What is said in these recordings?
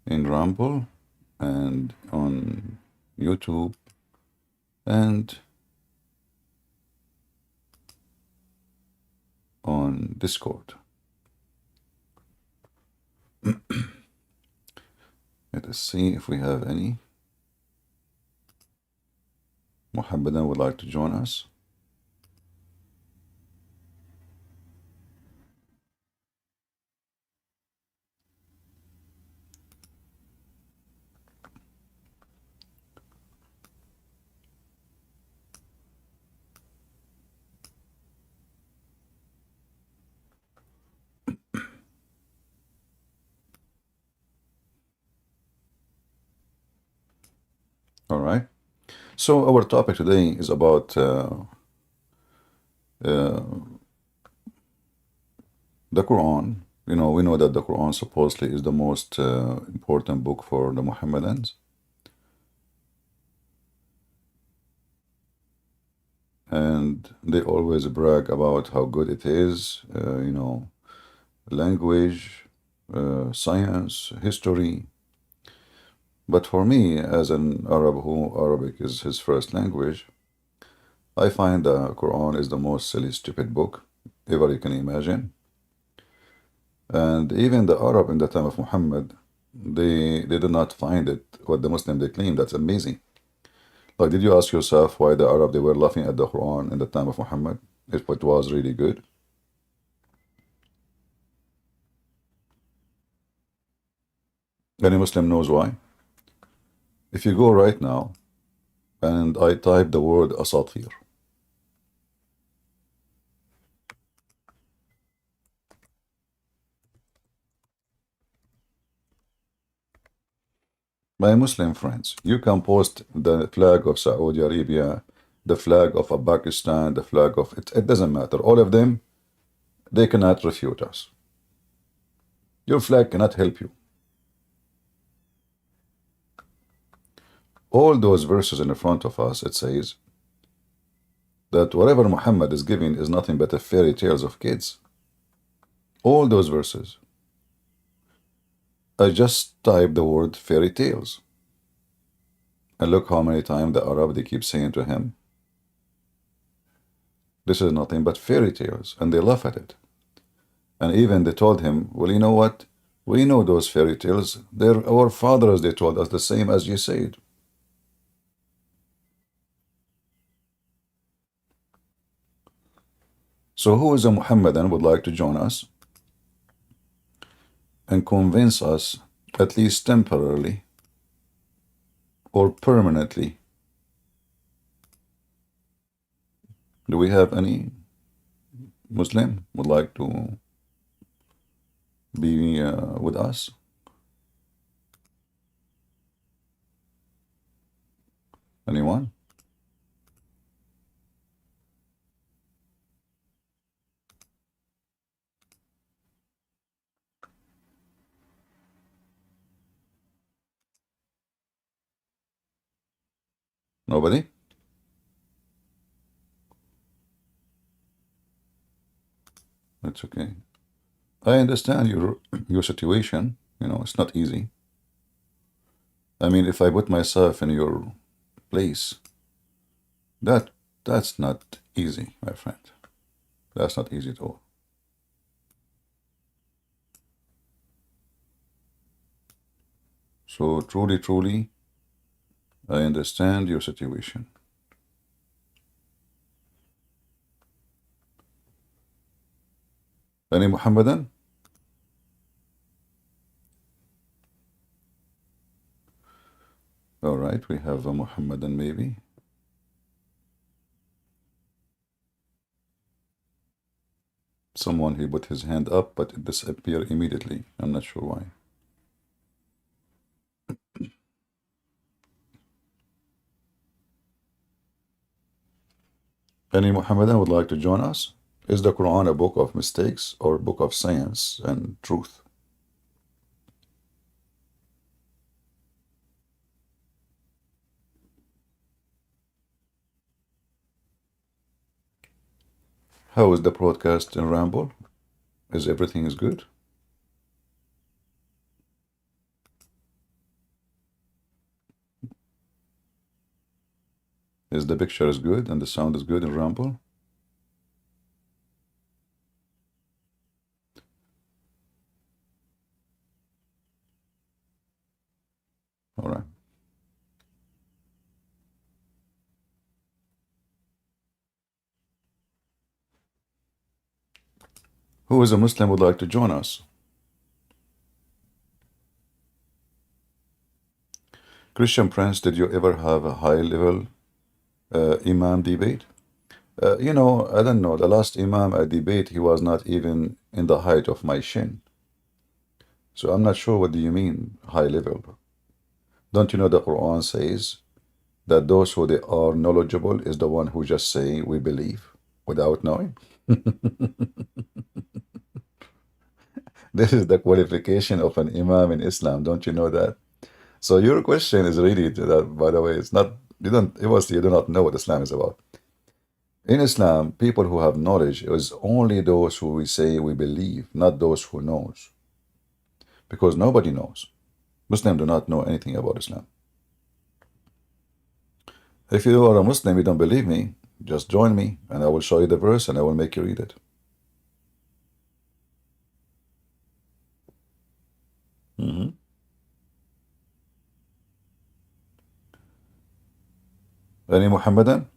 in Rumble and on YouTube and on Discord. Let us see if we have any. Muhammadan would like to join us. All right. So our topic today is about uh, the Quran. We know that the Quran supposedly is the most important book for the Mohammedans. And they always brag about how good it is, language, science, history. But for me, as an Arab who Arabic is his first language, I find the Quran is the most silly, stupid book ever you can imagine. And even the Arab in the time of Muhammad, they did not find it what the Muslim they claim. That's amazing. Like, did you ask yourself why the Arab they were laughing at the Quran in the time of Muhammad if it was really good? Any Muslim knows why? If you go right now and I type the word asatir, my Muslim friends, you can post the flag of Saudi Arabia, the flag of Pakistan, the flag of it doesn't matter. All of them, they cannot refute us. Your flag cannot help you. All those verses in front of us, it says that whatever Muhammad is giving is nothing but a fairy tales of kids. All those verses. I just type the word fairy tales. And look how many times the Arab they keep saying to him, this is nothing but fairy tales. And they laugh at it. And even they told him, well, you know what? We know those fairy tales. They're our fathers, they told us, the same as you said. So who is a Muhammadan would like to join us and convince us, at least temporarily or permanently? Do we have any Muslim would like to be with us? Anyone? Nobody? That's okay. I understand your situation. It's not easy. I mean, if I put myself in your place, that that's not easy, my friend. That's not easy at all. So truly, truly, I understand your situation. Any Muhammadan? All right, we have a Muhammadan maybe. Someone he put his hand up, but it disappeared immediately. I'm not sure why. Any Muhammadan would like to join us? Is the Quran a book of mistakes or a book of science and truth? How is the broadcast in Ramble? Is everything is good? Is the picture is good and the sound is good in Rumble? All right. Who is a Muslim would like to join us? Christian Prince, did you ever have a high level Imam debate? I don't know. The last Imam I debate, he was not even in the height of my shin. So I'm not sure what do you mean high level. Don't you know the Quran says that those who they are knowledgeable is the one who just say we believe without knowing? This is the qualification of an Imam in Islam. Don't you know that? So your question is really that, by the way, it's not, you don't, it was, you do not know what Islam is about. In Islam, people who have knowledge is only those who we say we believe, not those who knows. Because nobody knows. Muslims do not know anything about Islam. If you are a Muslim, you don't believe me, just join me and I will show you the verse and I will make you read it. Mhm. Any Muhammadan?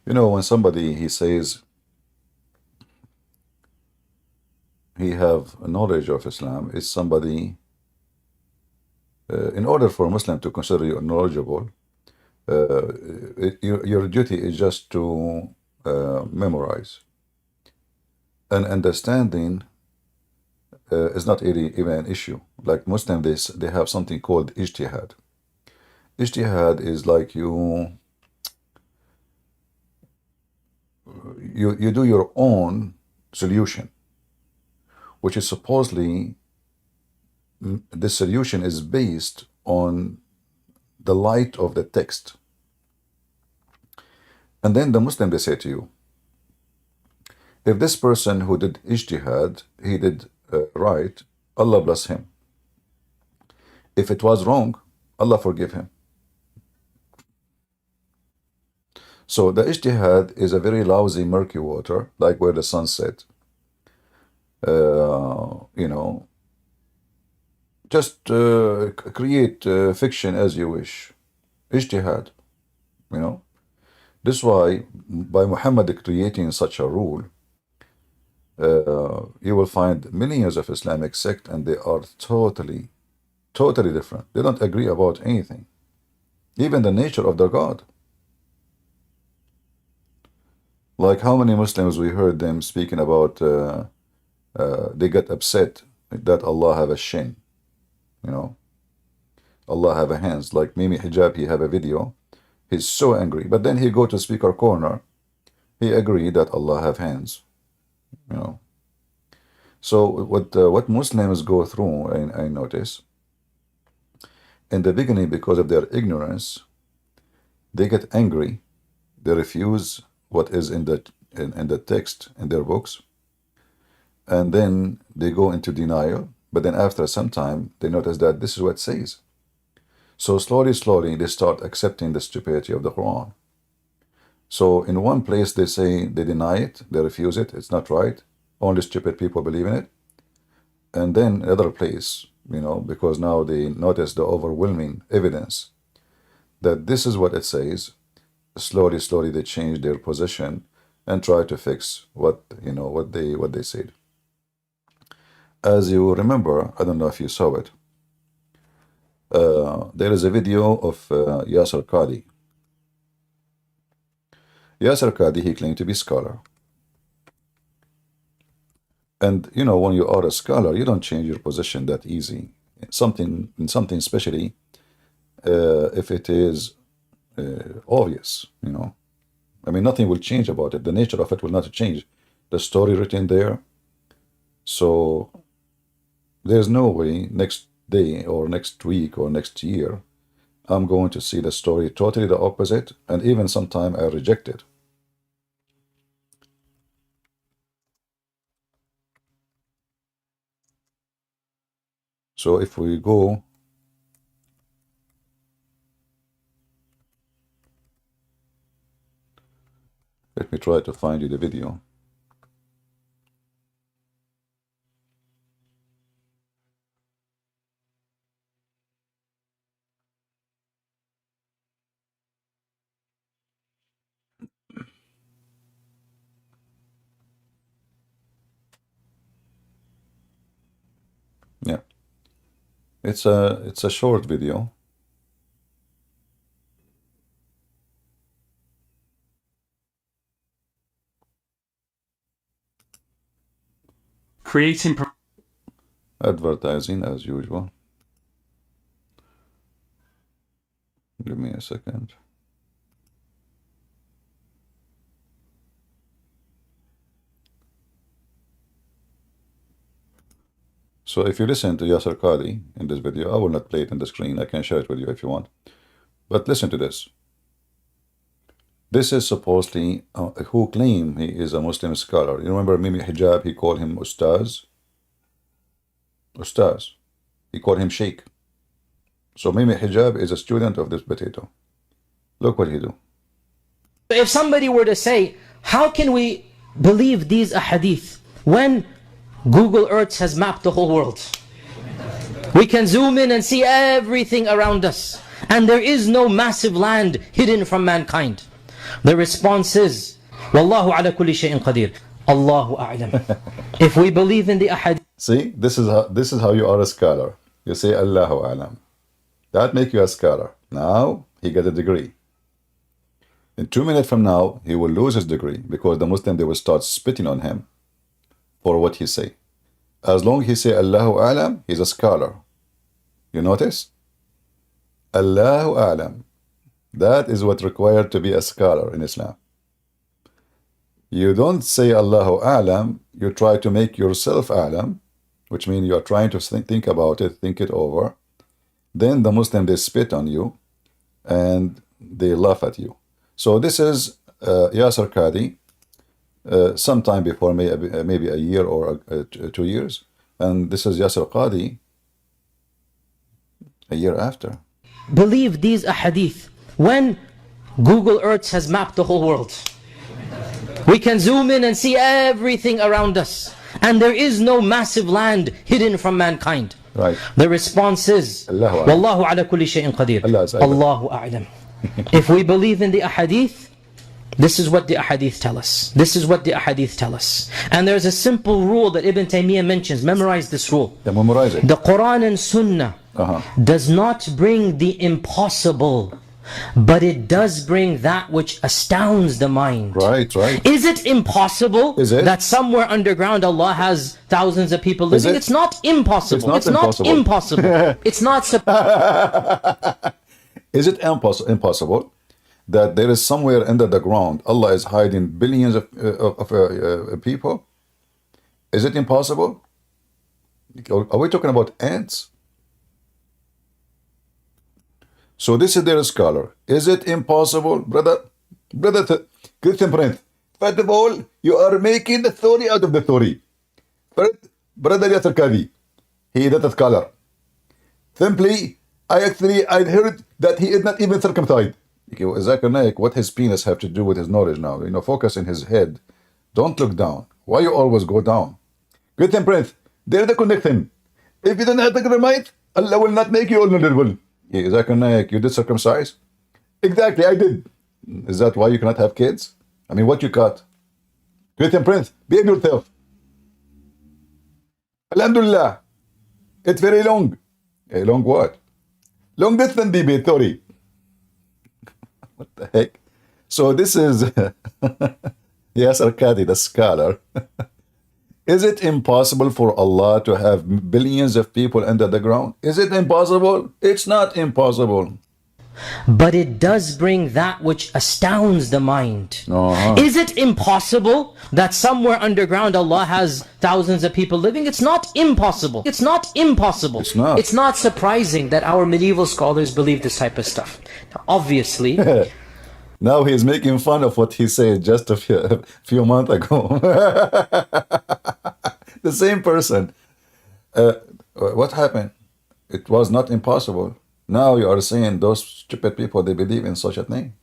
When somebody he says he have knowledge of Islam, is somebody in order for a Muslim to consider you knowledgeable, your duty is just to memorize. And understanding is not really even an issue. Like Muslims, they have something called ijtihad. Ijtihad is like you do your own solution, which is supposedly the solution is based on the light of the text. And then the Muslim, they say to you, if this person who did ijtihad, he did right, Allah bless him. If it was wrong, Allah forgive him. So the ijtihad is a very lousy, murky water, like where the sun set. You know, just create fiction as you wish. Ijtihad, you know. This is why, by Muhammad creating such a rule, you will find millions of Islamic sects, and they are totally, totally different. They don't agree about anything, even the nature of their God. Like how many Muslims we heard them speaking about, they get upset that Allah have a shin, you know. Allah have a hands. Like Mimi Hijab, he have a video. He's so angry. But then he go to speaker corner. He agree that Allah have hands, you know. So what Muslims go through, I notice, in the beginning, because of their ignorance, they get angry. They refuse what is in the text in their books, and then they go into denial. But then after some time, they notice that this is what it says. So slowly, slowly, they start accepting the stupidity of the Quran. So in one place, they say they deny it, they refuse it, it's not right. Only stupid people believe in it. And then another place, because now they notice the overwhelming evidence that this is what it says. Slowly, slowly, they change their position and try to fix what they said. As you remember, I don't know if you saw it. There is a video of Yasser Qadi. Yasser Qadi, he claimed to be scholar. And when you are a scholar, you don't change your position that easy. Something especially if it is obvious, I mean, nothing will change about it. The nature of it will not change. The story written there. So there's no way next day or next week or next year I'm going to see the story totally the opposite, and even sometime I reject it. So if we go, let me try to find you the video. Yeah, it's a short video. Creating Advertising as usual. Give me a second. So if you listen to Yasser Qadhi in this video, I will not play it on the screen. I can share it with you if you want. But listen to this. This is supposedly who claim he is a Muslim scholar. You remember Mimi Hijab, he called him Ustaz? Ustaz. He called him Sheikh. So Mimi Hijab is a student of this potato. Look what he do. If somebody were to say, how can we believe these ahadith when Google Earth has mapped the whole world? We can zoom in and see everything around us, and there is no massive land hidden from mankind. The response is, Wallahu ala kulli shay'in qadir. Allahu a'lam. If we believe in the ahadith. See, this is how you are a scholar. You say Allahu a'lam. That make you a scholar. Now he got a degree. In 2 minutes from now, he will lose his degree because the Muslim, they will start spitting on him for what he say. As long as he say Allahu a'lam, he's a scholar. You notice? Allahu a'lam. That is what required to be a scholar in Islam. You don't say Allahu a'lam, you try to make yourself a'lam, which means you are trying to think about it, think it over. Then the Muslim, they spit on you and they laugh at you. So this is Yasser Qadhi, sometime before maybe a year or 2 years. And this is Yasser Qadhi a year after. Believe these ahadith when Google Earth has mapped the whole world. We can zoom in and see everything around us, and there is no massive land hidden from mankind. Right. The response is, Wallahu ala kulli shay'in qadir. Allahu a'lam. If we believe in the ahadith, this is what the ahadith tell us. This is what the ahadith tell us. And there's a simple rule that Ibn Taymiyyah mentions. Memorize this rule. Yeah, memorize it. The Quran and Sunnah does not bring the impossible, but it does bring that which astounds the mind. Right, right. Is it impossible that somewhere underground Allah has thousands of people living? It's not impossible. It's not impossible. It's not. Is it impossible that there is somewhere under the ground Allah is hiding billions of people? Is it impossible? Are we talking about ants? So this is their scholar. Is it impossible? Brother, Christian Prince, first of all, you are making the theory out of the theory. Brother Yasser Qadhi, he is not a scholar. Simply, I heard that he is not even circumcised. Zakir Naik, what his penis have to do with his knowledge now? You know, focus in his head. Don't look down. Why you always go down? Christian Prince, there is the connection. If you don't have the right, Allah will not make you all knowledgeable. Zakir Naik, you did circumcise? Exactly, I did. Is that why you cannot have kids? I mean, what you got? Christian Prince, behave yourself. Alhamdulillah. It's very long. A long what? Long distance debate theory. What the heck? So this is Yasser Qadhi, the scholar. Is it impossible for Allah to have billions of people under the ground? Is it impossible? It's not impossible. But it does bring that which astounds the mind. Is it impossible that somewhere underground Allah has thousands of people living? It's not impossible. It's not impossible. It's not surprising that our medieval scholars believe this type of stuff. Now, obviously. Now he's making fun of what he said just a few months ago. The same person. What happened? It was not impossible. Now you are saying those stupid people, they believe in such a thing.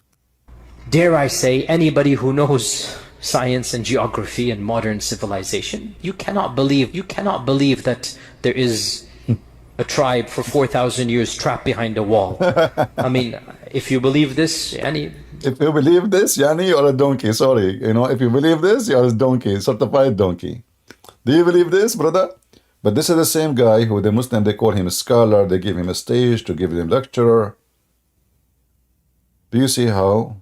Dare I say, anybody who knows science and geography and modern civilization, you cannot believe that there is a tribe for 4,000 years trapped behind a wall. I mean, if you believe this, If you believe this, Yani, you're a donkey. Sorry. If you believe this, you're a donkey, certified donkey. Do you believe this, brother? But this is the same guy who the Muslim, they call him a scholar. They give him a stage to give him lecturer. Do you see how,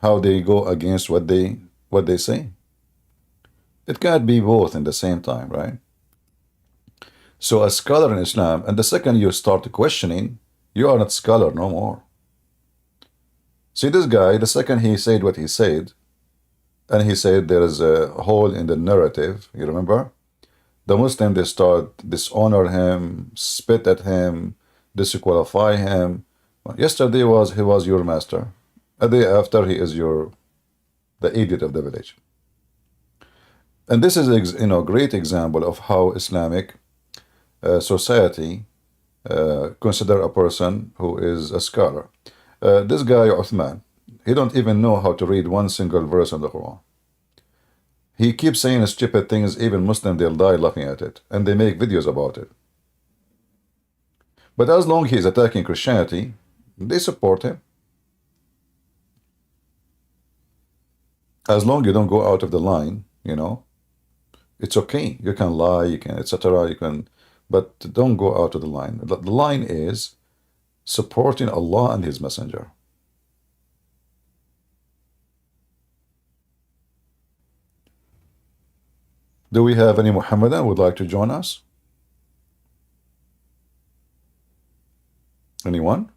how they go against what they say? It can't be both in the same time, right? So a scholar in Islam, and the second you start questioning, you are not scholar no more. See this guy, the second he said what he said, and he said there is a hole in the narrative, you remember? The Muslim, they start dishonor him, spit at him, disqualify him. Yesterday he was your master. A day after he is the idiot of the village. And this is a great example of how Islamic society consider a person who is a scholar. This guy Uthman, he don't even know how to read one single verse of the Quran. He keeps saying stupid things, even Muslims, they'll die laughing at it, and they make videos about it. But as long as he's attacking Christianity, they support him. As long as you don't go out of the line, it's okay. You can lie, you can, etc. You can, but don't go out of the line. The line is supporting Allah and His Messenger. Do we have any Muhammadan who would like to join us? Anyone?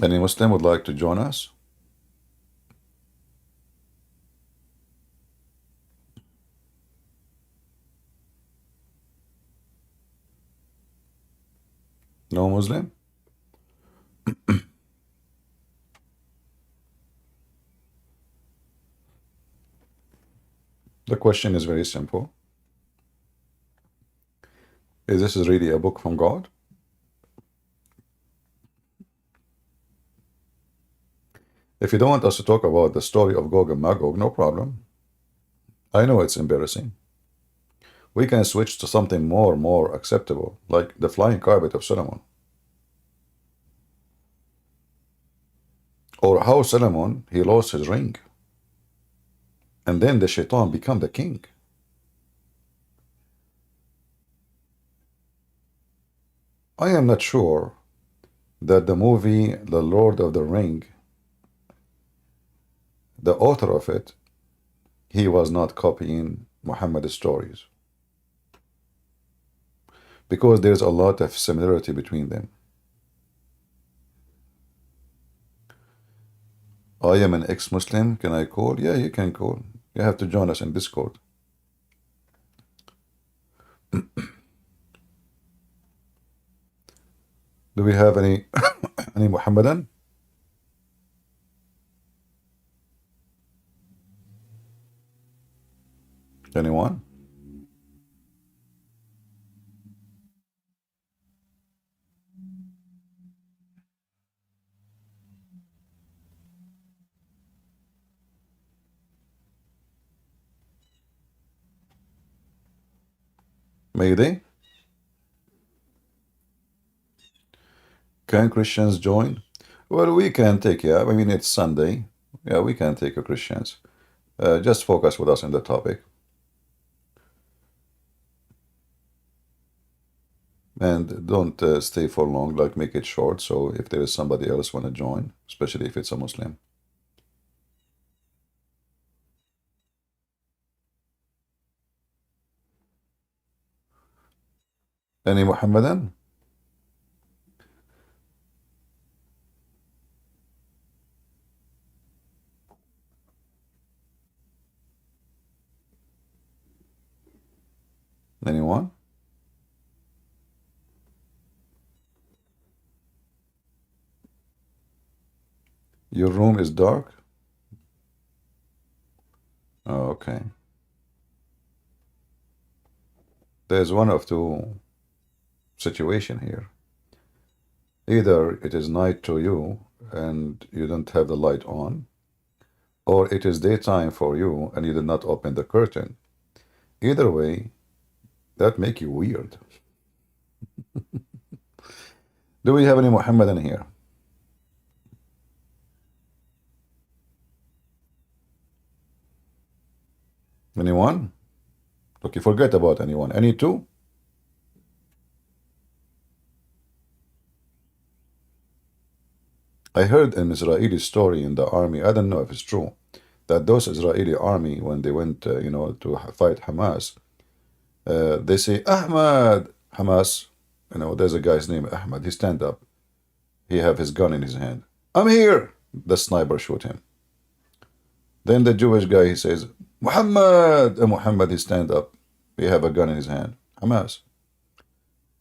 Any Muslim would like to join us? No Muslim? The question is very simple. Is this really a book from God? If you don't want us to talk about the story of Gog and Magog, no problem. I know it's embarrassing. We can switch to something more acceptable, like the flying carpet of Solomon. Or how Solomon, he lost his ring. And then the shaitan become the king. I am not sure that the movie The Lord of the Ring, the author of it, he was not copying Muhammad's stories. Because there's a lot of similarity between them. I am an ex-Muslim. Can I call? Yeah, you can call. You have to join us in Discord. Do we have any any Muhammadan? Anyone? Mayday? Can Christians join? Well, we can take, yeah. I mean, it's Sunday. Yeah, we can take a Christians. Just focus with us on the topic. And don't stay for long, like make it short. So if there is somebody else want to join, especially if it's a Muslim. Any Muhammadan? Anyone? Your room is dark? Oh, okay. There's one of two situation here. Either it is night to you and you don't have the light on, or it is daytime for you and you did not open the curtain. Either way, that make you weird. Do we have any Muhammadan here? Anyone? Okay, forget about anyone. Any two? I heard an Israeli story in the army. I don't know if it's true, that those Israeli army, when they went, to fight Hamas, they say, Ahmad, Hamas, there's a guy's name, Ahmad. He stand up. He have his gun in his hand. I'm here. The sniper shoot him. Then the Jewish guy, he says, Muhammad. Muhammad, he stand up. He have a gun in his hand. Hamas.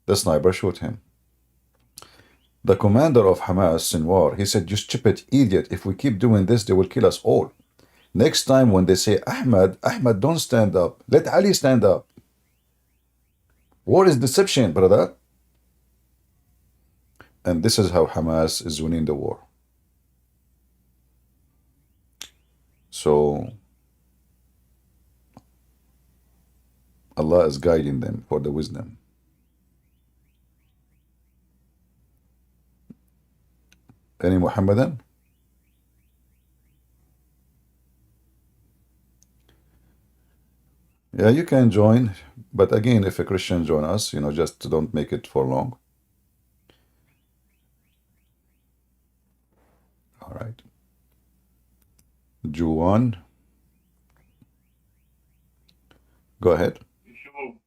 The sniper shoot him. The commander of Hamas, Sinwar, he said, you stupid idiot. If we keep doing this, they will kill us all. Next time when they say, Ahmad, Ahmad, don't stand up. Let Ali stand up. War is deception, brother. And this is how Hamas is winning the war. So Allah is guiding them for the wisdom. Any Muhammadan? Yeah, you can join, but again, if a Christian join us, just don't make it for long. All right. Juwan, go ahead. Shalom.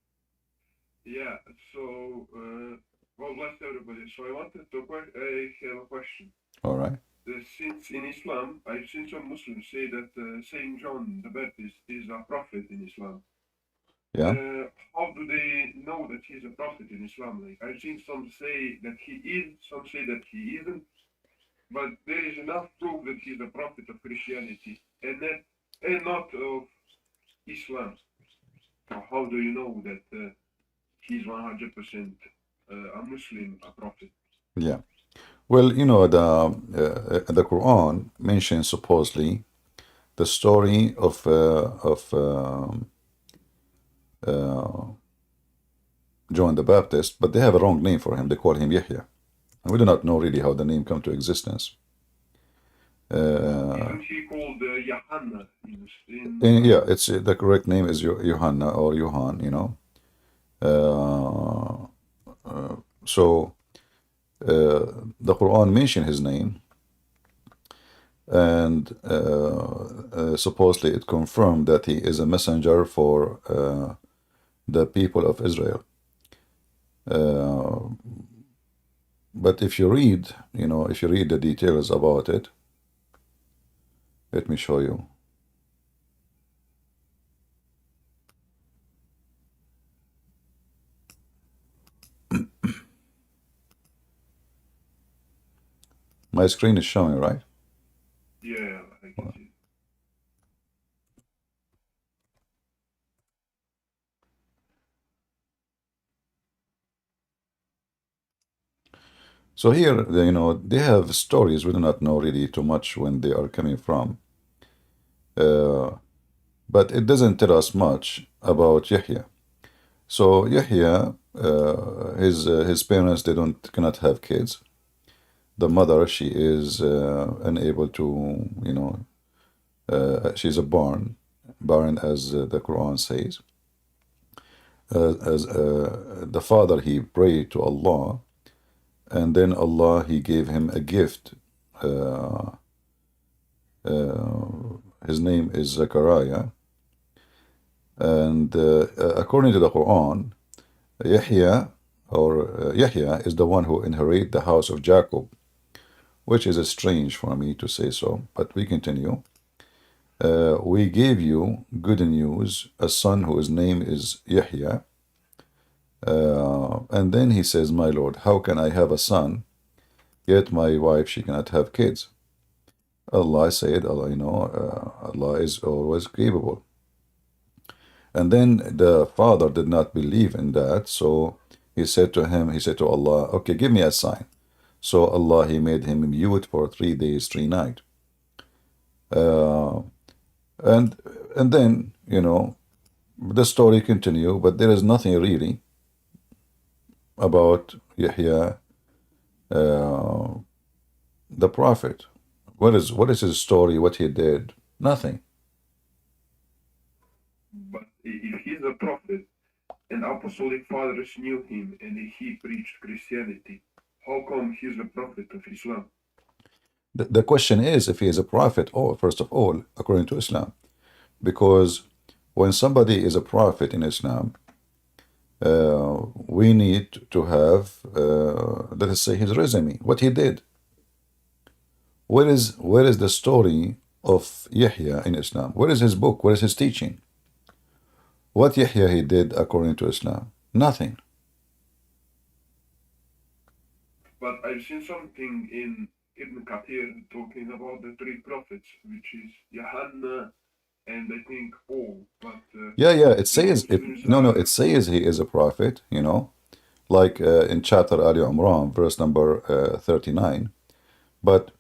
Yeah, so, well, bless everybody. So I wanted to I have a question. All right. Since in Islam, I've seen some Muslims say that Saint John the Baptist is a prophet in Islam. Yeah. How do they know that he's a prophet in Islam? Like, I've seen some say that he is, some say that he isn't, but there is enough proof that he's a prophet of Christianity and not of Islam. How do you know that he's 100% a Muslim, a prophet? Yeah. Well, the Quran mentions supposedly the story of John the Baptist, but they have a wrong name for him. They call him Yahya. And we do not know really how the name come to existence. Isn't he called Yohanna? Yeah, it's the correct name is Johanna or Johan, So the Quran mention his name, and supposedly it confirmed that he is a messenger for the people of Israel. But if you read, the details about it, let me show you. My screen is showing, right? Yeah, I can see. So here, they have stories. We do not know really too much when they are coming from. But it doesn't tell us much about Yahya. So Yahya, his parents, they cannot have kids. The mother, she is unable to, she's a barren, as the Quran says. As the father, he prayed to Allah, and then Allah, he gave him a gift. His name is Zechariah. And according to the Quran, Yahya is the one who inherited the house of Jacob, which is strange for me to say so, but we continue. We gave you good news, a son whose name is Yahya. And then he says, my Lord, how can I have a son, yet my wife, she cannot have kids? Allah said, Allah, Allah is always capable. And then the father did not believe in that, so he said to Allah, okay, give me a sign. So Allah, he made him mute for 3 days, 3 nights. And then, the story continue, but there is nothing really about Yahya, the prophet. What is his story, what he did? Nothing. But if he's a prophet and apostolic fathers knew him and he preached Christianity, how come he's a prophet of Islam? The question is if he is a prophet, or first of all, according to Islam. Because when somebody is a prophet in Islam, we need to have, let us say, his resume, what he did. Where is the story of Yahya in Islam? Where is his book? Where is his teaching? What Yahya he did according to Islam? Nothing. But I've seen something in Ibn Kathir talking about the 3 prophets, which is Yohanna and I think Paul. But yeah, it says it says he is a prophet, like in chapter Ali Imran, verse number 39. But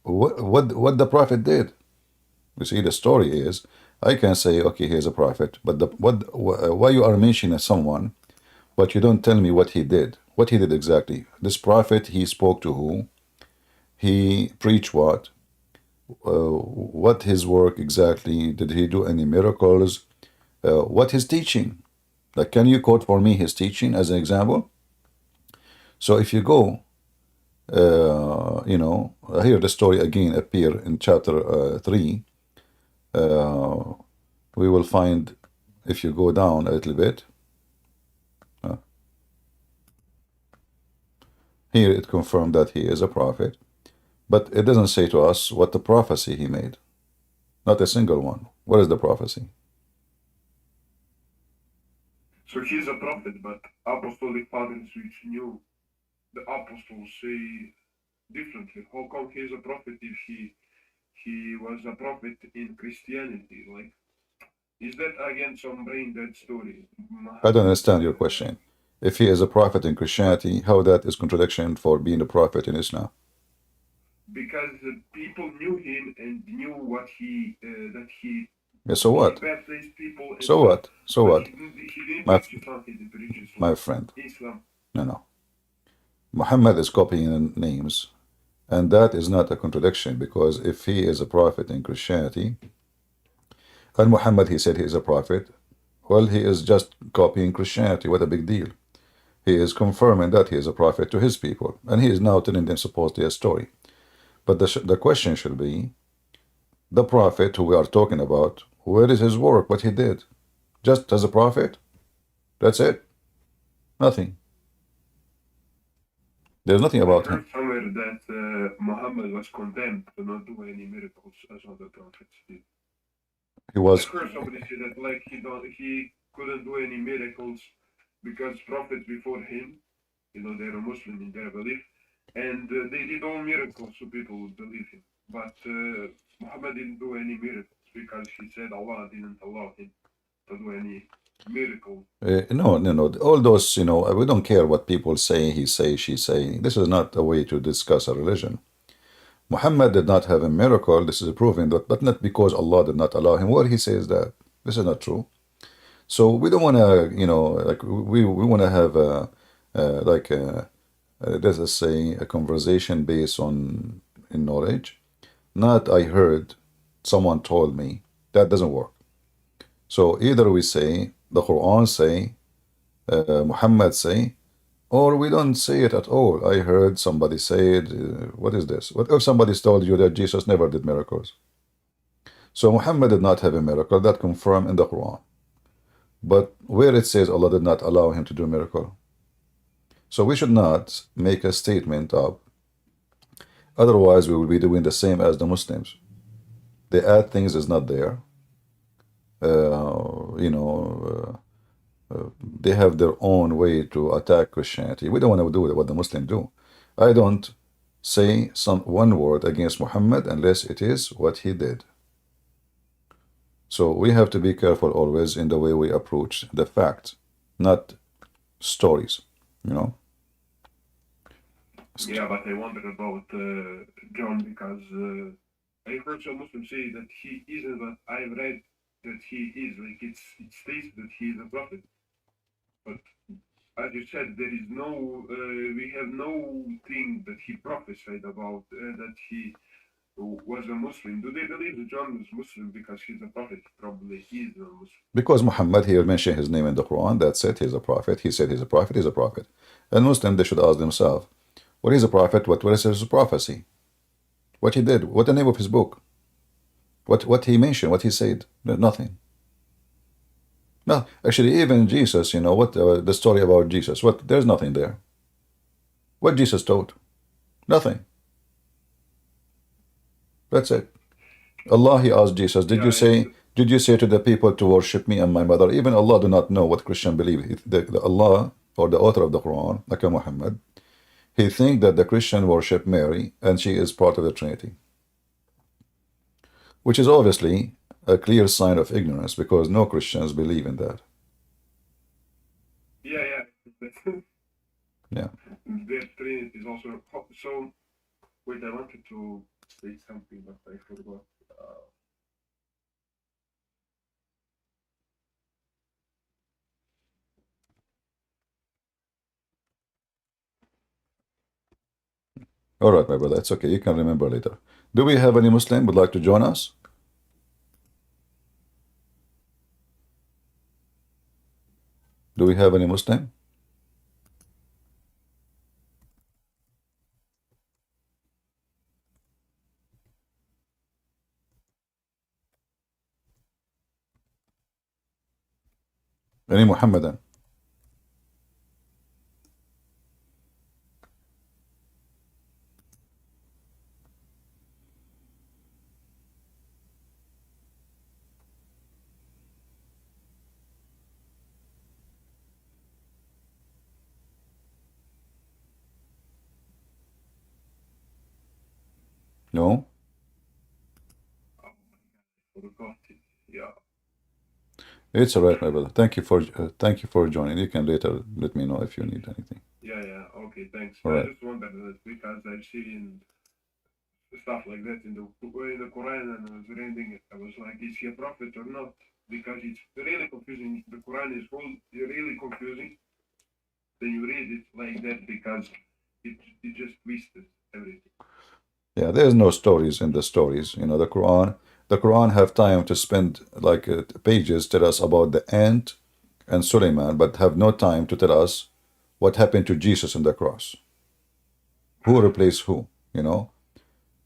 what the prophet did? You see, the story is, I can say, okay, he is a prophet, but why you are mentioning someone, but you don't tell me what he did. What he did exactly? This prophet, he spoke to who? He preached what? What his work exactly? Did he do any miracles? What his teaching? Like, can you quote for me his teaching as an example? So if you go, here the story again appear in chapter 3. We will find, if you go down a little bit, here it confirmed that he is a prophet, but it doesn't say to us what the prophecy he made. Not a single one. What is the prophecy? So he's a prophet, but apostolic fathers which knew the apostles say differently. How come he's a prophet if he was a prophet in Christianity? Like, is that again some brain dead story? I don't understand your question. If he is a prophet in Christianity, how that is contradiction for being a prophet in Islam? Because people knew him and knew what he that he. Yeah, so what? He baptized people. So what? So what? He didn't preach Islam, he didn't preach Islam. My friend. Islam. No. Muhammad is copying names, and that is not a contradiction, because if he is a prophet in Christianity, and Muhammad, he said he is a prophet, well, he is just copying Christianity. What a big deal. He is confirming that he is a prophet to his people, and he is now telling them supposedly a story. But the question should be, the prophet who we are talking about, where is his work, what he did? Just as a prophet? That's it. Nothing. There's nothing about him. Somewhere that Muhammad was condemned to not do any miracles as other prophets did. He was. I heard somebody say that like he couldn't do any miracles because prophets before him, they're a Muslim in their belief, and they did all miracles so people would believe him. But Muhammad didn't do any miracles because he said Allah didn't allow him to do any miracle. No. All those, we don't care what people say, he say, she say. This is not a way to discuss a religion. Muhammad did not have a miracle. This is proven, but not because Allah did not allow him. Where he says that? This is not true. So we don't want to, we want to have let us say, a conversation based on in knowledge. Not I heard, someone told me. That doesn't work. So either we say, the Quran say, Muhammad say, or we don't say it at all. I heard somebody say it. What is this? What if somebody told you that Jesus never did miracles? So Muhammad did not have a miracle. That confirmed in the Quran. But where it says Allah did not allow him to do a miracle. So we should not make a statement up. Otherwise, we will be doing the same as the Muslims. They add things is not there. They have their own way to attack Christianity. We don't want to do what the Muslims do. I don't say one word against Muhammad unless it is what he did. So we have to be careful always in the way we approach the fact, not stories, you know. Yeah, but I wonder about John because I heard some Muslims say that he isn't, but I've read that he is. Like it states that he is a prophet. But as you said, there is no, we have no thing that he prophesied about that he was a Muslim. Do they believe that John was Muslim because he's a prophet? Probably he is a Muslim. Because Muhammad here mentioned his name in the Quran, that's it, he's a prophet. He said he's a prophet, he's a prophet. And Muslim, they should ask themselves, what is a prophet? What is his prophecy? What he did? What the name of his book? What he mentioned? What he said? Nothing. No, actually, even Jesus, you know, what the story about Jesus? What? There's nothing there. What Jesus taught? Nothing. That's it. Allah, he asked Jesus, did you say to the people to worship me and my mother? Even Allah do not know what Christian believe. Allah, or the author of the Quran, like Muhammad, he think that the Christian worship Mary and she is part of the Trinity, which is obviously a clear sign of ignorance because no Christians believe in that. Yeah. Yeah. Their Trinity is also so. Wait, I wanted to say something, but I forgot. All right, my brother, it's okay. You can remember later. Do we have any Muslim would like to join us? Do we have any Muslim? Any Muhammadan? No? Forgot it. Yeah. It's all right, my brother. Thank you for joining. You can later let me know if you need anything. Yeah. Okay, thanks. All right. I just wondered that because I've seen stuff like that in the Quran and I was reading it. I was like, is he a prophet or not? Because it's really confusing. The Quran is really confusing. Then you read it like that because it just twisted everything. Yeah, there's no stories in the stories. You know, the Quran have time to spend like pages tell us about the ant and Suleiman, but have no time to tell us what happened to Jesus on the cross. Who replaced who, you know?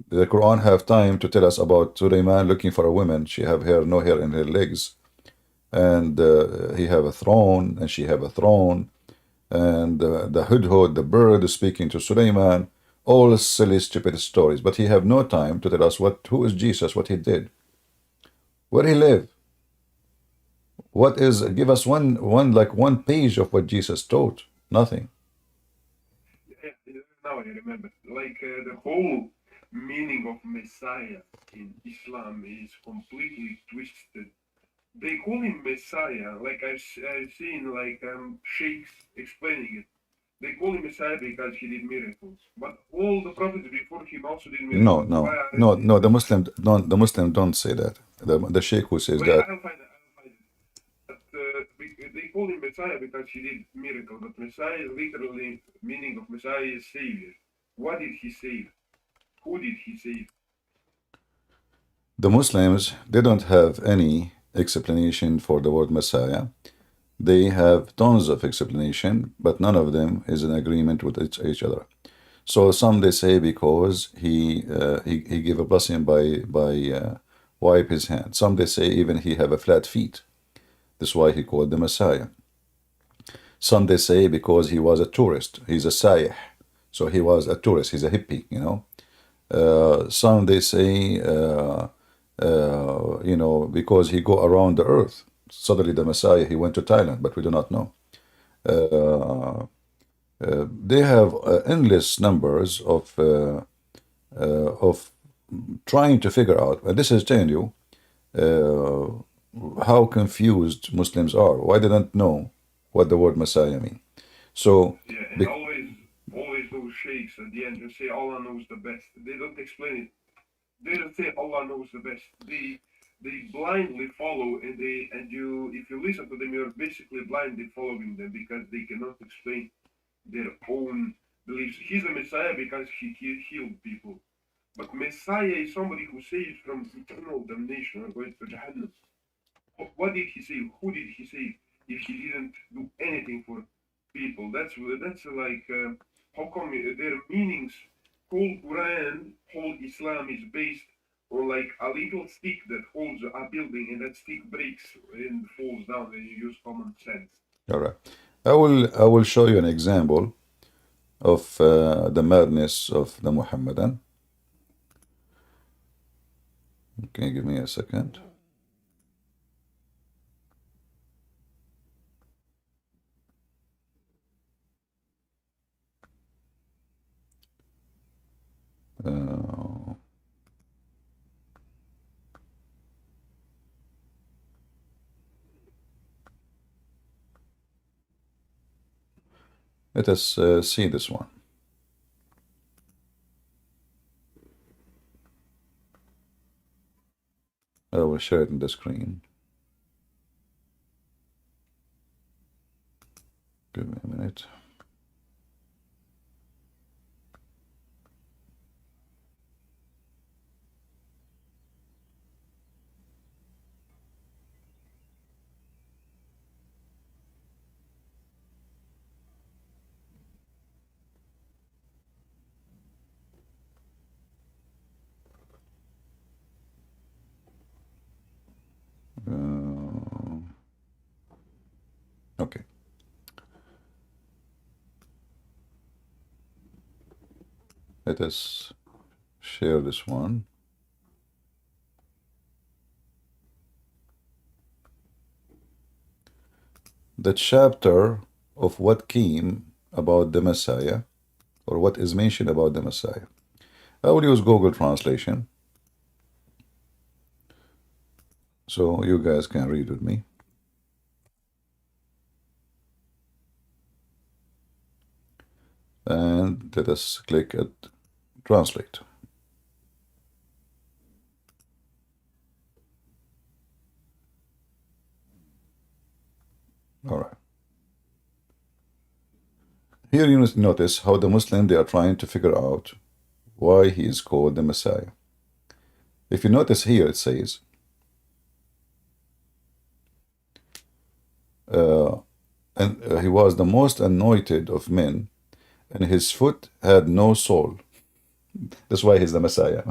The Quran have time to tell us about Suleiman looking for a woman. She have hair, no hair in her legs. And he have a throne, and she have a throne. And the hudhud, the bird, is speaking to Suleiman. All silly, stupid stories. But he have no time to tell us who is Jesus, what he did, where he lived. Give us one page of what Jesus taught. Nothing. Yeah, now I remember. Like the whole meaning of Messiah in Islam is completely twisted. They call him Messiah, like I've seen like sheikhs explaining it. They call him Messiah because he did miracles. But all the prophets before him also did miracles. No. The Muslim don't say that. The sheikh who says Wait, that. I'll find it. But they call him Messiah because he did miracles. But Messiah, literally, meaning of Messiah is Savior. What did he save? Who did he save? The Muslims, they don't have any explanation for the word Messiah. They have tons of explanation, but none of them is in agreement with each other. So some they say because he gave a blessing by wipe his hand. Some they say even he have a flat feet. That's why he called the Messiah. Some they say because he was a tourist. He's a sayyih. So he was a tourist. He's a hippie, you know. Some they say, you know, because he go around the earth. Suddenly the Messiah, he went to Thailand, but we do not know. they have endless numbers of trying to figure out, and this is telling you how confused Muslims are. Why they don't know what the word Messiah means. So, Yeah, and always those sheikhs at the end just say Allah knows the best. They don't explain it. They don't say Allah knows the best. They blindly follow, and if you listen to them, you're basically blindly following them because they cannot explain their own beliefs. He's a Messiah because he healed people. But Messiah is somebody who saves from eternal damnation or going to Jahannam. What did he save? Who did he save if he didn't do anything for people? That's like, how come their meanings, whole Quran, whole Islam is based on like a little stick that holds a building, and that stick breaks and falls down, and you use common sense. all right, I will show you an example of the madness of the Muhammadan. Okay, give me a second. Let us see this one. I will share it in the screen. Give me a minute. Okay. Let us share this one. The chapter of what came about the Messiah, or what is mentioned about the Messiah. I will use Google Translation, so you guys can read with me. And let us click at translate. All right. Here you must notice how the Muslim, they are trying to figure out why he is called the Messiah. If you notice here, it says, he was the most anointed of men, and his foot had no sole. That's why he's the Messiah.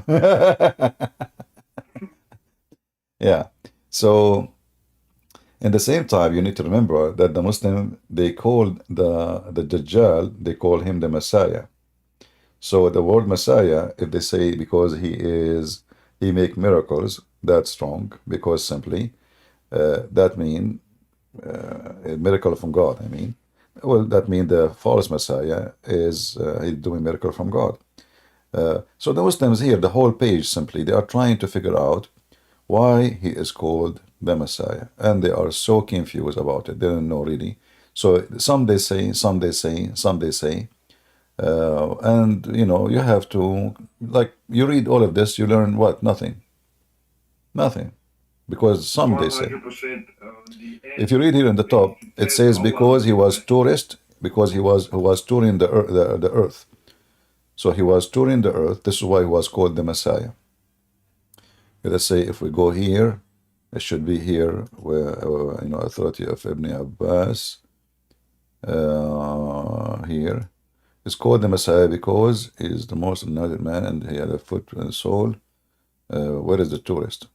Yeah. So, in the same time, you need to remember that the Muslim, they called the Dajjal, they call him the Messiah. So the word Messiah, if they say because he make miracles, that's wrong, because simply that mean a miracle from God. I mean, well, that means the false Messiah is he's doing miracle from God. So the Muslims here, the whole page simply, they are trying to figure out why he is called the Messiah, and they are so confused about it. They don't know really. So some they say, some they say, some they say, and you know, you have to, like, you read all of this, you learn what? Nothing, because some they say. 100%. If you read here in the top, it says because he was tourist, because he was touring the earth. So he was touring the earth. This is why he was called the Messiah. Let's say if we go here, it should be here where you know, authority of Ibn Abbas. Here, it's called the Messiah because he is the most anointed man, and he had a foot and soul. Where is the tourist?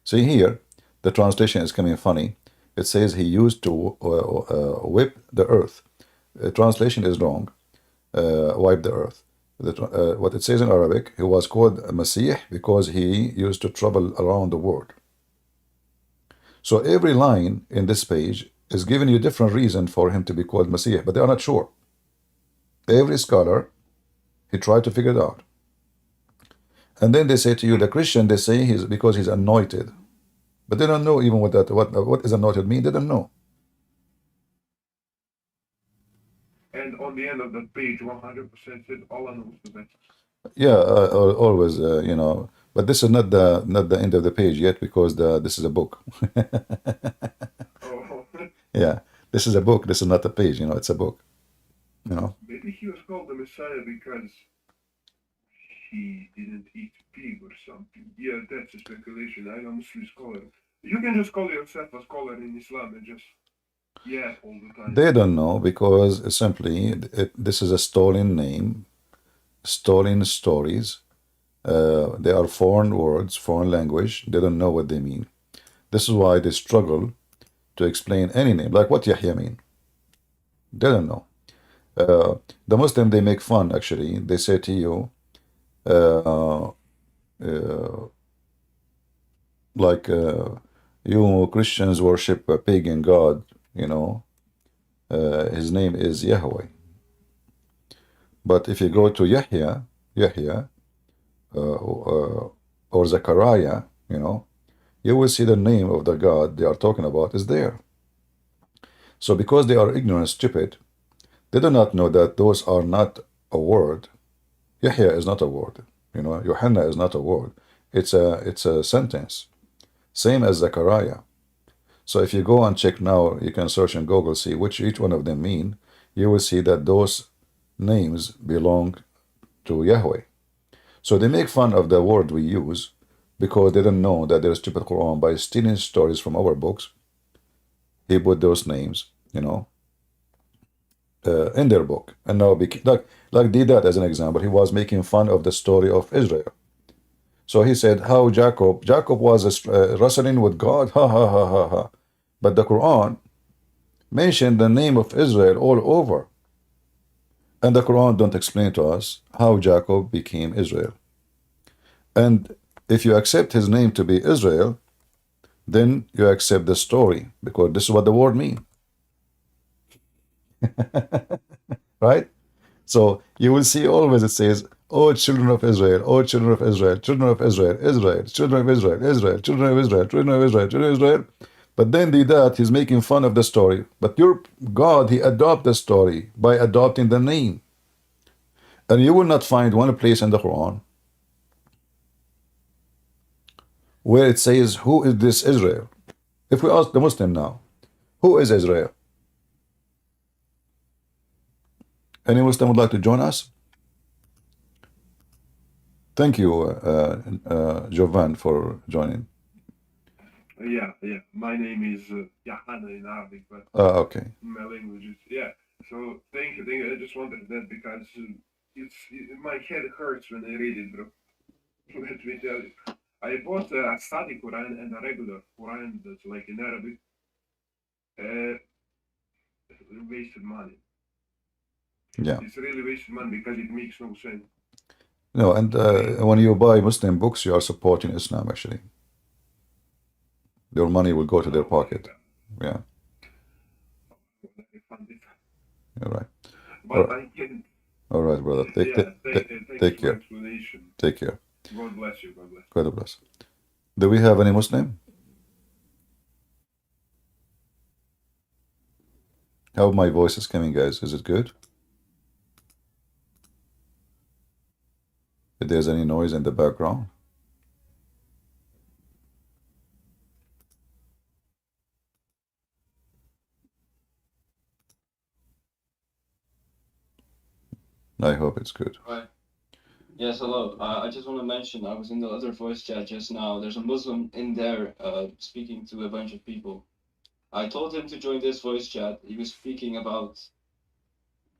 See here, the translation is coming funny. It says he used to whip the earth. The translation is wrong. Wipe the earth. What it says in Arabic, he was called Masih because he used to travel around the world. So every line in this page is giving you a different reason for him to be called Masih, but they are not sure. Every scholar, he tried to figure it out. And then they say to you, the Christian, they say he's because he's anointed. But they don't know even what is anointed mean. They don't know. And on the end of that page, 100% said Allah knows the best. Yeah, always, you know. But this is not the end of the page yet because this is a book. Oh, Yeah, this is a book. This is not a page. You know, it's a book. You know. maybe he was called the Messiah because he didn't eat pig or something. Yeah, that's a speculation. I'm a Muslim scholar. You can just call yourself a scholar in Islam and just all the time. They don't know because simply this is a stolen name, stolen stories. They are foreign words, foreign language. They don't know what they mean. This is why they struggle to explain any name, like what Yahya mean. They don't know. The Muslim, they make fun, actually. They say to you, like, you Christians worship a pagan god, you know. His name is Yahweh. But if you go to Yahya, or Zechariah, you know, you will see the name of the God they are talking about is there. So because they are ignorant, stupid, they do not know that those are not a word. Yahya is not a word. You know, Yohanna is not a word. It's a sentence. Same as Zechariah. So if you go and check now, you can search in Google, see which each one of them mean. You will see that those names belong to Yahweh. So they make fun of the word we use because they don't know that there is stupid Quran by stealing stories from our books. He put those names, you know, in their book. And now, like Didat as an example, he was making fun of the story of Israel. So he said how Jacob was wrestling with God, ha ha ha ha ha. But the Quran mentioned the name of Israel all over. And the Quran don't explain to us how Jacob became Israel. And if you accept his name to be Israel, then you accept the story, because this is what the word means. Right? So you will see always it says, oh, children of Israel, oh, children of Israel, children of Israel, Israel, children of Israel, Israel, children of Israel, children of Israel, children of Israel. But then that he's making fun of the story. But your God, he adopted the story by adopting the name. And you will not find one place in the Quran where it says, who is this Israel? If we ask the Muslim now, who is Israel? Any Muslim would like to join us? Thank you, Jovan, for joining. Yeah. My name is Yohanna in Arabic, but Okay. my language is So thank you. I just wanted that because my head hurts when I read it, bro. Let me tell you. I bought a study Quran and a regular Quran that's like in Arabic. Wasted money. Yeah. It's really wasted money because it makes no sense. No, and when you buy Muslim books, you are supporting Islam, actually. Your money will go to their pocket. Yeah. You're right. But I can. All right, brother. Take care. Take care. God bless you. God bless. God bless. Do we have any Muslim? How my voice is coming, guys? Is it good? If there's any noise in the background? I hope it's good. Right. Yes, hello. I just want to mention, I was in the other voice chat just now. There's a Muslim in there speaking to a bunch of people. I told him to join this voice chat. He was speaking about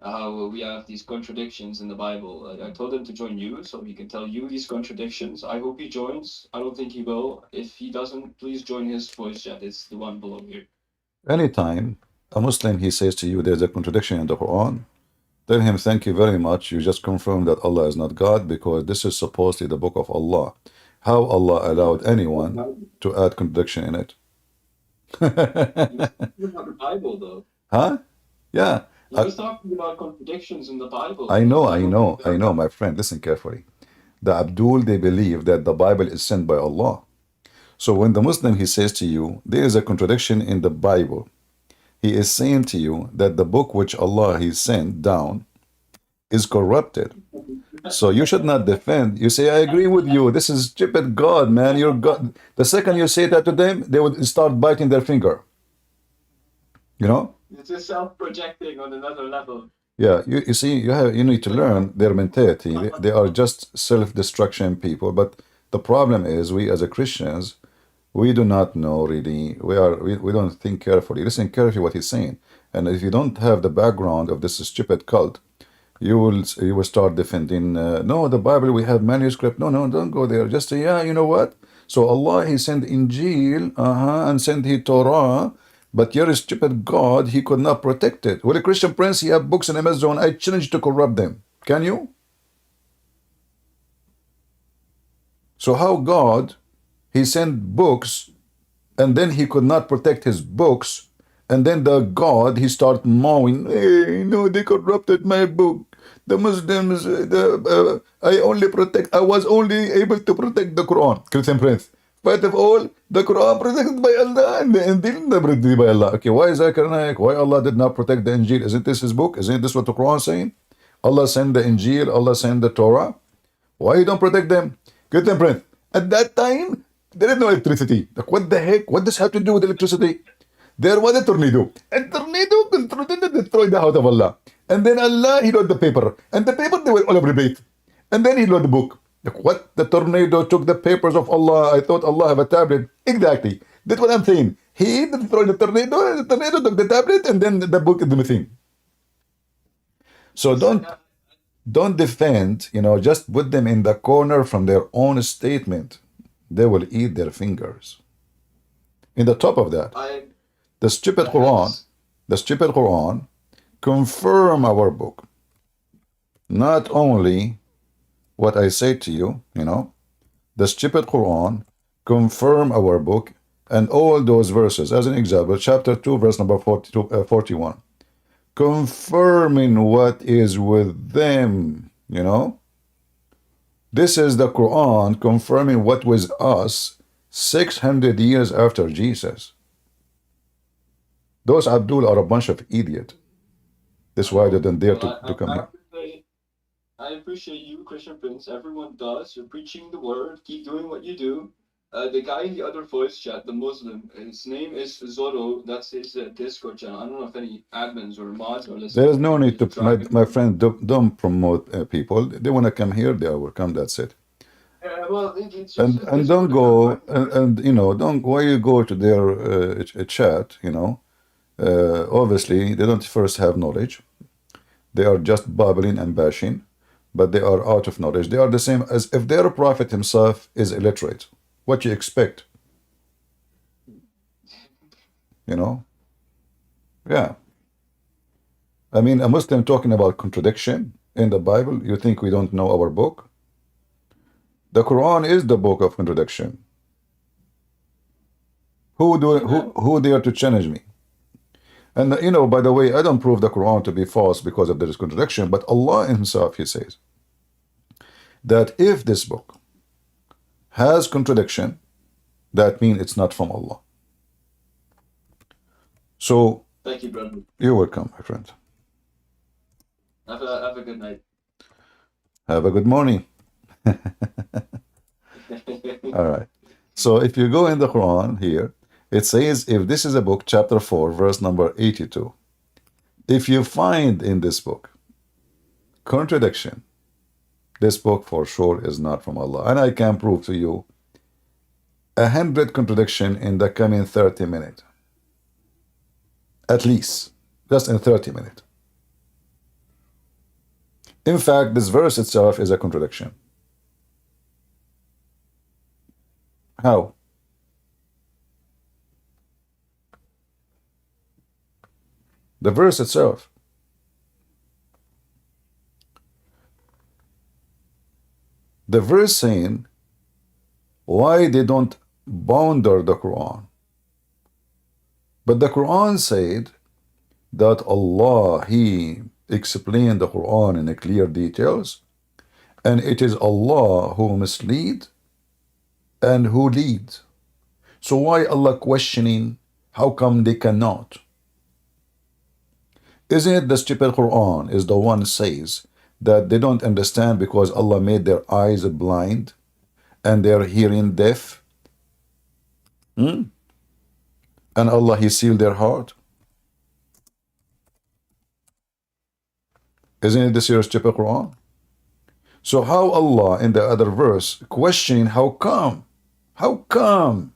how we have these contradictions in the Bible. I told him to join you so he can tell you these contradictions. I hope he joins. I don't think he will. If he doesn't, please join his voice chat. It's the one below here. Anytime a Muslim, he says to you there's a contradiction in the Quran, tell him, thank you very much. You just confirmed that Allah is not God, because this is supposedly the book of Allah. How Allah allowed anyone to add contradiction in it? It's not the Bible, though. Huh? Yeah. He was talking about contradictions in the Bible. I know, my friend. Listen carefully. The Abdul, they believe that the Bible is sent by Allah. So when the Muslim, he says to you, there is a contradiction in the Bible, he is saying to you that the book which Allah he sent down is corrupted. So you should not defend. You say, I agree with you. This is stupid God, man. You're God. The second you say that to them, they would start biting their finger. You know? It's just self-projecting on another level. Yeah, you see, you need to learn their mentality. They are just self-destruction people. But the problem is, we as a Christians, we do not know really. We don't think carefully. Listen carefully what he's saying. And if you don't have the background of this stupid cult, you will start defending. No, the Bible we have manuscript. No, don't go there. Just say, yeah, you know what? So Allah he sent Injil, and sent he Torah. But your stupid God, he could not protect it. Well, a Christian Prince, he have books in Amazon. I challenge you to corrupt them. Can you? So how God, he sent books, and then he could not protect his books, and then the God, he start mowing, hey, no, they corrupted my book. The Muslims, I was only able to protect the Quran. Christian Prince. But of all, the Quran protected by Allah and the Injil not protected by Allah. Okay, why is Zakir Naik? Why Allah did not protect the Injil? Isn't this his book? Isn't this what the Quran is saying? Allah sent the Injil, Allah sent the Torah. Why you don't protect them? Christian Prince. At that time, there is no electricity. Like, what the heck? What does have to do with electricity? There was a tornado. A tornado destroyed the house of Allah. And then Allah, he wrote the paper. And the paper, they were all over the And then he wrote the book. Like, what? The tornado took the papers of Allah. I thought Allah have a tablet. Exactly. That's what I'm saying. He destroyed the tornado took the tablet, and then the book is missing. So don't defend, just put them in the corner from their own statement. They will eat their fingers. In the top of that, the stupid Quran confirm our book. Not only what I say to you, the stupid Quran confirm our book and all those verses. As an example, chapter 2, verse number 41. Confirming what is with them, This is the Quran confirming what was us 600 years after Jesus. Those Abdul are a bunch of idiots. That's why they didn't dare to come here. I appreciate you, Christian Prince. Everyone does. You're preaching the word. Keep doing what you do. The guy in the other voice chat, the Muslim, his name is Zorro. That's his Discord channel. I don't know if any admins or mods are listening. There is no need to, my friend, don't promote people. They want to come here, they will come, that's it. Well, it's just and don't go, don't, why you go to their chat, obviously, they don't first have knowledge. They are just babbling and bashing, but they are out of knowledge. They are the same as if their prophet himself is illiterate. What you expect? Yeah. I mean, a Muslim talking about contradiction in the Bible, you think we don't know our book? The Quran is the book of contradiction. Who dare to challenge me? And by the way, I don't prove the Quran to be false because of this contradiction, but Allah himself, he says that if this book has contradiction, that means it's not from Allah. So, thank you, brother. You're welcome, my friend. Have a good night. Have a good morning. All right. So if you go in the Quran here, it says, if this is a book, chapter 4, verse number 82, if you find in this book contradiction, this book for sure is not from Allah. And I can prove to you 100 contradiction in the coming 30 minutes. At least, just in 30 minutes. In fact, this verse itself is a contradiction. How? The verse itself. The verse saying why they don't ponder the Quran. But the Quran said that Allah, He explained the Quran in a clear details, and it is Allah who mislead and who lead. So why Allah questioning how come they cannot? Isn't it the stupid Quran is the one says that they don't understand because Allah made their eyes blind and their hearing deaf? And Allah, He sealed their heart? Isn't it the serious stupid Quran? So how Allah in the other verse questioning how come? How come?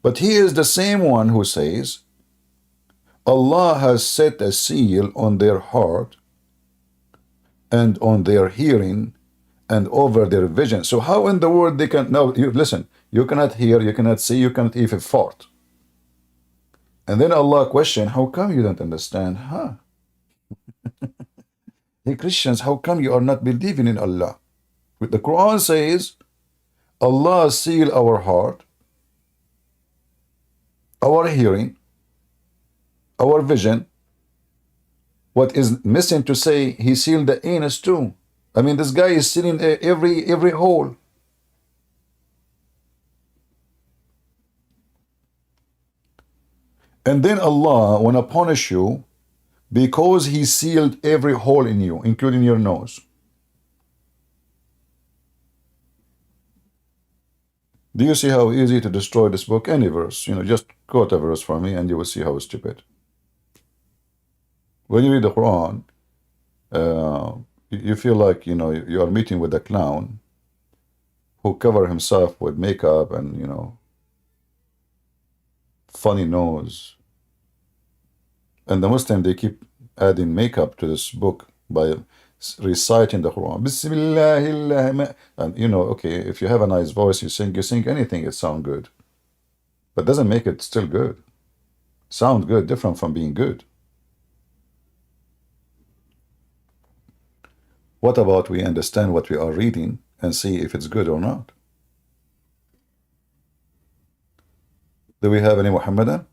But He is the same one who says Allah has set a seal on their heart and on their hearing and over their vision. So how in the world they can, now you listen, you cannot hear, you cannot see, you cannot even fart. And then Allah question, how come you don't understand? Hey Christians, how come you are not believing in Allah? The Quran says Allah seal our heart, our hearing, our vision. What is missing to say, He sealed the anus too. I mean, this guy is sealing every hole. And then Allah wanna punish you because He sealed every hole in you, including your nose. Do you see how easy to destroy this book? Any verse, just quote a verse for me and you will see how stupid. When you read the Quran, you feel like, you are meeting with a clown who cover himself with makeup and, funny nose. And the Muslim, they keep adding makeup to this book by reciting the Quran. Bismillah. And, okay, if you have a nice voice, you sing anything, it sounds good. But doesn't make it still good. Sound good, different from being good. What about we understand what we are reading and see if it's good or not? Do we have any Muhammadan?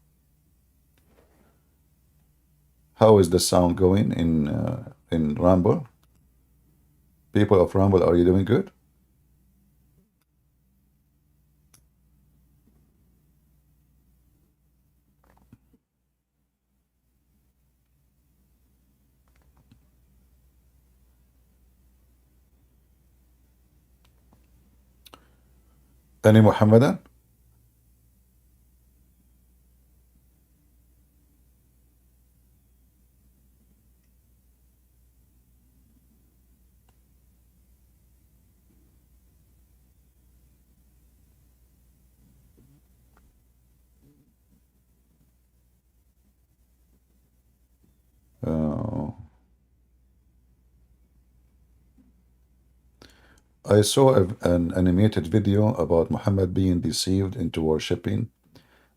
How is the sound going in Ramble? People of Ramble, are you doing good? Any Muhammadan? I saw an animated video about Muhammad being deceived into worshipping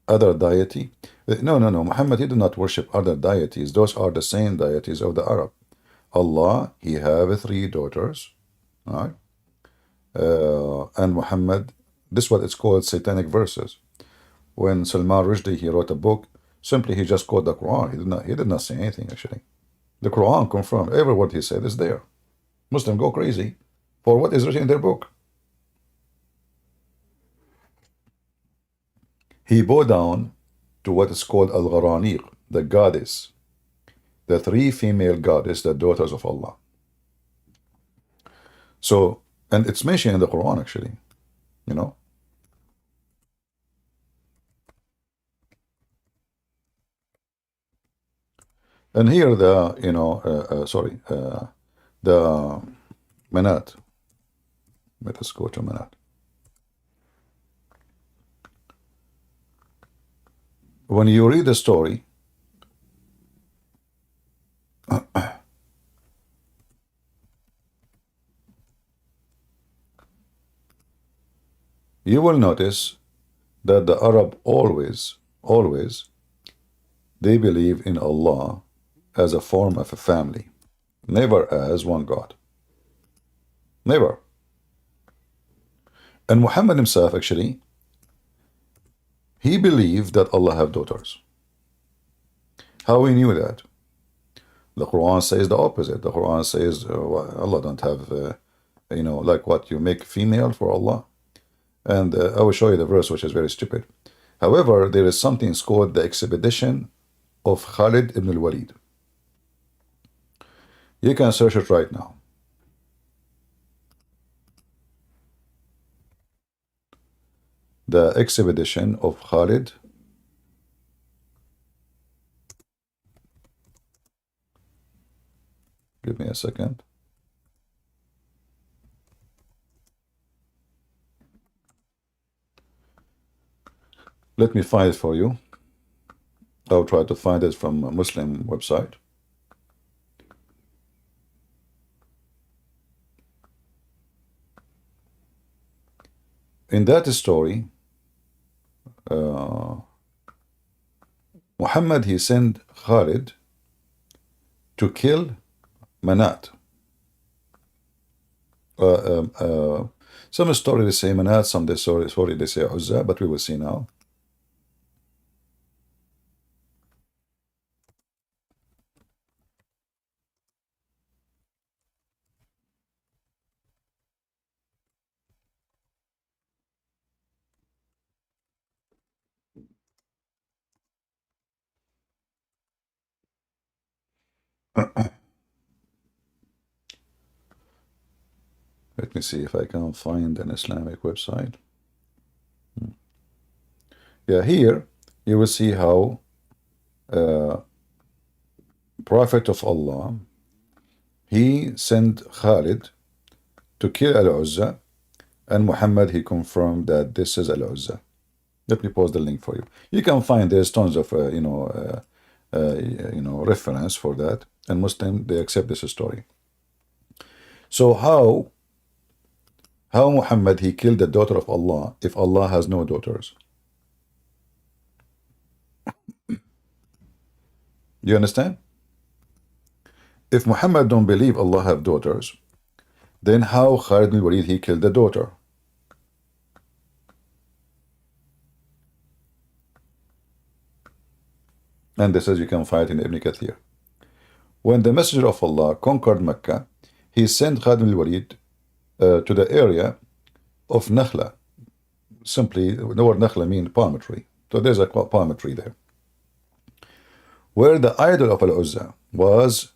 other deity. No. Muhammad, he did not worship other deities. Those are the same deities of the Arab. Allah, He have 3 daughters. Right? And Muhammad, this is what it's called satanic verses. When Salman Rushdie, he wrote a book, simply he just quoted the Quran. He did not say anything actually. The Quran confirmed every word he said is there. Muslims go crazy for what is written in their book. He bowed down to what is called Al-Gharaniq, the goddess, the 3 female goddess, the daughters of Allah. So, and it's mentioned in the Quran actually, And here the, the Manat. Let us go to Manat. When you read the story, you will notice that the Arab always, they believe in Allah as a form of a family, never as one God. Never. And Muhammad himself, actually, he believed that Allah have daughters. How we knew that? The Quran says the opposite. The Quran says Allah don't have, like what you make female for Allah. And I will show you the verse, which is very stupid. However, there is something called the expedition of Khalid ibn al-Walid. You can search it right now. The expedition of Khalid. Give me a second. Let me find it for you. I'll try to find it from a Muslim website. In that story, Muhammad, he sent Khalid to kill Manat. Some stories they say Manat, some they say Uzza, but we will see now. Let me see if I can find an Islamic website. Yeah, here you will see how Prophet of Allah, he sent Khalid to kill Al-Uzza, and Muhammad, he confirmed that this is Al-Uzza. Let me post the link for you. You can find there's tons of reference for that, and Muslim, they accept this story. So how Muhammad, he killed the daughter of Allah if Allah has no daughters? You understand? If Muhammad don't believe Allah have daughters, then how Khalid bin Walid, he killed the daughter? And this is, you can find it in Ibn Kathir. When the Messenger of Allah conquered Mecca, he sent Khalid bin Walid to the area of Nakhla. Simply, the word Nakhla means palm tree. So there's a palm tree there, where the idol of Al-Uzza was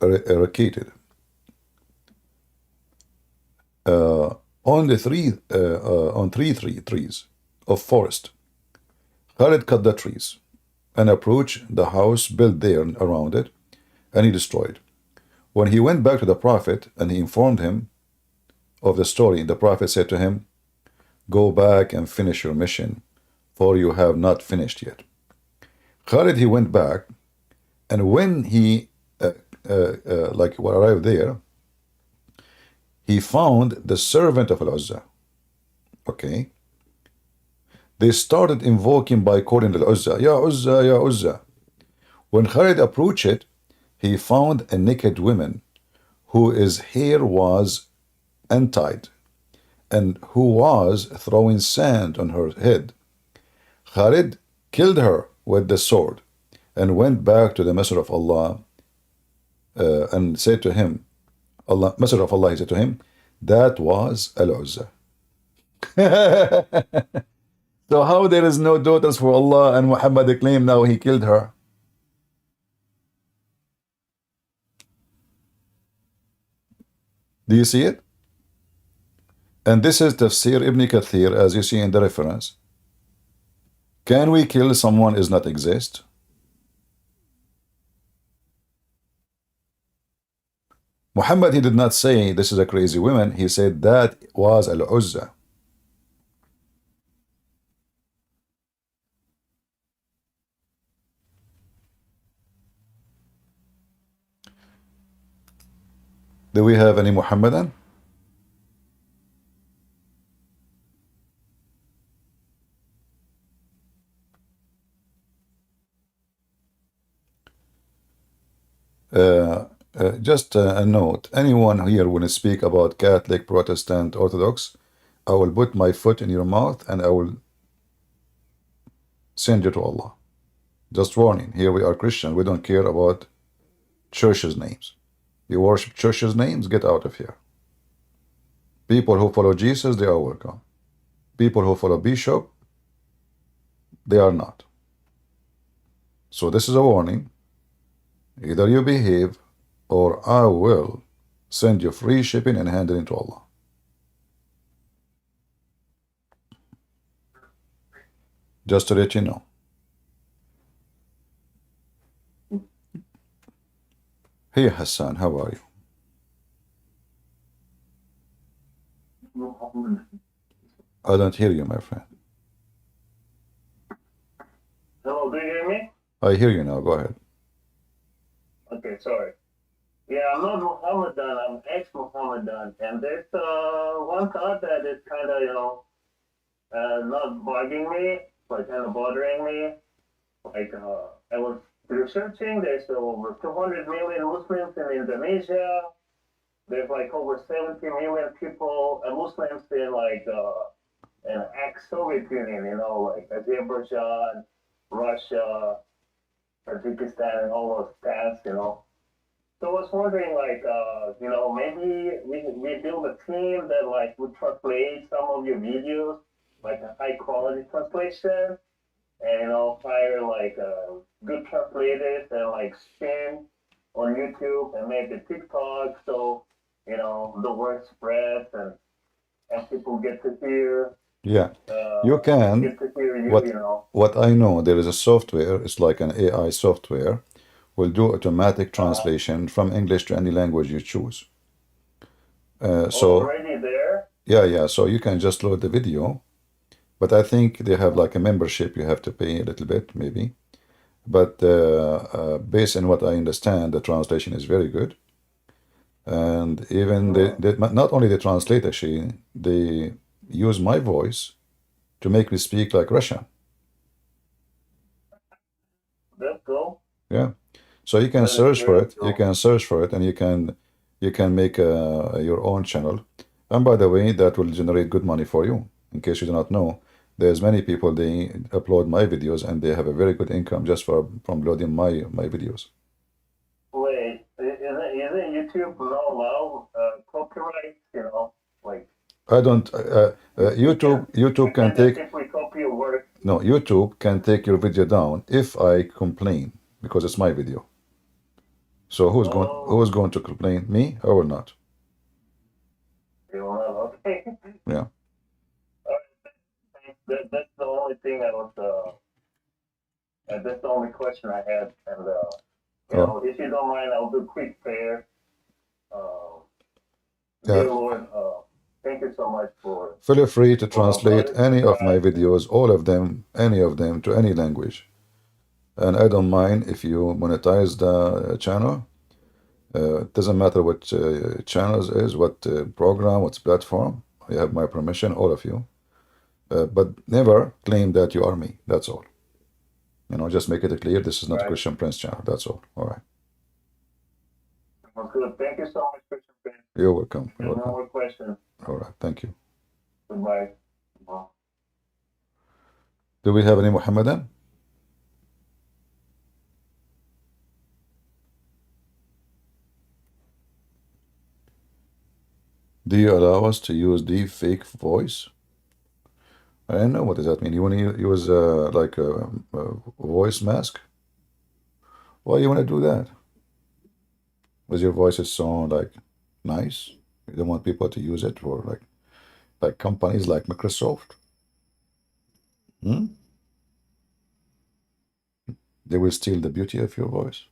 eradicated. On three trees of forest. Khalid cut the trees and approached the house built there around it, and he destroyed. When he went back to the Prophet and he informed him of the story, the Prophet said to him, "Go back and finish your mission, for you have not finished yet." Khalid, he went back, and when he arrived there, he found the servant of Al-Uzza. Okay. They started invoking by calling Al-Uzza, Ya Uzza, Ya Uzza. When Khalid approached it, he found a naked woman whose hair was untied and who was throwing sand on her head. Khalid killed her with the sword and went back to the Messenger of Allah and said to him, Messenger of Allah, he said to him, that was Al-Uzza. So how there is no daughters for Allah, and Muhammad claimed now he killed her? Do you see it? And this is Tafsir Ibn Kathir, as you see in the reference. Can we kill someone who does not exist? Muhammad, he did not say this is a crazy woman. He said that was Al-Uzza. Do we have any Muhammadan? Just a note, anyone here will speak about Catholic, Protestant, Orthodox, I will put my foot in your mouth and I will send you to Allah. Just warning. Here we are Christian. We don't care about churches' names. You worship churches' names, get out of here. People who follow Jesus, they are welcome. People who follow Bishop, they are not. So this is a warning. Either you behave, or I will send you free shipping and hand it into Allah. Just to let you know. Hey Hassan, how are you? I don't hear you, my friend. Hello, do you hear me? I hear you now. Go ahead. Okay, sorry. Yeah, I'm not Muhammadan, I'm ex-Muhammadan. And there's one thought that is kind of, not bugging me, but kind of bothering me. Like, I was researching, there's over 200 million Muslims in Indonesia. There's like over 70 million people, Muslims in like an ex-Soviet Union, like Azerbaijan, Russia, Tajikistan, and all those stands. So I was wondering, like, maybe we build a team that like would translate some of your videos, like a high quality translation, and hire like good translators and like stream on YouTube and maybe TikTok, so the word spreads and people get to hear. Yeah, you can. Get to hear you, What I know, there is a software, it's like an AI software, will do automatic translation from English to any language you choose. So already there. yeah, so you can just load the video, but I think they have like a membership, you have to pay a little bit, maybe. But based on what I understand, the translation is very good. And even not only they translate, actually, they use my voice to make me speak like Russian. That's cool. Yeah. So you can That is search for very it. You cool. can search for it, and you can make your own channel. And by the way, that will generate good money for you. In case you do not know, there's many people, they upload my videos and they have a very good income just from loading my videos. Wait, isn't YouTube not allow copyright? Like I don't. YouTube can take. simply copy your work. No, YouTube can take your video down if I complain because it's my video. So who's going to complain? Me or not? Okay. Yeah. That's the only thing I was. That's the only question I had, and if you don't mind, I'll do quick prayer. Dear Lord, thank you so much for. Feel free to translate any of my videos, all of them, any of them, to any language. And I don't mind if you monetize the channel. It doesn't matter what channels is, what program, what platform. You have my permission, all of you. But never claim that you are me. That's all. Just make it clear. This is not Christian Prince channel. That's all. All right. Good. Thank you so much, Christian Prince. You're welcome. No more questions. All right. Thank you. Goodbye. Do we have any Muhammadan? Do you allow us to use the fake voice? I don't know. What does that mean? You want to use like a voice mask? Why you want to do that? Because your voice is so like nice. You don't want people to use it for like companies like Microsoft. They will steal the beauty of your voice.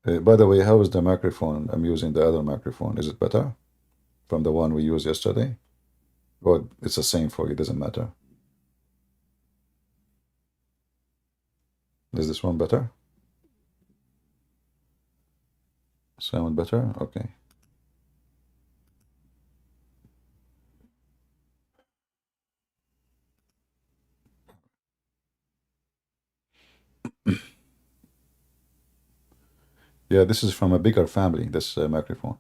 By the way, how is the microphone? I'm using the other microphone. Is it better from the one we used yesterday? Or it's the same for you, doesn't matter. Is this one better? Sound better? Okay. Yeah, this is from a bigger family, this microphone.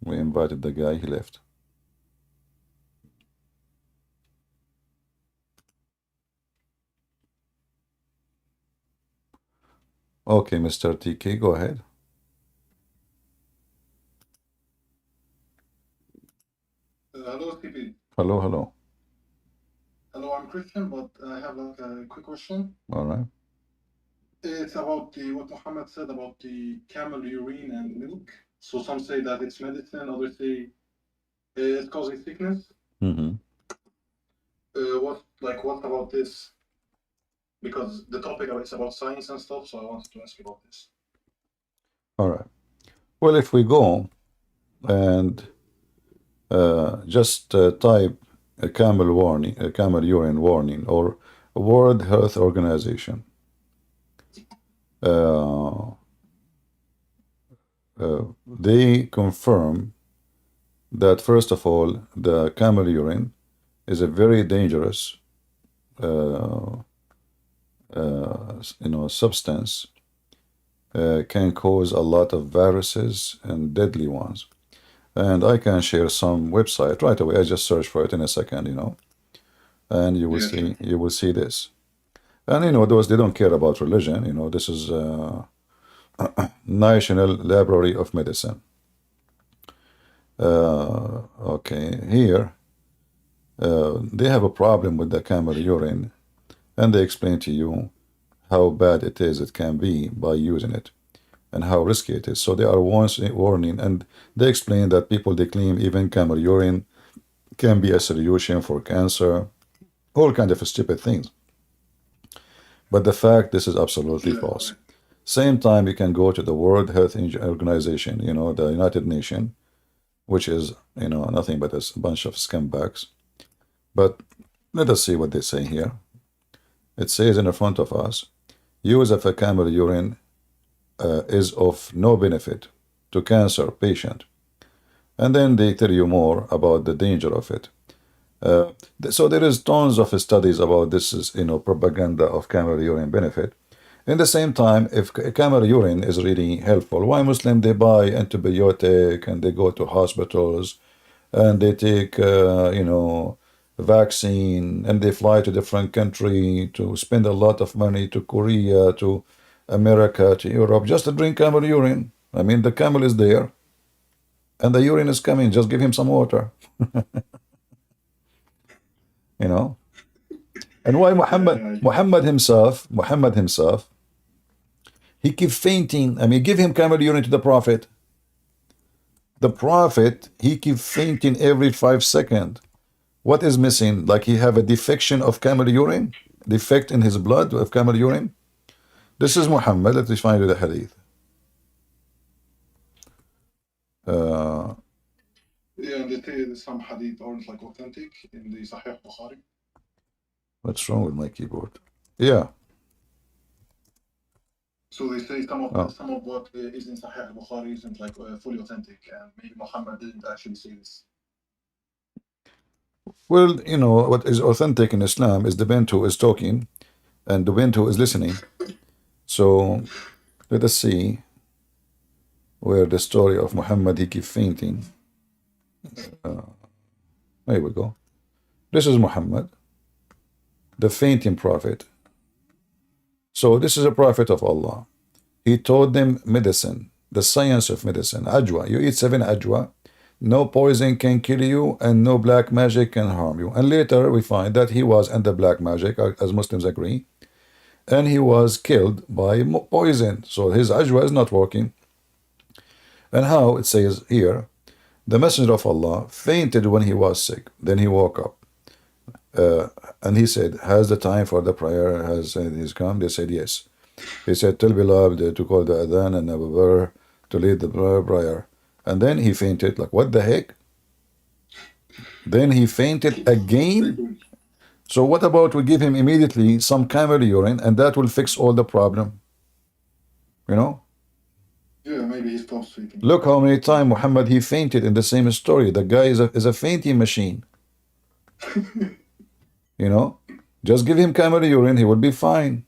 We invited the guy, he left. Okay, Mr. TK, go ahead. Hello, CP. Hello, hello. Hello, I'm Christian, but I have like a quick question. All right. It's about what Muhammad said about the camel urine and milk. So some say that it's medicine, others say it's causing sickness. Mm-hmm. What about this? Because the topic is about science and stuff, so I wanted to ask you about this. All right. Well, if we go and just type a camel urine warning, or World Health Organization. They confirm that, first of all, the camel urine is a very dangerous substance, can cause a lot of viruses and deadly ones. And I can share some website right away. I just search for it in a second, and you will see this. And those, they don't care about religion. This is National Library of Medicine. Okay, here they have a problem with the camel urine, and they explain to you how bad it can be by using it, and how risky it is. So they are warning, and they explain that people, they claim even camel urine can be a solution for cancer, all kind of stupid things. But the fact, this is absolutely false. Same time, you can go to the World Health Organization, the United Nations, which is, nothing but a bunch of scumbags. But let us see what they say here. It says in the front of us, use of a camel urine is of no benefit to cancer patient. And then they tell you more about the danger of it. So there is tons of studies about this, propaganda of camel urine benefit. In the same time, if camel urine is really helpful, why Muslims, they buy antibiotic and they go to hospitals and they take, vaccine, and they fly to different country to spend a lot of money, to Korea, to America, to Europe, just to drink camel urine. I mean, the camel is there and the urine is coming. Just give him some water. And why Muhammad himself, he keeps fainting. I mean, give him camel urine to the Prophet. The Prophet, he keeps fainting every 5 seconds. What is missing? Like he have a defection of camel urine? Defect in his blood of camel urine? This is Muhammad. Let us find you the hadith. Yeah, they say some hadith aren't like authentic in the Sahih Bukhari. What's wrong with my keyboard? Yeah. So they say some of what is in Sahih Bukhari isn't like fully authentic, and maybe Muhammad didn't actually say this. Well, what is authentic in Islam is the bent who is talking and the bent who is listening. So let us see where the story of Muhammad, he keep fainting. There we go. This is Muhammad, the fainting prophet. So this is a prophet of Allah. He taught them medicine, the science of medicine. Ajwa. You eat 7 ajwa. No poison can kill you, and no black magic can harm you. And later we find that he was under black magic, as Muslims agree, and he was killed by poison. So his ajwa is not working. And how it says here, the Messenger of Allah fainted when he was sick. Then he woke up. And he said, has the time for the prayer has come? They said, yes. He said, tell Bilal to call the adhan and Abu Bakr to lead the prayer. And then he fainted. Like, what the heck? Then he fainted again. So what about we give him immediately some camel urine, and that will fix all the problem? Yeah, maybe he stopped sleeping. Look how many times Muhammad, he fainted in the same story. The guy is a fainting machine. Just give him camel urine, he will be fine.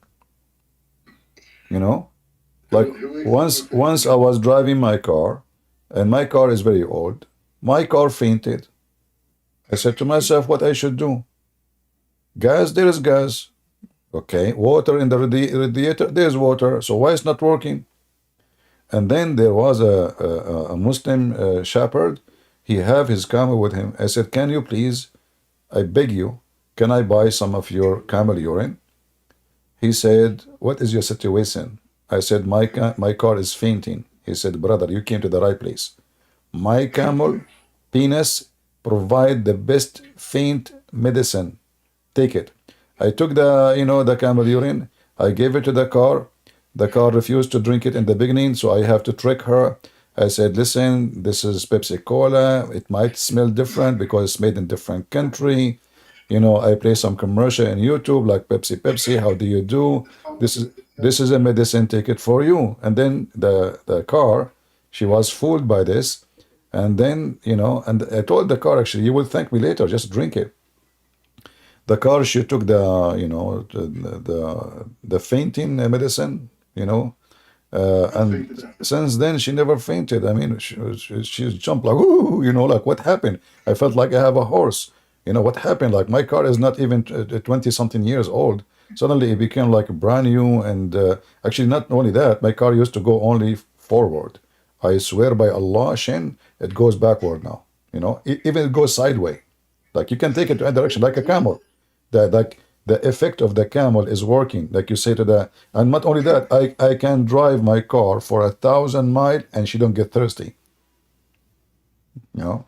Like once I was driving my car, and my car is very old. My car fainted. I said to myself, what I should do? Gas, there is gas. Okay, water in the radiator, there's water. So why it's not working? And then there was a Muslim shepherd. He have his camel with him. I said, can you please, I beg you, can I buy some of your camel urine? He said, what is your situation? I said, my car is fainting. He said, brother, you came to the right place. My camel penis provide the best faint medicine. Take it. I took the camel urine. I gave it to the car. The car refused to drink it in the beginning, so I have to trick her. I said, listen, this is Pepsi Cola. It might smell different because it's made in different country. I play some commercial in YouTube like Pepsi, how do you do? This is a medicine, take it for you. And then the car, she was fooled by this. And then, and I told the car, actually, you will thank me later, just drink it. The car, she took the fainting medicine, and since then she never fainted. I mean, she jumped like, ooh, like what happened? I felt like I have a horse. What happened? Like my car is not even 20 something years old. Suddenly it became like brand new. And actually, not only that, my car used to go only forward. I swear by Allah, Shin, it goes backward now. Even it goes sideways. Like you can take it to any direction, like a camel. The effect of the camel is working, like you say to the, and not only that, I can drive my car for 1,000 miles and she don't get thirsty. Oh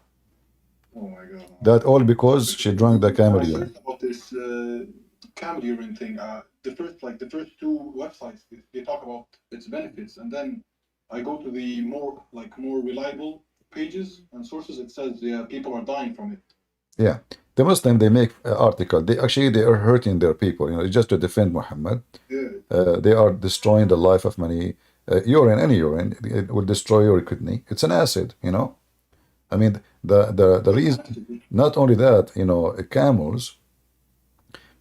my God. That all because she drank the camel urine. About this camel urine thing, the first two websites they talk about its benefits, and then I go to the more reliable pages and sources. It says people are dying from it. Yeah, the Muslim, they make an article. They are hurting their people. Just to defend Muhammad. Yeah. They are destroying the life of many. Urine, any urine, it will destroy your kidney. It's an acid. I mean, the reason. Not only that, camels,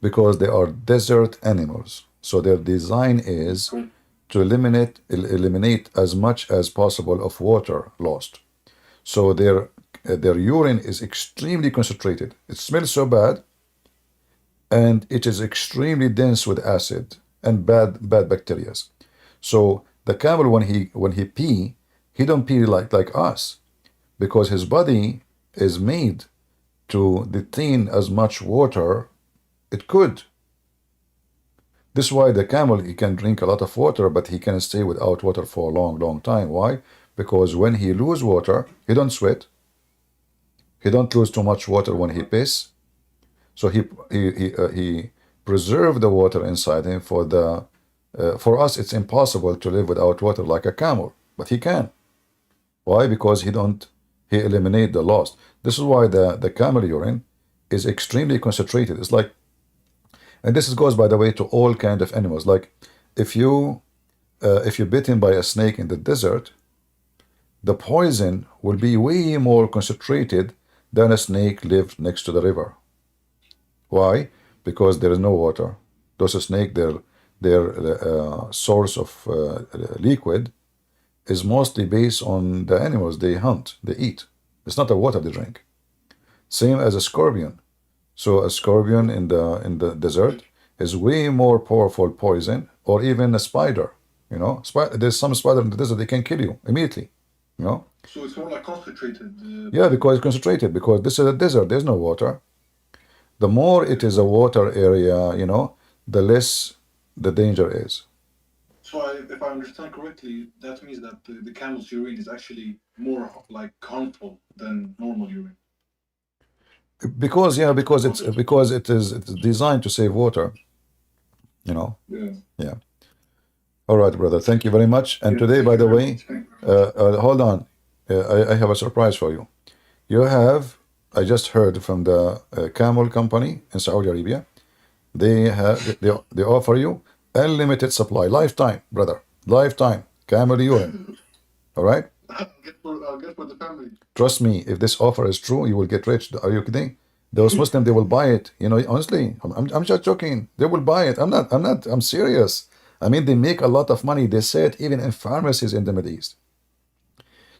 because they are desert animals, so their design is to eliminate as much as possible of water lost. So their urine is extremely concentrated. It smells so bad, and it is extremely dense with acid and bad bacteria. So the camel, when he pee, he don't pee like us, because his body is made to detain as much water it could. This is why the camel, he can drink a lot of water, but he can stay without water for a long time. Why? Because when he lose water, he don't sweat. He don't lose too much water when he piss. So he preserve the water inside him for us. It's impossible to live without water like a camel, but he can. Why? Because he eliminate the loss. This is why the camel urine is extremely concentrated. It's like, and this goes, by the way, to all kind of animals. Like if you're bitten by a snake in the desert, the poison will be way more concentrated than a snake lived next to the river. Why? Because there is no water. Those snakes, their source of liquid is mostly based on the animals they hunt, they eat. It's not the water they drink. Same as a scorpion. So a scorpion in the desert is way more powerful poison, or even a spider. There's some spider in the desert, they can kill you immediately. So it's more like concentrated. Yeah, because it's concentrated, because this is a desert, there's no water. The more it is a water area, the less the danger is. So if I understand correctly, that means that the camel's urine is actually more harmful than normal urine. Because it is designed to save water. Yeah. All right, brother. Thank you very much. And today, by the way, hold on. I have a surprise for you. I just heard from the camel company in Saudi Arabia. They offer you unlimited supply, lifetime, brother, lifetime camel urine. All right. I'll get for the family. Trust me, if this offer is true, you will get rich. Are you kidding? Those Muslims, they will buy it. Honestly, I'm just joking. They will buy it. I'm serious. I mean, they make a lot of money. They say it even in pharmacies in the Middle East.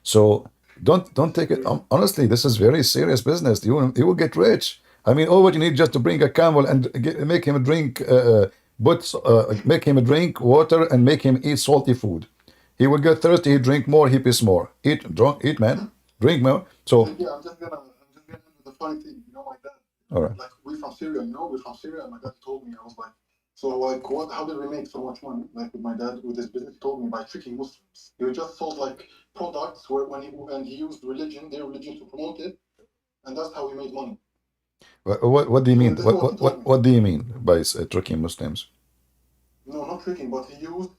So don't take it honestly. This is very serious business. You will get rich. I mean, all what you need just to bring a camel and make him drink, make him drink water and make him eat salty food. He will get thirsty. He drink more. He piss more. Eat, man. Drink more. So Yeah, I'm just gonna end with a funny thing. You know, my dad, all right. like we're from Syria, we're from Syria, and my dad told me, I was like, so like what how did we make so much money? Like with my dad with his business, he told me by tricking Muslims. He just sold like products where he used their religion to promote it, and that's how we made money. What do you So mean? this is what he told me. What do you mean by tricking Muslims? No, not tricking, but he used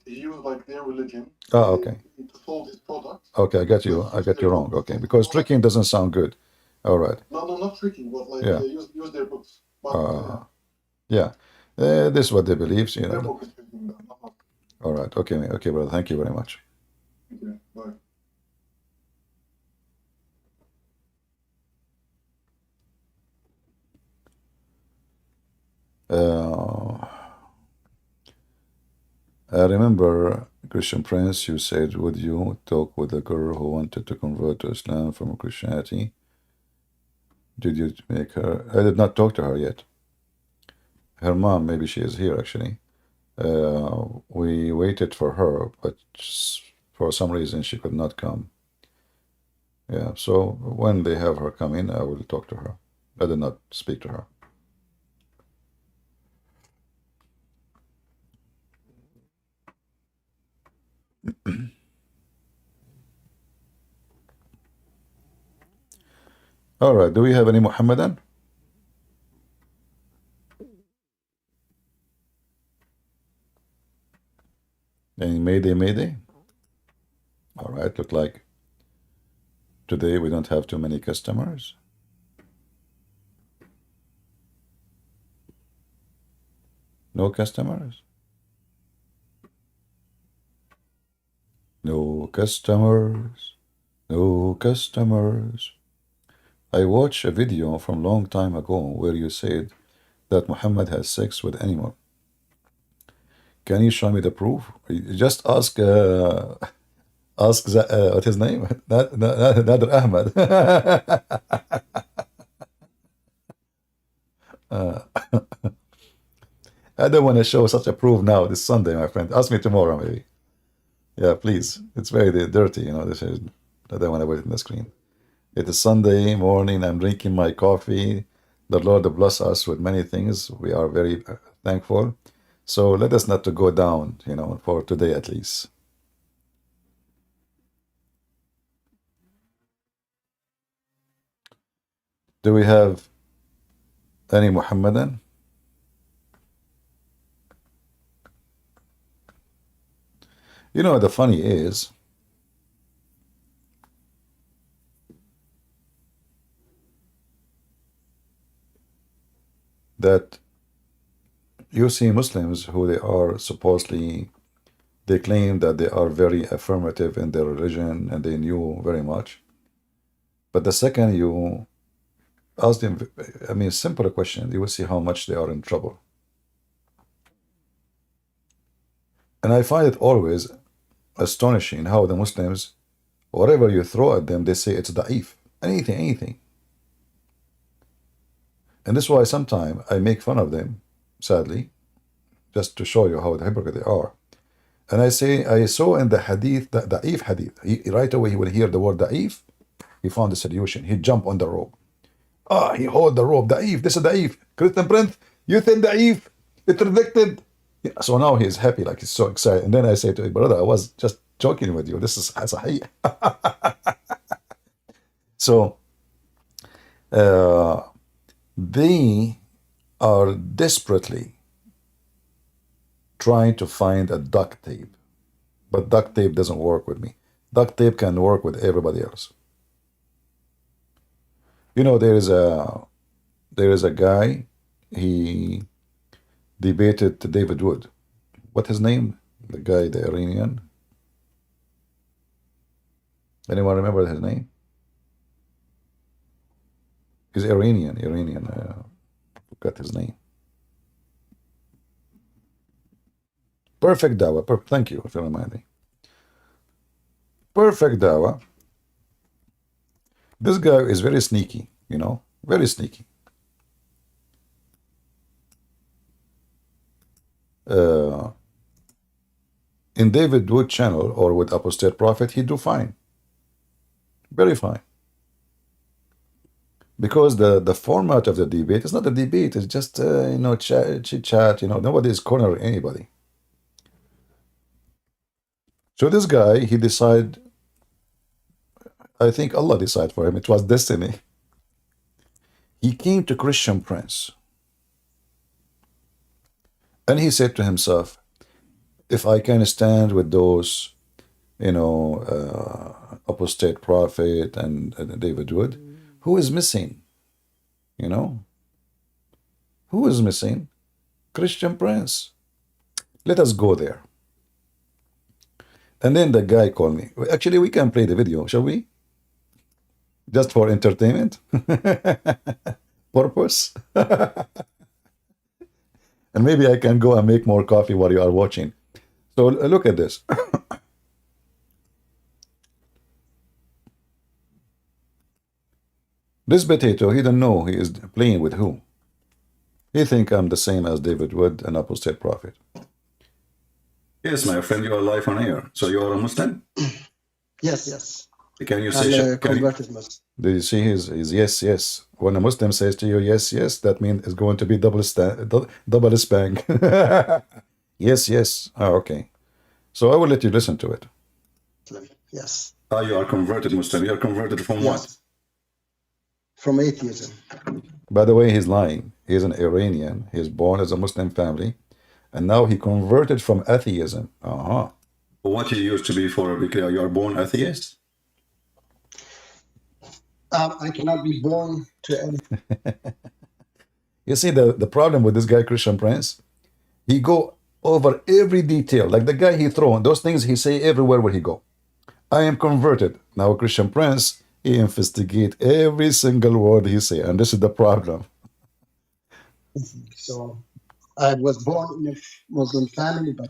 like their religion Okay. to sold his products. Okay, I got you. I got you wrong. Okay, because tricking doesn't sound good. All right. No, not tricking, but like Yeah. use their books. But Yeah. This is what they believe. You their know. book is tricking them. Not All right. Okay. Okay, brother. Thank you very much. okay, bye. I remember, Christian Prince, you said, would you talk with a girl who wanted to convert to Islam from Christianity? Did you make her? I did not talk to her yet. Her mom, maybe she is here actually. We waited for her, but for some reason she could not come. Yeah, so when they have her come in, I will talk to her. I did not speak to her. All right, do we have any Muhammadan? Any Mayday? All right, look like today we don't have too many customers. No customers? No customers. No customers. I watched a video from a long time ago where you said that Muhammad has sex with animal. Can you show me the proof? Just ask what his name? Nader Ahmed. I don't want to show such a proof now this Sunday, my friend. Ask me tomorrow, maybe. Yeah, please. It's very dirty, you know. This is, I don't want to wait on the screen. It is Sunday morning. I'm drinking my coffee. The Lord bless us with many things. We are very thankful. So let us not to go down, you know, for today at least. Do we have any Muhammadan? You know, the funny is, that you see Muslims who they are supposedly, they claim that they are very affirmative in their religion and they knew very much. But the second you ask them, I mean, simple question, you will see how much they are in trouble. And I find it always astonishing how the Muslims, whatever you throw at them, they say it's da'if. Anything. And this is why sometimes I make fun of them, sadly, just to show you how hypocrite they are. And I say, I saw in the hadith, the da'if hadith, right away he will hear the word da'if, he found the solution. He jump on the rope. He hold the rope. Da'if, this is da'if. Christian Prince, you think da'if? It's rejected. So now he's happy, like he's so excited. And then I say to him, brother, I was just joking with you. This is sahih. So they are desperately trying to find a duct tape. But duct tape doesn't work with me. Duct tape can work with everybody else. You know, there is a guy, he debated David Wood. What's his name? The guy, the Iranian. Anyone remember his name? He's Iranian. Forgot his name. Perfect dawah. Thank you for reminding. Perfect dawah. This guy is very sneaky, you know, very sneaky. In David Wood channel or with Apostate Prophet, he do fine. Very fine. Because the format of the debate is not a debate. It's just, you know, chit chat, you know, nobody is cornering anybody. So this guy, he decided, I think Allah decided for him. It was destiny. He came to Christian Prince. And he said to himself, if I can stand with those, you know, Apostate Prophet and David Wood, who is missing? You know? Who is missing? Christian Prince. Let us go there. And then the guy called me. Actually, we can play the video, shall we? Just for entertainment purpose. And maybe I can go and make more coffee while you are watching. So look at this. This potato, he don't know he is playing with who. He think I'm the same as David Wood, an Apostate Prophet. Yes, my friend, you are live on air. So you are a Muslim? Yes, yes. Can you say? I'm converted Muslim. Do you see his yes, yes? When a Muslim says to you yes, yes, that means it's going to be double spank. Yes, yes. Oh, okay. So I will let you listen to it. Yes. Ah, you are converted Muslim. You are converted from what? From atheism. By the way, he's lying. He's an Iranian. He's born as a Muslim family. And now he converted from atheism. Uh-huh. What you used to be for, because you are born atheist? I cannot be born to any. You see the problem with this guy, Christian Prince? He go over every detail. Like the guy he thrown, those things he say everywhere where he go. I am converted. Now Christian Prince, he investigate every single word he say. And this is the problem. So I was born in a Muslim family, but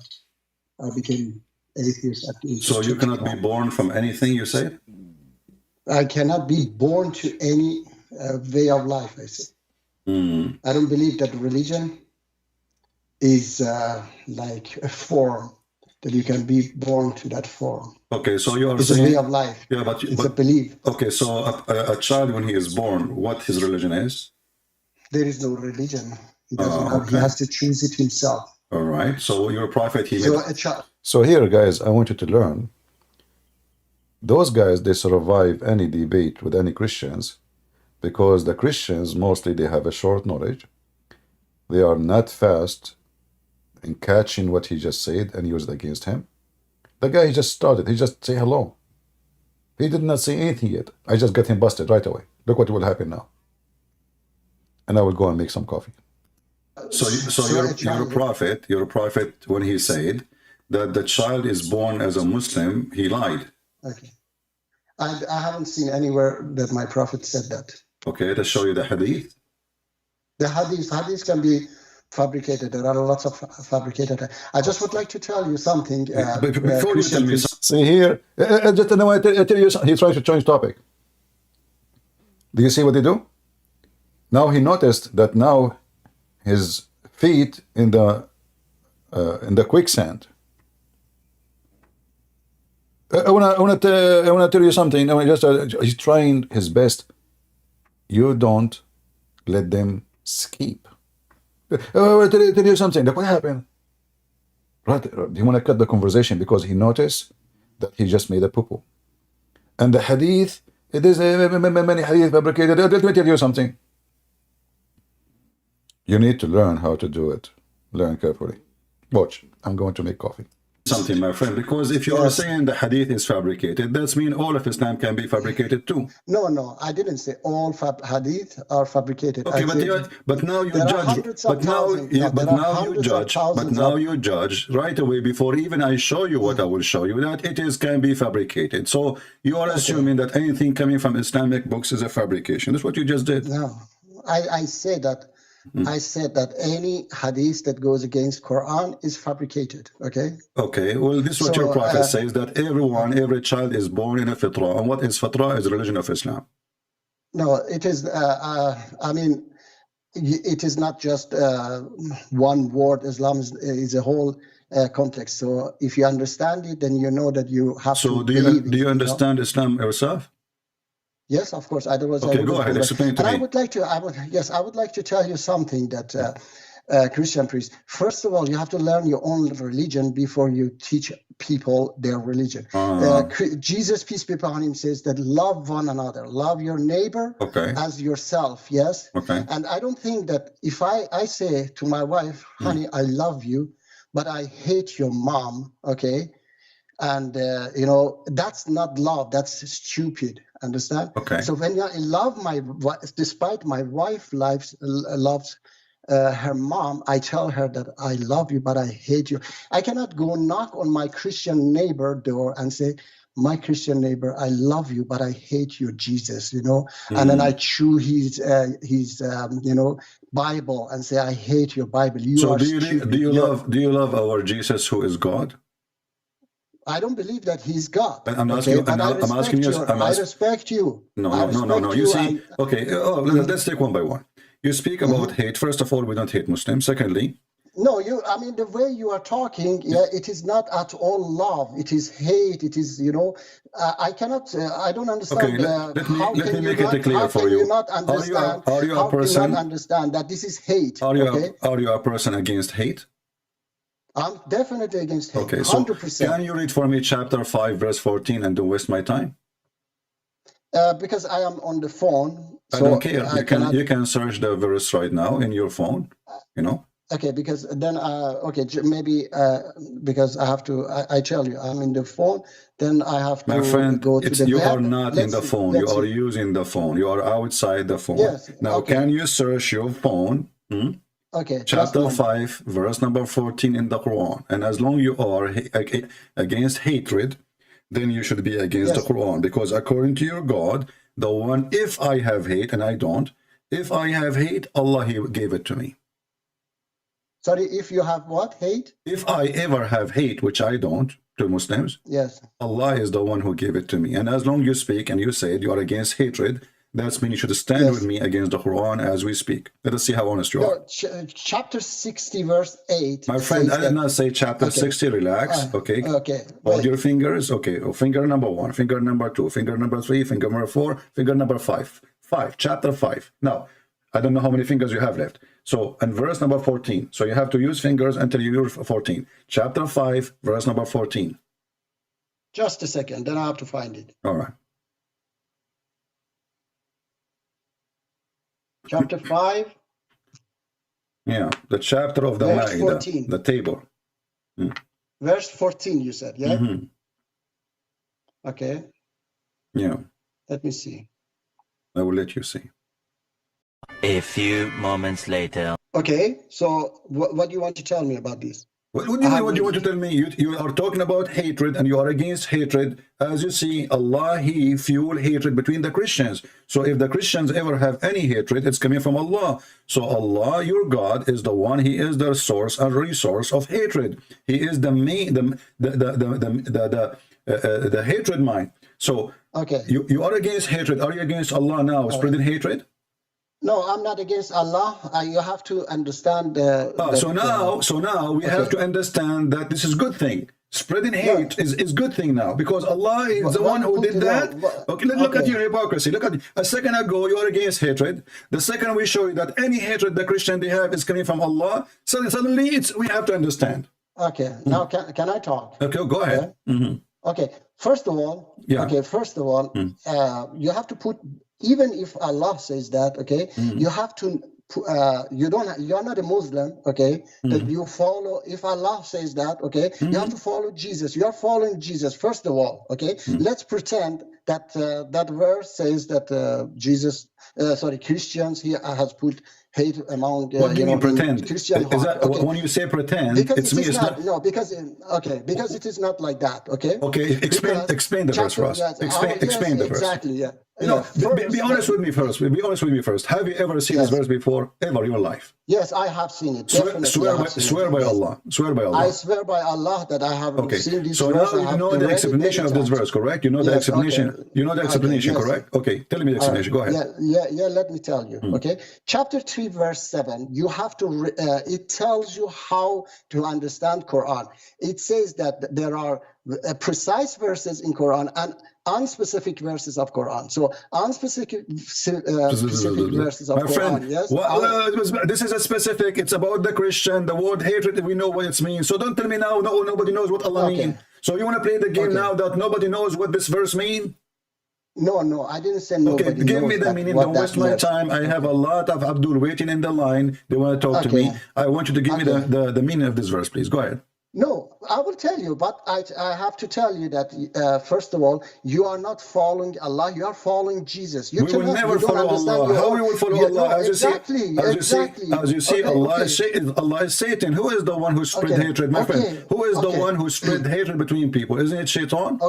I became atheist at the age So of you cannot 25. be born from anything, you say? I cannot be born to any way of life, I say. I don't believe that religion is like a form, that you can be born to that form. Okay, so you are It's a saying... way of life. Yeah, but It's a belief. okay, so a child when he is born, what his religion is? There is no religion. He doesn't Oh, have. He okay. has to choose it himself. All right. So your prophet, he So made... a child. So here, guys, I want you to learn. Those guys, they survive any debate with any Christians because the Christians, mostly, they have a short knowledge. They are not fast in catching what he just said and use it against him. The guy, he just started. He just say hello. He did not say anything yet. I just got him busted right away. Look what will happen now. And I will go and make some coffee. So your prophet, when he said that the child is born as a Muslim, he lied. Okay. I haven't seen anywhere that my prophet said that. Okay, to show you the hadith. The hadith can be fabricated. There are lots of fabricated. I just would like to tell you something. Before you tell me something, see here, just I tell you something. He tries to change topic. Do you see what they do? Now he noticed that now his feet in the quicksand. I want to tell you something. He's trying his best. You don't let them skip. I want to tell you something. Like, what happened? Right? He want to cut the conversation because he noticed that he just made a poo-poo. And the hadith, it is many hadith fabricated. Let me tell you something. You need to learn how to do it. Learn carefully. Watch. I'm going to make coffee. Something, my friend, because if you are saying the hadith is fabricated, that means all of Islam can be fabricated too. No, I didn't say all hadith are fabricated. Okay, but now you judge. But now you judge right away before even I show you what I will show you that it is can be fabricated. So you are assuming that anything coming from Islamic books is a fabrication. That's what you just did. No, I say that I said that any hadith that goes against Quran is fabricated. Okay. Okay, well, this is what So, your prophet says, that every child is born in a fitrah. And what is fitrah? Is the religion of Islam. No, it is. I mean, it is not just one word. Islam is a whole context. So if you understand it, then you know that you have So to do believe you it, understand Islam yourself? Yes, of course. Otherwise, Okay, I go ahead. Explain to and me. I would like to. I would like to tell you something that Christian priest. First of all, you have to learn your own religion before you teach people their religion. Jesus, peace be upon him, says that love one another, love your neighbor Okay. as yourself. Yes. Okay. And I don't think that if I say to my wife, honey, I love you, but I hate your mom. Okay. And you know, that's not love. That's stupid. Understand? Okay. So when I love despite my wife loves her mom, I tell her that I love you, but I hate you. I cannot go knock on my Christian neighbor door and say, my Christian neighbor, I love you, but I hate your Jesus, you know. And then I chew his you know, Bible and say, I hate your Bible. You So are do stupid. you love our Jesus who is God? I don't believe that he's God. I'm asking. But I respect you. No. You see, okay. Let's take one by one. You speak about hate. First of all, we don't hate Muslims. Secondly, no, I mean, the way you are talking, it is not at all love. It is hate. It is, you know, I cannot. I don't understand. Okay, let me make it clear for you. Are you a person? How can you not understand that this is hate? Are you a person against hate? I'm definitely against hate. Okay, so 100%. Can you read for me chapter 5, verse 14, and don't waste my time? Because I am on the phone. I don't care. You can search the verse right now in your phone. You know. Okay, because then maybe because I have to. I tell you, I'm in the phone. Then I have to. My friend, go to the you web. are not in the phone. You are using the phone. You are outside the phone. Yes. Now, can you search your phone? Okay. Chapter 5, verse number 14 in the Quran. And as long you are against hatred, then you should be against the Quran. Because according to your God, the one, if I have hate, and I don't, if I have hate, Allah, He gave it to me. Sorry, if you have what? Hate? If I ever have hate, which I don't, to Muslims, yes, Allah is the one who gave it to me. And as long you speak and you say you are against hatred, that's mean you should stand with me against the Quran as we speak. Let us see how honest you are. Chapter 60, verse 8. My friend, I did not say chapter 60. Relax. Okay. Okay. Hold your fingers. Okay. Finger number 1, finger number 2, finger number 3, finger number 4, finger number 5. Chapter 5. Now, I don't know how many fingers you have left. So, and verse number 14. So you have to use fingers until you use 14. Chapter 5, verse number 14. Just a second. Then I have to find it. All right. Chapter 5. Yeah, the chapter of the Ma'idah, the table. Verse 14, you said, yeah? Okay. Yeah. Let me see. I will let you see. A few moments later. Okay, so what do you want to tell me about this? What do you mean? What do you want to tell me? You are talking about hatred and you are against hatred. As you see, Allah, He fuel hatred between the Christians. So if the Christians ever have any hatred, it's coming from Allah. So Allah, your God, is the one. He is the source and resource of hatred. He is the main, the hatred mind. So okay, you are against hatred. Are you against Allah now, spreading hatred? No, I'm not against Allah. You have to understand. So now we have to understand that this is good thing. Spreading hate is good thing now because Allah is the one who did that. Okay, look at your hypocrisy. Look at a second ago you are against hatred. The second we show you that any hatred the Christian they have is coming from Allah. So suddenly we have to understand. Okay, now can I talk? Okay, go ahead. Okay, first of all, you have to put. Even if Allah says that, okay, you have to. You're not a Muslim, okay? That you follow. If Allah says that, okay, you have to follow Jesus. You are following Jesus first of all, okay? Let's pretend that that verse says that Christians here has put hate among. What do you mean pretend? Christian is that, okay. When you say pretend, because it is not. No, because it is not like that, okay? Okay, explain the verse for us. Explain the verse. Exactly, yeah. You know, be honest with me first. Be honest with me first. Have you ever seen this verse before, ever in your life? Yes, I have seen it. Swear by Allah. Swear by Allah. I swear by Allah that I have seen this so verse. So now you know the explanation of this verse, correct? You know the explanation. Okay. You know the explanation, correct? Okay, tell me the explanation. Go ahead. Yeah. Let me tell you. Okay, chapter 3, verse 7. You have to. It tells you how to understand Quran. It says that there are precise verses in Quran and unspecific verses of Quran. So unspecific verses of my Quran. Friend, Yes. This is a specific. It's about the Christian. The word hatred. We know what it means. So don't tell me now. No, nobody knows what Allah means. So you want to play the game now that nobody knows what this verse means? No, I didn't say nobody. Okay, give me the meaning. Don't waste my time. I have a lot of Abdul waiting in the line. They want to talk to me. I want you to give me the meaning of this verse, please. Go ahead. No, I will tell you, but I have to tell you that, first of all, you are not following Allah, you are following Jesus. We will never follow Allah. How we will follow Allah? As you see, Allah is Satan. Who is the one who spread hatred, my friend? Who is the one who spread hatred between people? Isn't it Shaitan?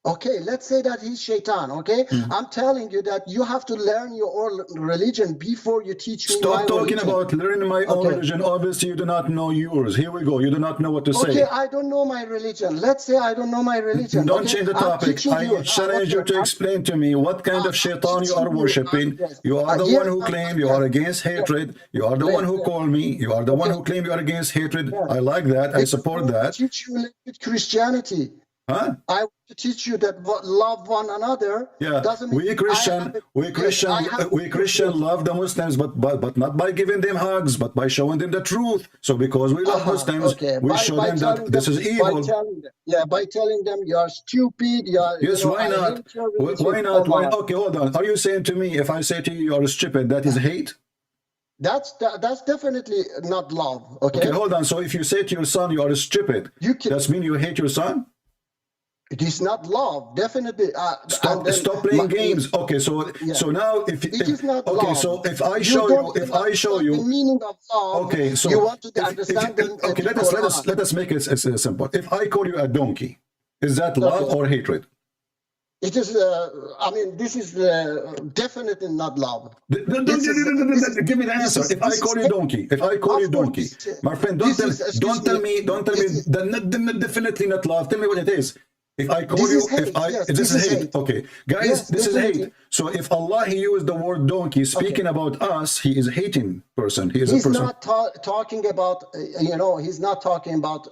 Okay, let's say that he's Shaitan, okay? I'm telling you that you have to learn your own religion before you teach me my religion. Stop talking about learning my own religion. Obviously, you do not know yours. Here we go. You do not know what to say. Okay, I don't know my religion. Let's say I don't know my religion. Don't change the topic. I challenge you to explain to me what kind of Shaitan you are worshipping. You are the one who claims you are against hatred. You are the one who called me. You are the one who claims you are against hatred. I like that. I support that. I teach you Christianity. Huh? I want to teach you that love one another. Yeah, doesn't mean we Christian love the Muslims, but not by giving them hugs, but by showing them the truth. So because we love Muslims, we show them that this is evil. By telling them you are stupid. Yes, why not? Why not? Okay, hold on. Are you saying to me, if I say to you, you are stupid, that is hate? That's definitely not love. Okay, hold on. So if you say to your son, you are stupid, does mean you hate your son? It is not love, definitely. Stop playing games. Okay, so now if it is not love. So if I show you the meaning of love. Okay, so you want to understand. Okay, let us make it simple. If I call you a donkey, is that love or hatred? It is. I mean, this is definitely not love. Give me the answer. If I call you donkey, my friend, don't tell me. Definitely not love. Tell me what it is. If I call you, this is hate. Okay, guys, this is hate. So if Allah, He used the word donkey, speaking about us, He is a hating person. He is a person. He's not talking about. He's not talking about.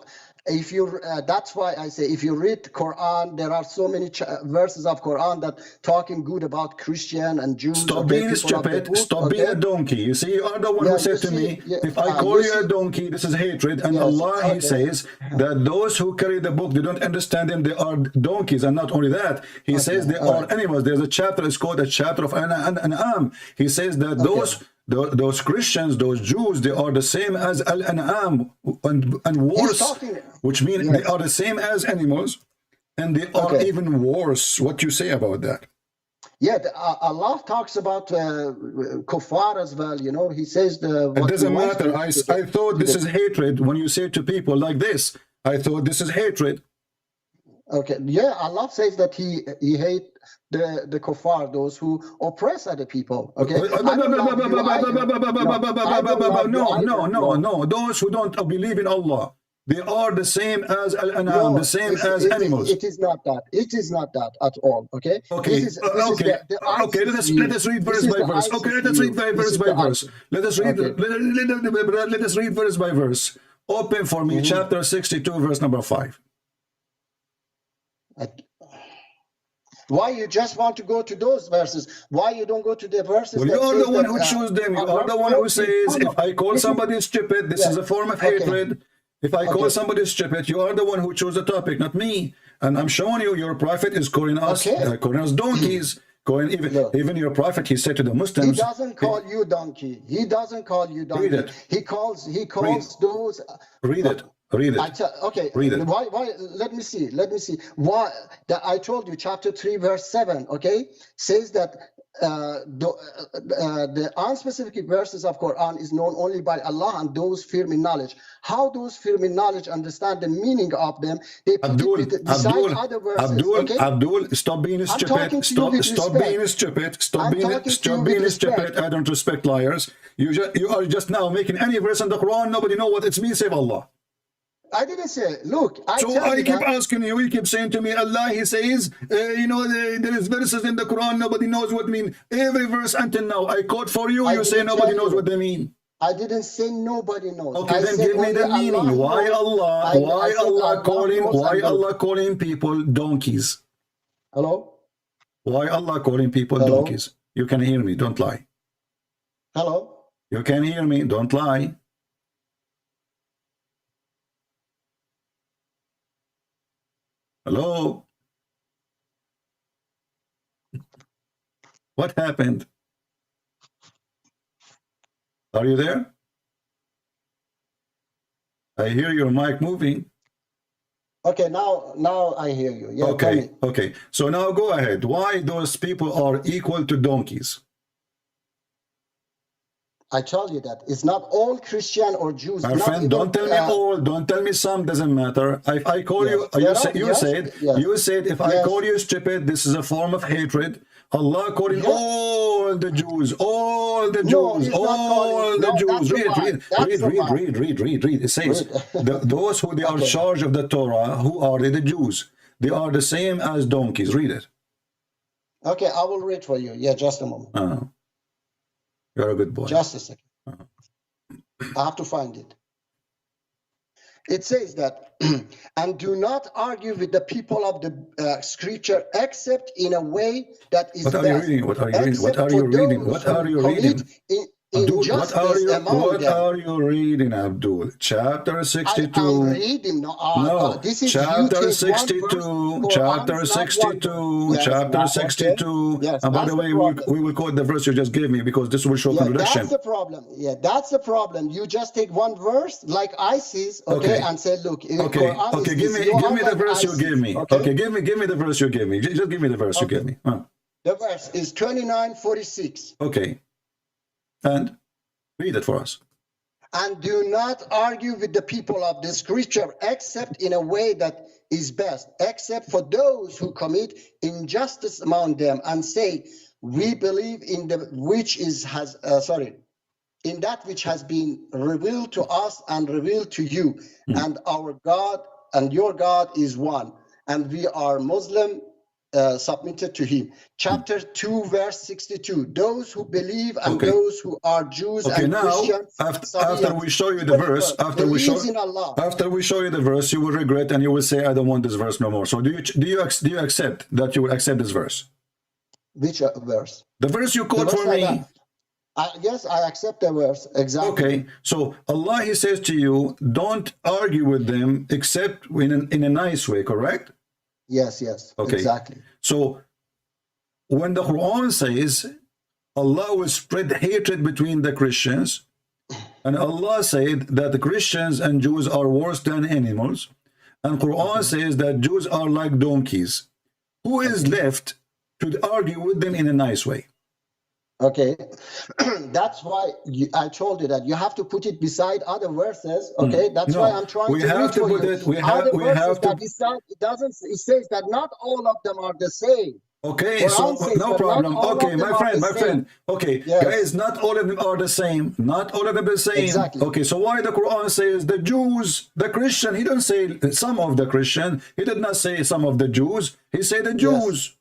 If you, that's why I say, if you read Quran, there are so many verses of Quran that talking good about Christian and Jews. Stop being stupid. Stop being a donkey. You see, you are the one who said to me, if I call you a donkey, this is hatred. And Allah, He says that those who carry the book, they don't understand them. They are donkeys. And not only that, He says they are animals. There's a chapter, it's called a chapter of An'am. He says that those Christians, those Jews, they are the same as Al-An'am and worse, which means they are the same as animals, and they are even worse. What you say about that? Yeah, Allah talks about kuffar as well. He says it doesn't matter. I thought this is hatred when you say to people like this. I thought this is hatred. Okay, yeah, Allah says that He hates the kuffar, those who oppress other people. Okay. No. Those who don't believe in Allah, they are the same as Al-An'am, the same as animals. It is not that. It is not that at all. Okay. Okay. Let us read verse by verse. Okay, let us read verse by verse. Let us read verse by verse. Open for me chapter 62, verse number 5. Why you just want to go to those verses? Why you don't go to the verses? Well, you are the one who chooses them. You are the one who says, if I call somebody stupid, this is a form of hatred. If I call somebody stupid, you are the one who chose the topic, not me. And I'm showing you, your prophet is calling us donkeys. Even your prophet, he said to the Muslims, he doesn't call you donkey. He doesn't call you donkey. Read it. He calls those. Read it. Read it. Read it. Why? Let me see. Why? I told you, chapter 3, verse 7. Okay, says that the unspecific verses of Quran is known only by Allah and those firm in knowledge. How those firm in knowledge understand the meaning of them? They put it beside other verses. Abdul, stop being stupid. Stop being stupid. Stop being stupid. I don't respect liars. You are just now making any verse in the Quran. Nobody know what it means save Allah. I didn't say, look, I keep asking you, you keep saying to me, Allah, he says, you know, there is verses in the Quran, nobody knows what mean. Every verse until now, I quote for you, you say nobody knows what they mean. I didn't say nobody knows. Okay, then give me the meaning. Why Allah calling people donkeys? Hello? Why Allah calling people donkeys? You can hear me, don't lie. Hello? You can hear me, don't lie. Hello? What happened? Are you there? I hear your mic moving. Okay, now I hear you. Yeah, okay. So now go ahead. Why those people are equal to donkeys? I told you that it's not all Christian or Jews. My friend, don't tell me all, don't tell me some, doesn't matter. If I call you said if I call you stupid, this is a form of hatred. Allah calling all the Jews, all the Jews, all the Jews. Read. It says, those who they are charged of the Torah, who are they? The Jews. They are the same as donkeys. Read it. Okay, I will read for you. Yeah, just a moment. You're a good boy. Just a second. I have to find it. It says that, and do not argue with the people of the scripture except in a way that is What are you reading? What are you reading? What are you reading? What are you reading? Abdul, what are you reading, Abdul? Chapter 62. I'm reading. This is chapter 62. Chapter 62. Chapter 62. Yes, and by the way, we will quote the verse you just gave me because this will show contradiction. That's the problem. Yeah, that's the problem. You just take one verse like ISIS, and say, look. Give me the verse you gave me. Okay, give me the verse you gave me. Just give me the verse you gave me. The verse is 29:46. Okay. And read it for us. And do not argue with the people of the scripture except in a way that is best, except for those who commit injustice among them and say, we believe in the in that which has been revealed to us and revealed to you, and our God and your God is one, and we are Muslim submitted to him. Chapter 2 verse 62, those who believe and those who are Jews and Christians. After we show you the verse, after we show you the verse, you will regret and you will say, I don't want this verse no more. So do you accept that you will accept this verse? Which verse? The verse you quote for me. Yes, I accept the verse, exactly. Okay, so Allah, he says to you, don't argue with them except in a nice way, correct? Yes, okay. Exactly. So when the Quran says Allah will spread hatred between the Christians, and Allah said that the Christians and Jews are worse than animals, and Quran says that Jews are like donkeys, who is left to argue with them in a nice way? Okay, that's why I told you that you have to put it beside other verses. Okay, that's why I'm trying to read for you. It says that not all of them are the same. Okay, so no problem. Okay, my friend. Okay, guys, not all of them are the same. Not all of them are the same. Exactly. Okay, so why the Quran says the Jews, the Christian? He didn't say some of the Christian. He did not say some of the Jews. He said the Jews.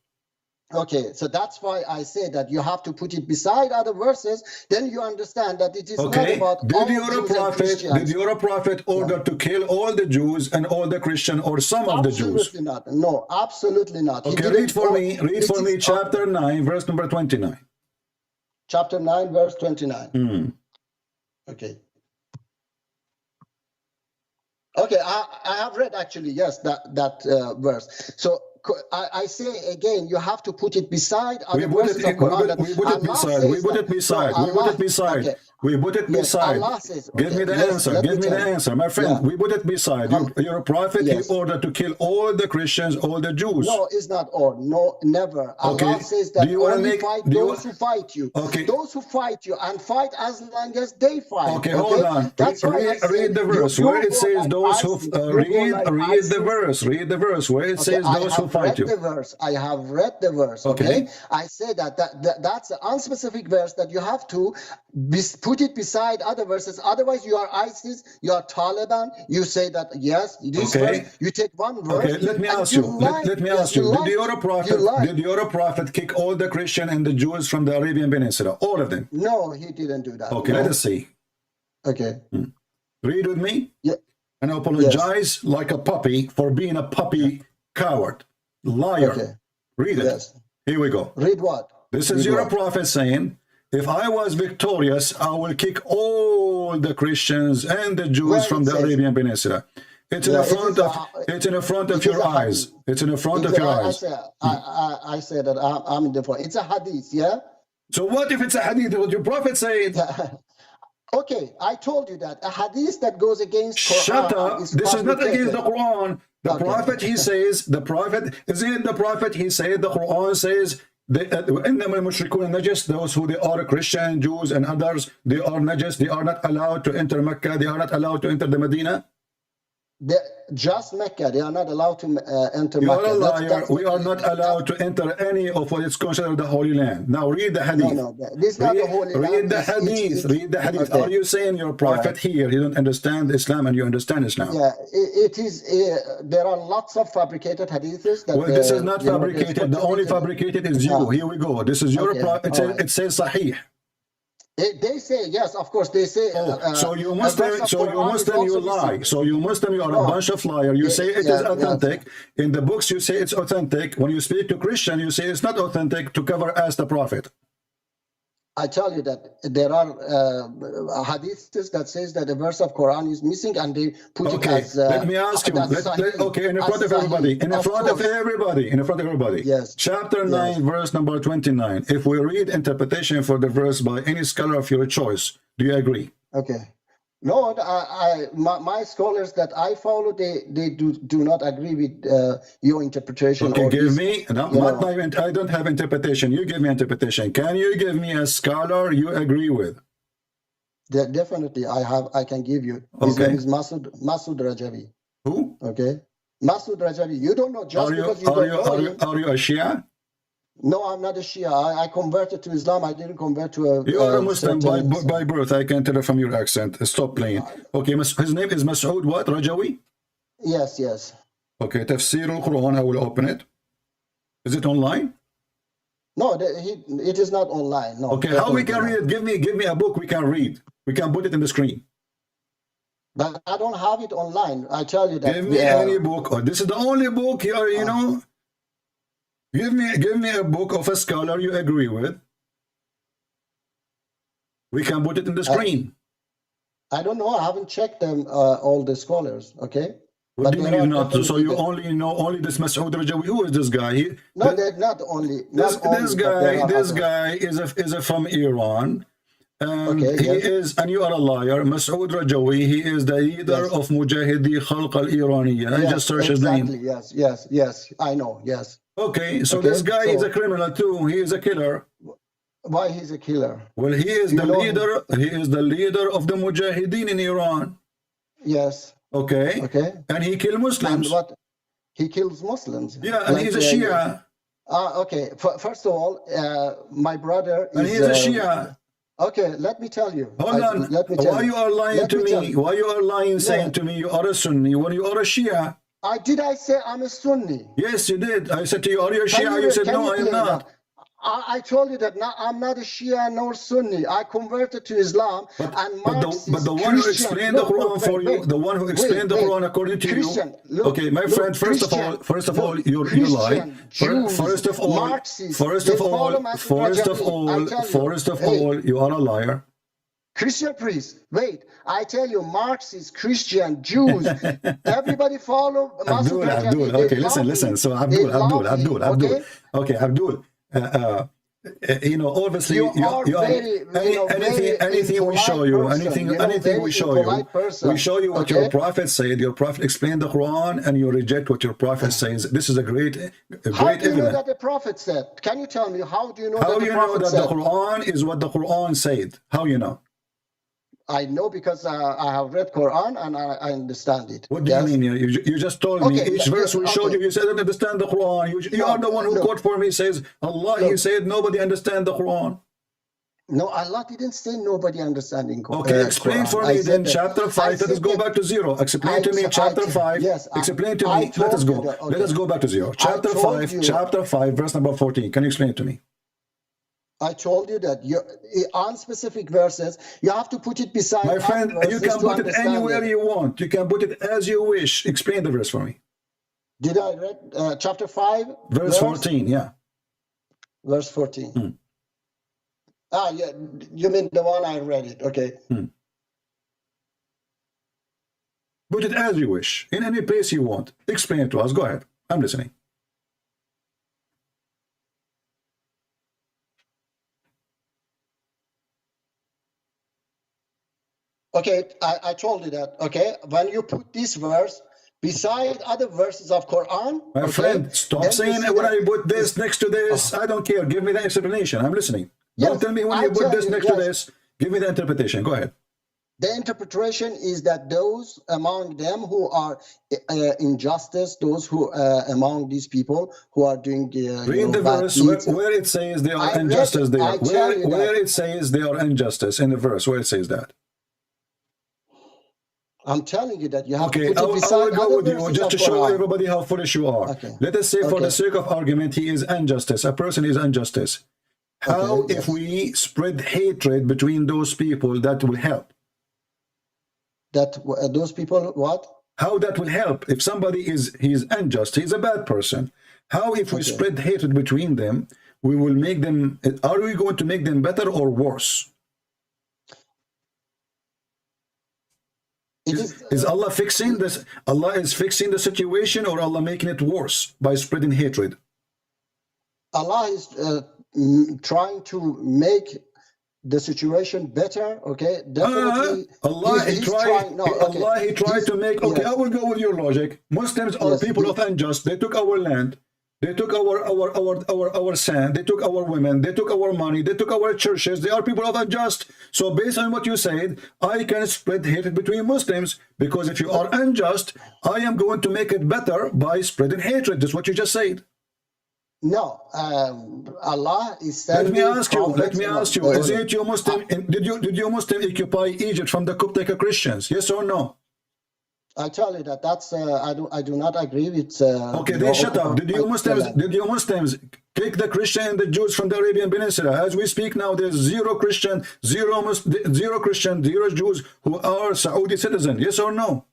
Okay, so that's why I say that you have to put it beside other verses. Then you understand that it is not about Did your prophet order to kill all the Jews and all the Christian or some of the Jews? Absolutely not. No, absolutely not. Okay, read for me chapter 9, verse number 29. Chapter 9, verse 29. Okay. Okay, I have read actually, yes, that verse. So I say again, you have to put it beside other verses of Quran. We put it beside. We put it Yes, beside. Allah says. Give me the answer. Let Give me the tell you. answer, my friend. Yeah. We put it beside. Come. You're a prophet. Yes. He ordered to kill all the Christians, all the Jews. No, it's not all. No, never. Okay. Allah says that Do you wanna only make- fight do you those who fight you. Okay. Those who fight you and fight as long as they fight. Okay, hold on. That's why I said Read the verse you where it go says like those who ISIS, you go read like the ISIS. verse. Read the verse where it Okay, says I those who have fight read you. the verse. I have read the verse. Okay. Okay. I say that's an unspecific verse that you have to put it beside other verses. Otherwise, you are ISIS, you are Taliban. You say that yes, this Okay. verse. You take one verse. Okay, let me and ask you. lie. Let me Yes, ask you. lie. Did your prophet kick all the Christian and the Jews from the Arabian Peninsula? All of them. No, he didn't do that. Okay, no. let us see. Okay. Read with me. Yeah. And I apologize like a puppy for being a puppy coward. Liar. Okay. Read it. Yes. Here we go. Read what? This is Read your what? prophet saying, if I was victorious, I will kick all the Christians and the Jews Where from it the says- Arabian Peninsula. It's in Yeah, the front of it's in the front of it is your a eyes. hadith. It's in the front of your eyes. I say that I'm in the front. It's a hadith, yeah? So what if it's a hadith? What your prophet said? Okay, I told you that a hadith that goes against Quran Shut up. This is not fabricated. against the Quran. The Okay. prophet, he says, the prophet, is it the prophet? He said, the Quran says, إنما المشركون نجس, those who they are Christian, Jews, and others, they are najis. They are not allowed to enter Mecca. They are not allowed to enter the Medina. Just Mecca, they are not allowed to enter You Mecca. are a liar. That's We are not allowed to enter any of what is considered the Holy Land. Now read the hadith. No, this is not the Holy Land. Read the It's- hadith. Read the hadith. Okay. Are you saying your prophet here, he don't understand Islam and you understand Islam? Yeah, it is. There are lots of fabricated hadiths. That, Well, this is not you know, fabricated. The only fabricated is you. Ah. Here we go. This is your Okay, prophet. all right. It says Sahih. They say yes, of course. They say. So you a Muslim, verse of so you Quran is Muslim, you also lie. missing. So you Muslim, you are a No. bunch of liars. You say it is Yeah, authentic. In the books, you say it's authentic. When you speak to Christian, you say it's not authentic to cover as the prophet. I tell you that there are hadiths that says that a verse of Quran is missing, and they put Okay, it as. let me ask you. as Sahih, Okay, in as front of Sahih. everybody. In front of course. everybody. In front of everybody. Yes. Chapter Yes. 9, verse number 29. If we read interpretation for the verse by any scholar of your choice, do you agree? Okay. No, my scholars that I follow, they do not agree with your interpretation. Okay, or give this, me. No, you not know. my. I don't have interpretation. You give me interpretation. Can you give me a scholar you agree with? Definitely, I can give you. His Okay. name is Masood Rajavi. Who? Okay, Masood Rajavi. You don't know just Are you because you don't know him. are you a Shia? No, I'm not a Shia. I converted to Islam. I didn't convert to a. You are a Muslim certain- by birth. I can tell from your accent. Stop playing. Okay, his name is Masood what? Rajawi? Yes, yes. Okay, Tafsir al-Quran. I will open it. Is it online? No, it is not online. No. Okay, how we can read it? Give me a book we can read. We can put it in the screen. But I don't have it online. I tell you that. Give me any book. Oh, this is the only book you are, you know. Give me a book of a scholar you agree with. We can put it in the screen. I don't know. I haven't checked them, all the scholars. Okay. What But do you there mean are you not? So definitely you the- only know only this Masood Rajawi? Who is this guy? No, they're not only. This Not only, but there are this others. guy is from Iran, and Okay, he yes. is, and you are a liar. Masood Rajawi. He is the leader Yes. of Mujahidi Khalq al-Iraniya. I Yes, just searched exactly. his name. Yes. I know. Yes. Okay, so Okay, this guy is so- a criminal too. He is a killer. Why he's a killer? Well, he is You the know- leader. He is the leader of the Mujahideen in Iran. Yes. Okay, Okay. and he killed And Muslims. what? He kills Muslims. Yeah, and he's a Shia. Okay. First of all, my brother is. And he is a Shia. Okay, let me tell you. Hold on. Let me tell Why you. you are lying Let to me tell me? you. Why you are lying, saying Yeah. to me you are a Sunni when you are a Shia? Did I say I'm a Sunni? Yes, you did. I said to you, are you a Can Shia? You said, can no, I am play not. that? I told you that I'm not a Shia nor Sunni. I converted to Islam. and But the one who explained the Quran for you, the one who explained the Quran according to Christian, you. look, Okay, my look, friend, first of all, you lie. Christian, Jews, First of all, Marxists, first they of all, follow Masood first of Rajavi. all, I tell you. first of Hey. all, you are a liar. Christian priest, wait, I tell you, Marxists, Christian, Jews, everybody follow Masood Rajavi. Abdul. They Okay, love listen. him. So They Abdul. love him, Okay, okay? Abdul. You know, obviously, You are very, anything we show you, anything we show you, we show you what your okay? prophet said. Your prophet explained the Quran, and you reject what your prophet says. This is a great How do you know evidence. that the prophet said? Can you tell me, how do you know How that the you know prophet that said? the Quran is what the Quran said? How you know? I know because I have read Quran and I understand it. What do you mean? You just told me Okay, each verse we showed okay. you. You said I don't understand the Quran. You No, are the one who no. quote for me says Allah. No. He said nobody understand the Quran. No, Allah didn't say nobody understanding Quran. Okay, explain for me then chapter 5. Let us go back to 0. Explain to me chapter 5. Yes, Explain to I me. Let us told go. you that, Let us okay. go back to 0. Chapter told 5. you- Chapter 5, verse number 14. Can you explain it to me? I told you that on specific verses, you have to put it beside My other friend, you verses can to put it understand anywhere it. you want. You can put it as you wish. Explain the verse for me. Did I read chapter 5? Verse 14, yeah. Verse 14. Hmm. Ah, yeah, you mean the one I read it, okay. Put it as you wish. In any place you want. Explain it to us. Go ahead. I'm listening. Okay, I told you that, okay. When you put this verse beside other verses of Quran, My okay, friend, stop then you saying see when that- I put this next to this. I don't care. Give me the explanation. I'm listening. Don't Yes, tell me when I you put tell this you, next to yes. this. Give me the interpretation. Go ahead. The interpretation is that those among them who are injustice, those who among these people who are doing Read the bad verse deeds. where it says they I are read injustice it. there. I tell you Where that. it says they are injustice in the verse, where it says that. I'm telling you that you have Okay, to put I it will beside go other with you verses just of to show Quran. everybody how foolish you are. Okay. Let us say for the Okay. sake of argument, he is injustice. A person is injustice. How Okay, if yes. we spread hatred between those people that will help? That those people, what? How that will help? If somebody he's unjust, he's a bad person. How if we Okay. spread hatred between them, we will make them, are we going to make them better or worse? It Is Allah fixing this? Allah is fixing the situation, or Allah making it worse by spreading hatred? Allah is trying to make the situation better. Okay, definitely. Allah, he tried. No, okay. Allah, he tried He's- to make. Okay, yes. I will go with your logic. Muslims are Yes, people of unjust. They took our land. They took our sand. They took our women. They took our money. They took our churches. They are people of unjust. So based on what you said, I can spread hatred between Muslims, because if you are unjust, I am going to make it better by spreading hatred. That's what you just said. No, Allah is Let sending me ask you. Let prophets. me ask you. Is it you Muslim? Did you Muslim occupy Egypt from the Coptic Christians? Yes or no? I tell you that that's I do not agree with. Okay, then shut up. Did you Muslims kick the Christian and the Jews from the Arabian Peninsula? As we speak now, there's zero Christian, zero Jews who are Saudi citizens. Yes or no?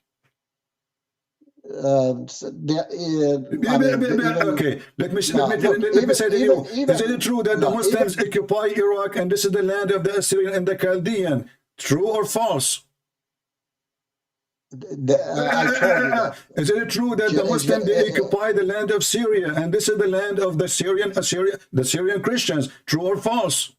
Okay, let me say to you. Is it true that the Muslims occupy Iraq and this is the land of the Assyrian and the Chaldean? True or false? Is it true that the Muslims they occupy the land of Syria and this is the land of the Syrian Christians? True or false?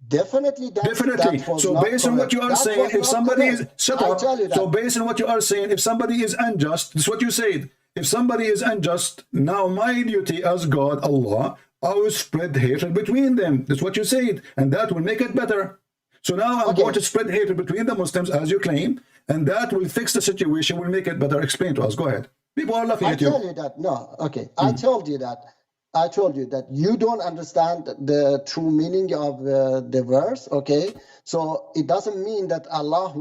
Definitely. Definitely. So based on what you are saying, if somebody is shut up. So based on what you are saying, if somebody is unjust, this is what you said. If somebody is unjust, now my duty as God, Allah, I will spread hatred between them. That's what you said, and that will make it better. So now I'm going to spread hatred between the Muslims, as you claim, and that will fix the situation, will make it better. Explain to us. Go ahead. People are laughing at you. I tell you that. No, okay. I told you that you don't understand the true meaning of the verse. Okay, so it doesn't mean that Allah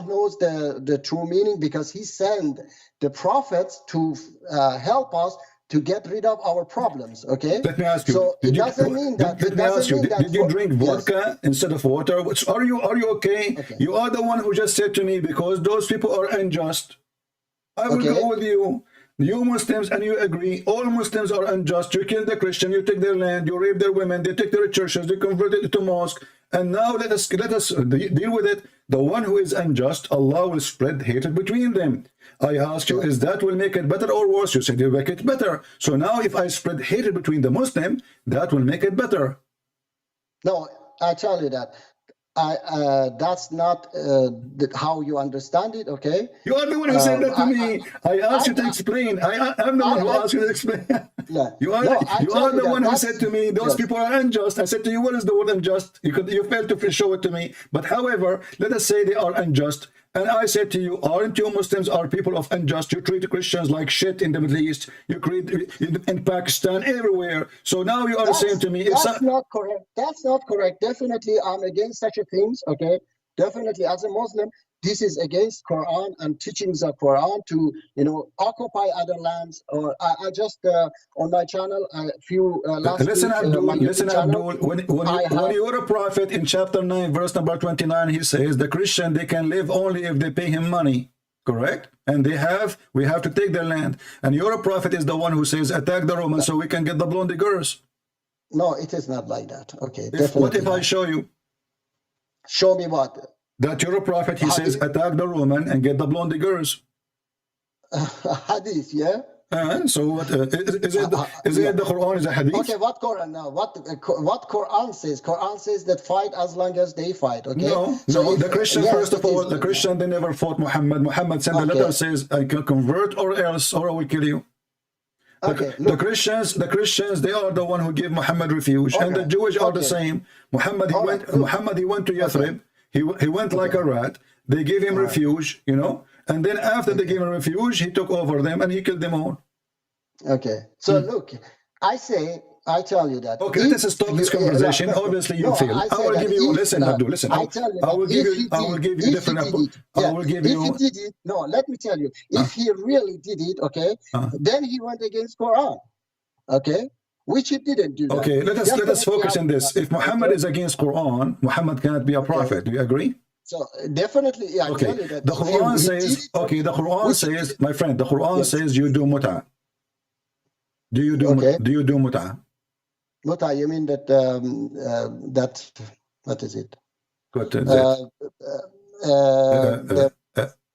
knows the true meaning, because He sent the prophets to help us to get rid of our problems. Okay. Let me ask you. So it doesn't mean that. Let me ask you. Did you drink vodka instead of water? Are you okay? You are the one who just said to me, because those people are unjust. I will go with you. You Muslims, and you agree, all Muslims are unjust. You kill the Christian, you take their land, you rape their women, they take their churches, they convert it to mosque, And now let us deal with it. The one who is unjust, Allah will spread hatred between them. I asked you, is that will make it better or worse? You said you make it better. So now if I spread hatred between the Muslim, that will make it better. No, I tell you that. That's not how you understand it, okay? You are the one who said that to me. I asked you to explain. I'm the one who asked you to explain. Yeah. You are the one who said to me, those people are unjust. I said to you, what is the word unjust? You failed to show it to me. But however, let us say they are unjust. And I said to you, aren't you Muslims are people of unjust? You treat Christians like shit in the Middle East. You treat in Pakistan, everywhere. So now you are saying to me, that's not correct. That's not correct. Definitely, I'm against such a things. Okay, definitely, as a Muslim, this is against Quran and teachings of Quran to occupy other lands. Or I just on my channel a few last listen, week, Abdul, when you're a prophet in chapter 9 verse number 29, he says the Christian, they can live only if they pay him money, correct? And we have to take their land. And you're a prophet is the one who says attack the Romans so we can get the blonde girls. No, it is not like that. Okay, what if I show you? Show me what? That you're a prophet, he says attack the Roman and get the blonde girls. Hadith, yeah. So what is it the Quran is a hadith? Okay, what Quran now? What Quran says? Quran says that fight as long as they fight. Okay. No. The Christian, first of all, the Christian, they never fought Muhammad. Muhammad sent a letter says, I can convert or else, or I will kill you. The Christians, they are the one who give Muhammad refuge, and the Jewish are the same. Muhammad, he went to Yathrib. He went like a rat. They gave him refuge, and then after they gave him refuge, he took over them and he killed them all. Okay. So look, I tell you that. Okay, let us stop this conversation. Obviously, you fail. I will give you. Listen, Abdul. Listen. I will give you different. I will give you. If he did it, no. Let me tell you. If he really did it, okay, then he went against Quran. Okay. Which he didn't do. Okay, let us focus on this. If Muhammad is against Quran, Muhammad cannot be a prophet. Do you agree? So definitely, yeah. Okay. The Quran says. Okay, the Quran says, my friend. The Quran says you do mut'ah. Do you do mut'ah? Mut'ah, you mean that what is it? What is it?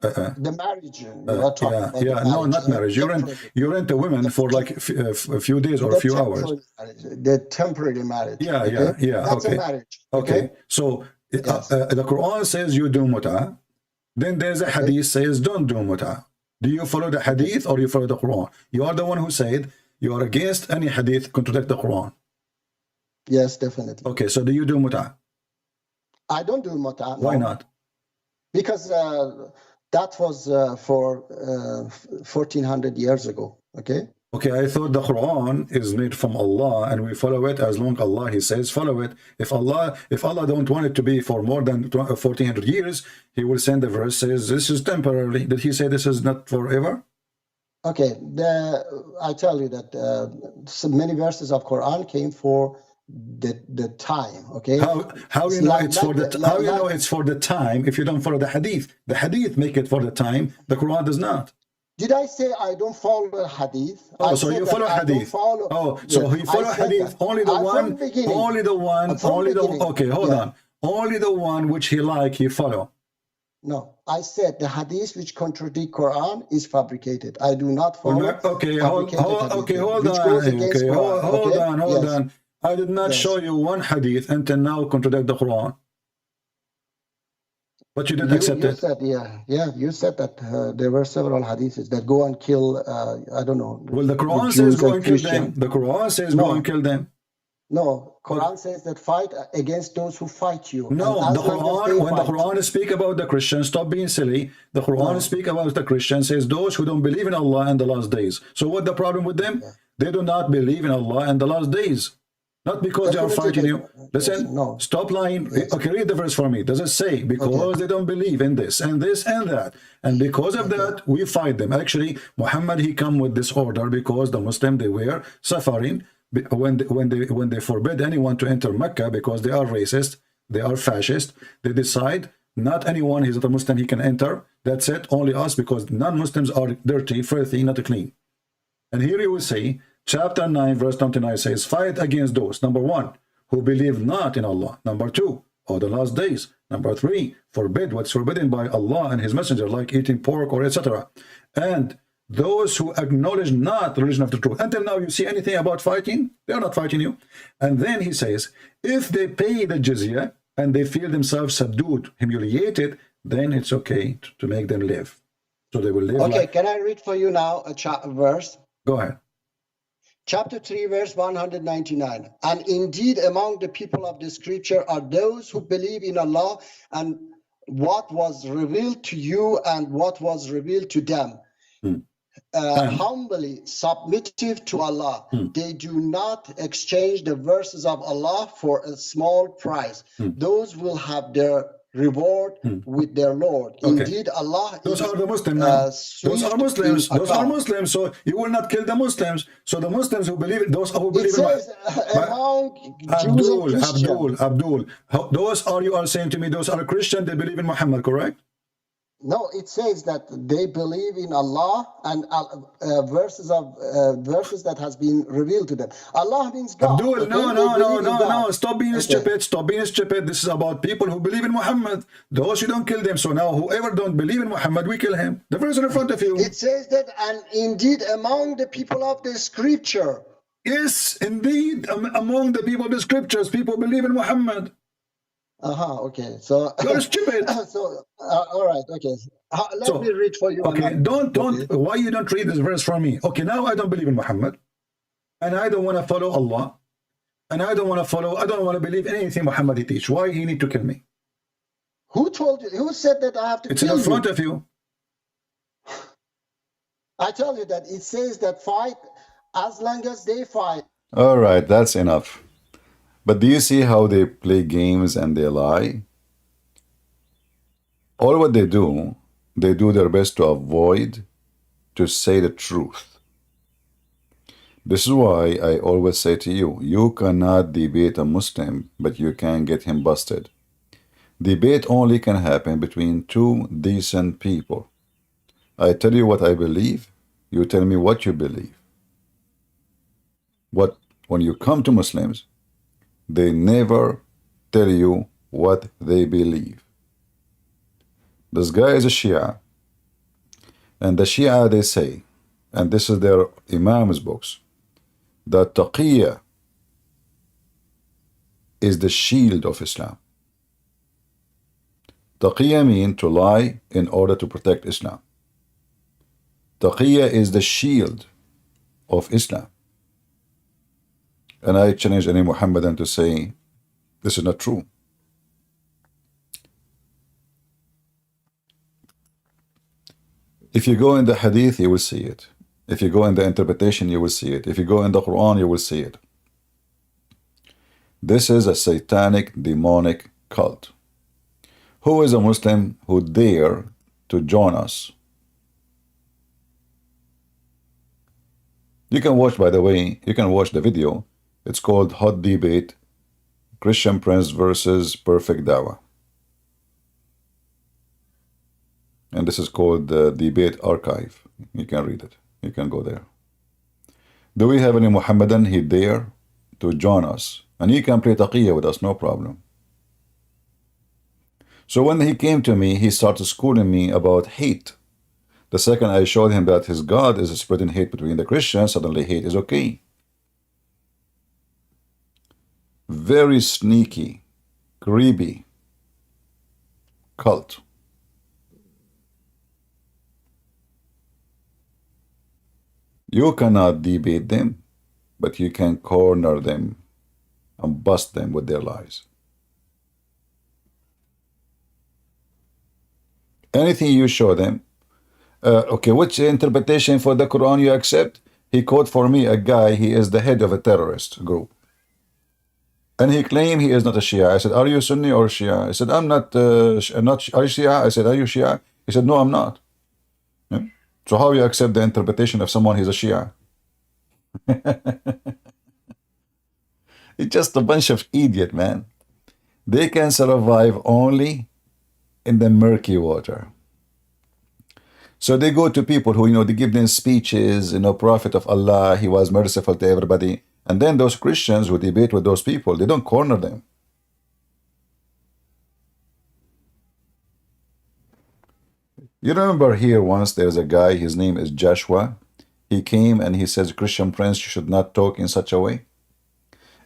The marriage. No, not marriage. You rent a woman for like a few days or a few hours. The temporary marriage. That's a marriage. Okay. So the Quran says you do mut'ah. Then there's a hadith says don't do mut'ah. Do you follow the hadith or you follow the Quran? You are the one who said you are against any hadith contradict the Quran. Yes, definitely. Okay, so do you do mut'ah? I don't do mut'ah. Why not? Because that was for 1400 years ago. Okay. Okay, I thought the Quran is made from Allah and we follow it as long as Allah he says follow it. If Allah don't want it to be for more than 1400 years, he will send a verse says this is temporarily. Did he say this is not forever? Okay, I tell you that so many verses of Quran came for the time. Okay. How you know it's for it's for the time if you don't follow the hadith? The hadith make it for the time. The Quran does not. Did I say I don't follow the hadith? Oh, so you follow hadith. So he follow hadith. Only the one. Okay, hold on. Only the one which he like he follow. No, I said the hadith which contradict Quran is fabricated. I do not follow. Hold on. I did not show you one hadith until now contradict the Quran. But you didn't accept it. Said, you said that there were several hadiths that go and kill, I don't know. Well, the Quran says go and kill them. The Quran says go and kill them. No, Quran says that fight against those who fight you. No, the Quran, when the Quran speak about the Christians, stop being silly. The Quran speak about the Christians, says those who don't believe in Allah and the last days. So what the problem with them? They do not believe in Allah and the last days. Not because they are fighting you. Listen, stop lying. Okay, read the verse for me. Does it say because they don't believe in this and this and that, and because of that we fight them? Actually, Muhammad he come with this order because the Muslim they were suffering when they forbid anyone to enter Mecca because they are racist, they are fascist. They decide not anyone is a Muslim he can enter. That's it. Only us because non-Muslims are dirty, filthy, not clean. And here you will see. Chapter 9 verse 29 says fight against those, number 1, who believe not in Allah. Number 2, or the last days. Number 3, forbid what's forbidden by Allah and His Messenger, like eating pork or etc. And those who acknowledge not the religion of the truth. Until now, you see anything about fighting? They are not fighting you. And then he says, if they pay the jizya and they feel themselves subdued, humiliated, then it's okay to make them live. So they will live. Okay, like... can I read for you now a verse? Go ahead. Chapter 3, verse 199. And indeed, among the people of the scripture are those who believe in Allah and what was revealed to you and what was revealed to them. Humbly submissive to Allah. They do not exchange the verses of Allah for a small price. Those will have their reward with their Lord. Okay. Indeed, Allah those is are the Muslims now. Those are Muslims. Those are Muslims. So you will not kill the Muslims. So the Muslims who believe, those who believe it says, among Jews and Christians. Abdul. Those are, you are saying to me, those are Christian, they believe in Muhammad, correct? No, it says that they believe in Allah and verses that has been revealed to them. Allah means God. Abdul, okay? no. Stop being stupid. Stop being stupid. This is about people who believe in Muhammad. Those you don't kill them. So now whoever don't believe in Muhammad, we kill him. The verse in front of you. It says that, and indeed among the people of the scripture. Yes, indeed. Among the people of the scriptures, people believe in Muhammad. Okay. So you're stupid. So all right, okay. Let me read for you. Okay, don't. Why you don't read this verse for me? Okay, now I don't believe in Muhammad, and I don't want to follow Allah, and I don't want to believe anything Muhammad he teach. Why he need to kill me? Who told you? Who said that I have to it's kill you? It's in front of you. I tell you that it says that fight as long as they fight. All right, that's enough. But do you see how they play games and they lie? All what they do their best to avoid to say the truth. This is why I always say to you, you cannot debate a Muslim, but you can get him busted. Debate only can happen between two decent people. I tell you what I believe, you tell me what you believe. When you come to Muslims, they never tell you what they believe. This guy is a Shia, and the Shia, they say, and this is their Imam's books, that taqiyya is the shield of Islam. Taqiyya means to lie in order to protect Islam. Taqiyya is the shield of Islam. And I challenge any Muhammadan to say, this is not true. If you go in the hadith, you will see it. If you go in the interpretation, you will see it. If you go in the Quran, you will see it. This is a satanic, demonic cult. Who is a Muslim who dare to join us? You can watch, by the way, you can watch the video. It's called Hot Debate, Christian Prince versus Perfect Dawah. And this is called the Debate Archive. You can read it. You can go there. Do we have any Muhammadan he dare to join us? And he can play taqiyya with us, no problem. So when he came to me, he started schooling me about hate. The second I showed him that his God is spreading hate between the Christians, suddenly hate is okay. Very sneaky, creepy cult. You cannot debate them, but you can corner them and bust them with their lies. Anything you show them, okay, which interpretation for the Quran you accept? He quote for me a guy, he is the head of a terrorist group. And he claimed he is not a Shia. I said, are you Sunni or Shia? He said, I'm not, are you Shia? I said, are you Shia? He said, no, I'm not. Yeah? So how you accept the interpretation of someone who's a Shia? It's just a bunch of idiot, man. They can survive only in the murky water. So they go to people who, they give them speeches, Prophet of Allah, he was merciful to everybody. And then those Christians who debate with those people, they don't corner them. You remember here once there's a guy, his name is Joshua. He came and he says, Christian Prince, you should not talk in such a way.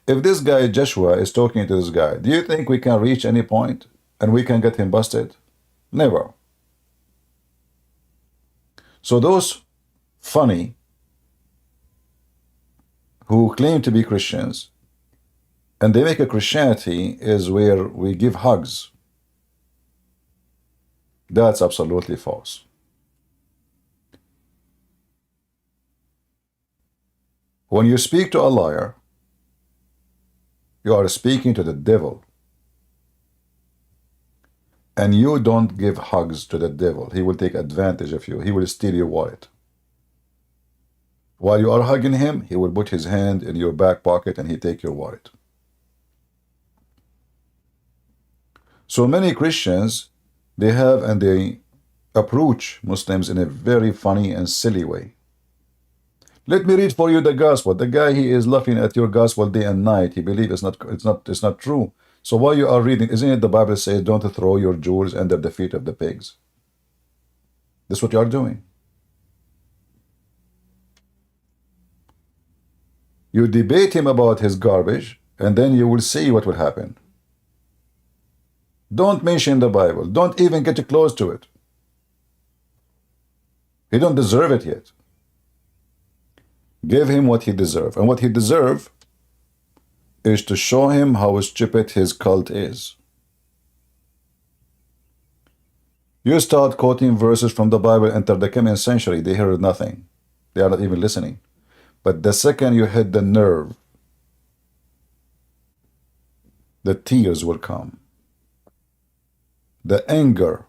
If this guy, Joshua, is talking to this guy, do you think we can reach any point and we can get him busted? Never. So those funny who claim to be Christians and they make a Christianity is where we give hugs. That's absolutely false. When you speak to a liar, you are speaking to the devil. And you don't give hugs to the devil. He will take advantage of you. He will steal your wallet. While you are hugging him, he will put his hand in your back pocket and he take your wallet. So many Christians, they have and they approach Muslims in a very funny and silly way. Let me read for you the gospel. The guy, he is laughing at your gospel day and night. He believes it's not true. So while you are reading, isn't it the Bible says, don't throw your jewels under the feet of the pigs? That's what you are doing. You debate him about his garbage, and then you will see what will happen. Don't mention the Bible. Don't even get close to it. He don't deserve it yet. Give him what he deserves. And what he deserves is to show him how stupid his cult is. You start quoting verses from the Bible, enter the coming century, they hear nothing. They are not even listening. But the second you hit the nerve, the tears will come. The anger.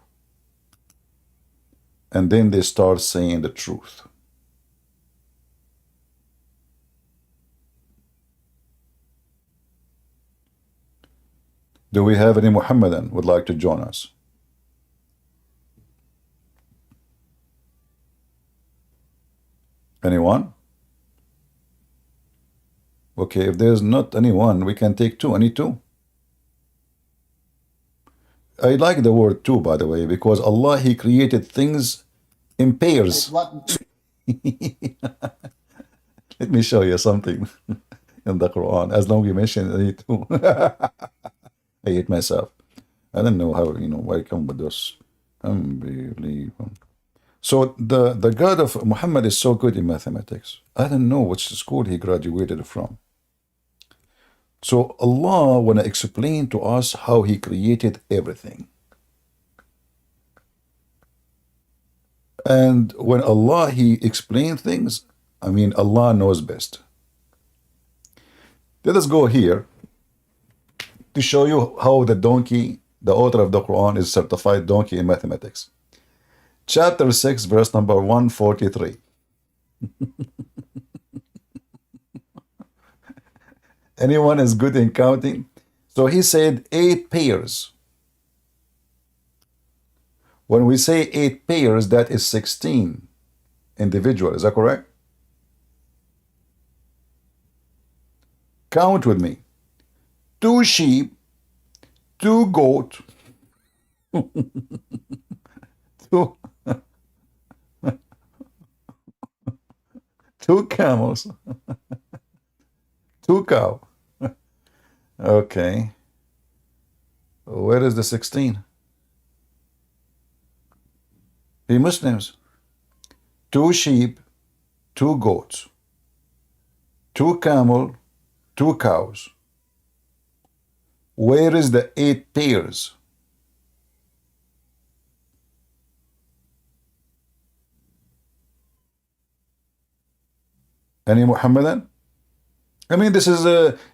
And then they start saying the truth. Do we have any Muhammadan would like to join us? Anyone? Okay, if there's not anyone, we can take two. Any two? I like the word two, by the way, because Allah, He created things in pairs. Let me show you something in the Quran, as long as you mention any two. I hate myself. I don't know how, why I come with this. Unbelievable. So the God of Muhammad is so good in mathematics. I don't know which school he graduated from. So Allah want to explain to us how He created everything. And when Allah, He explains things, Allah knows best. Let us go here to show you how the donkey, the author of the Quran, is certified donkey in mathematics. Chapter 6, verse number 143. Anyone is good in counting? So he said 8 pairs. When we say 8 pairs, that is 16 individuals. Is that correct? Count with me. 2 sheep, 2 goat, 2 camels, 2 cow. Okay. Where is the 16? The Muslims. 2 sheep, 2 goats, 2 camel, 2 cows. Where is the 8 pairs? Any Muhammadan? This is,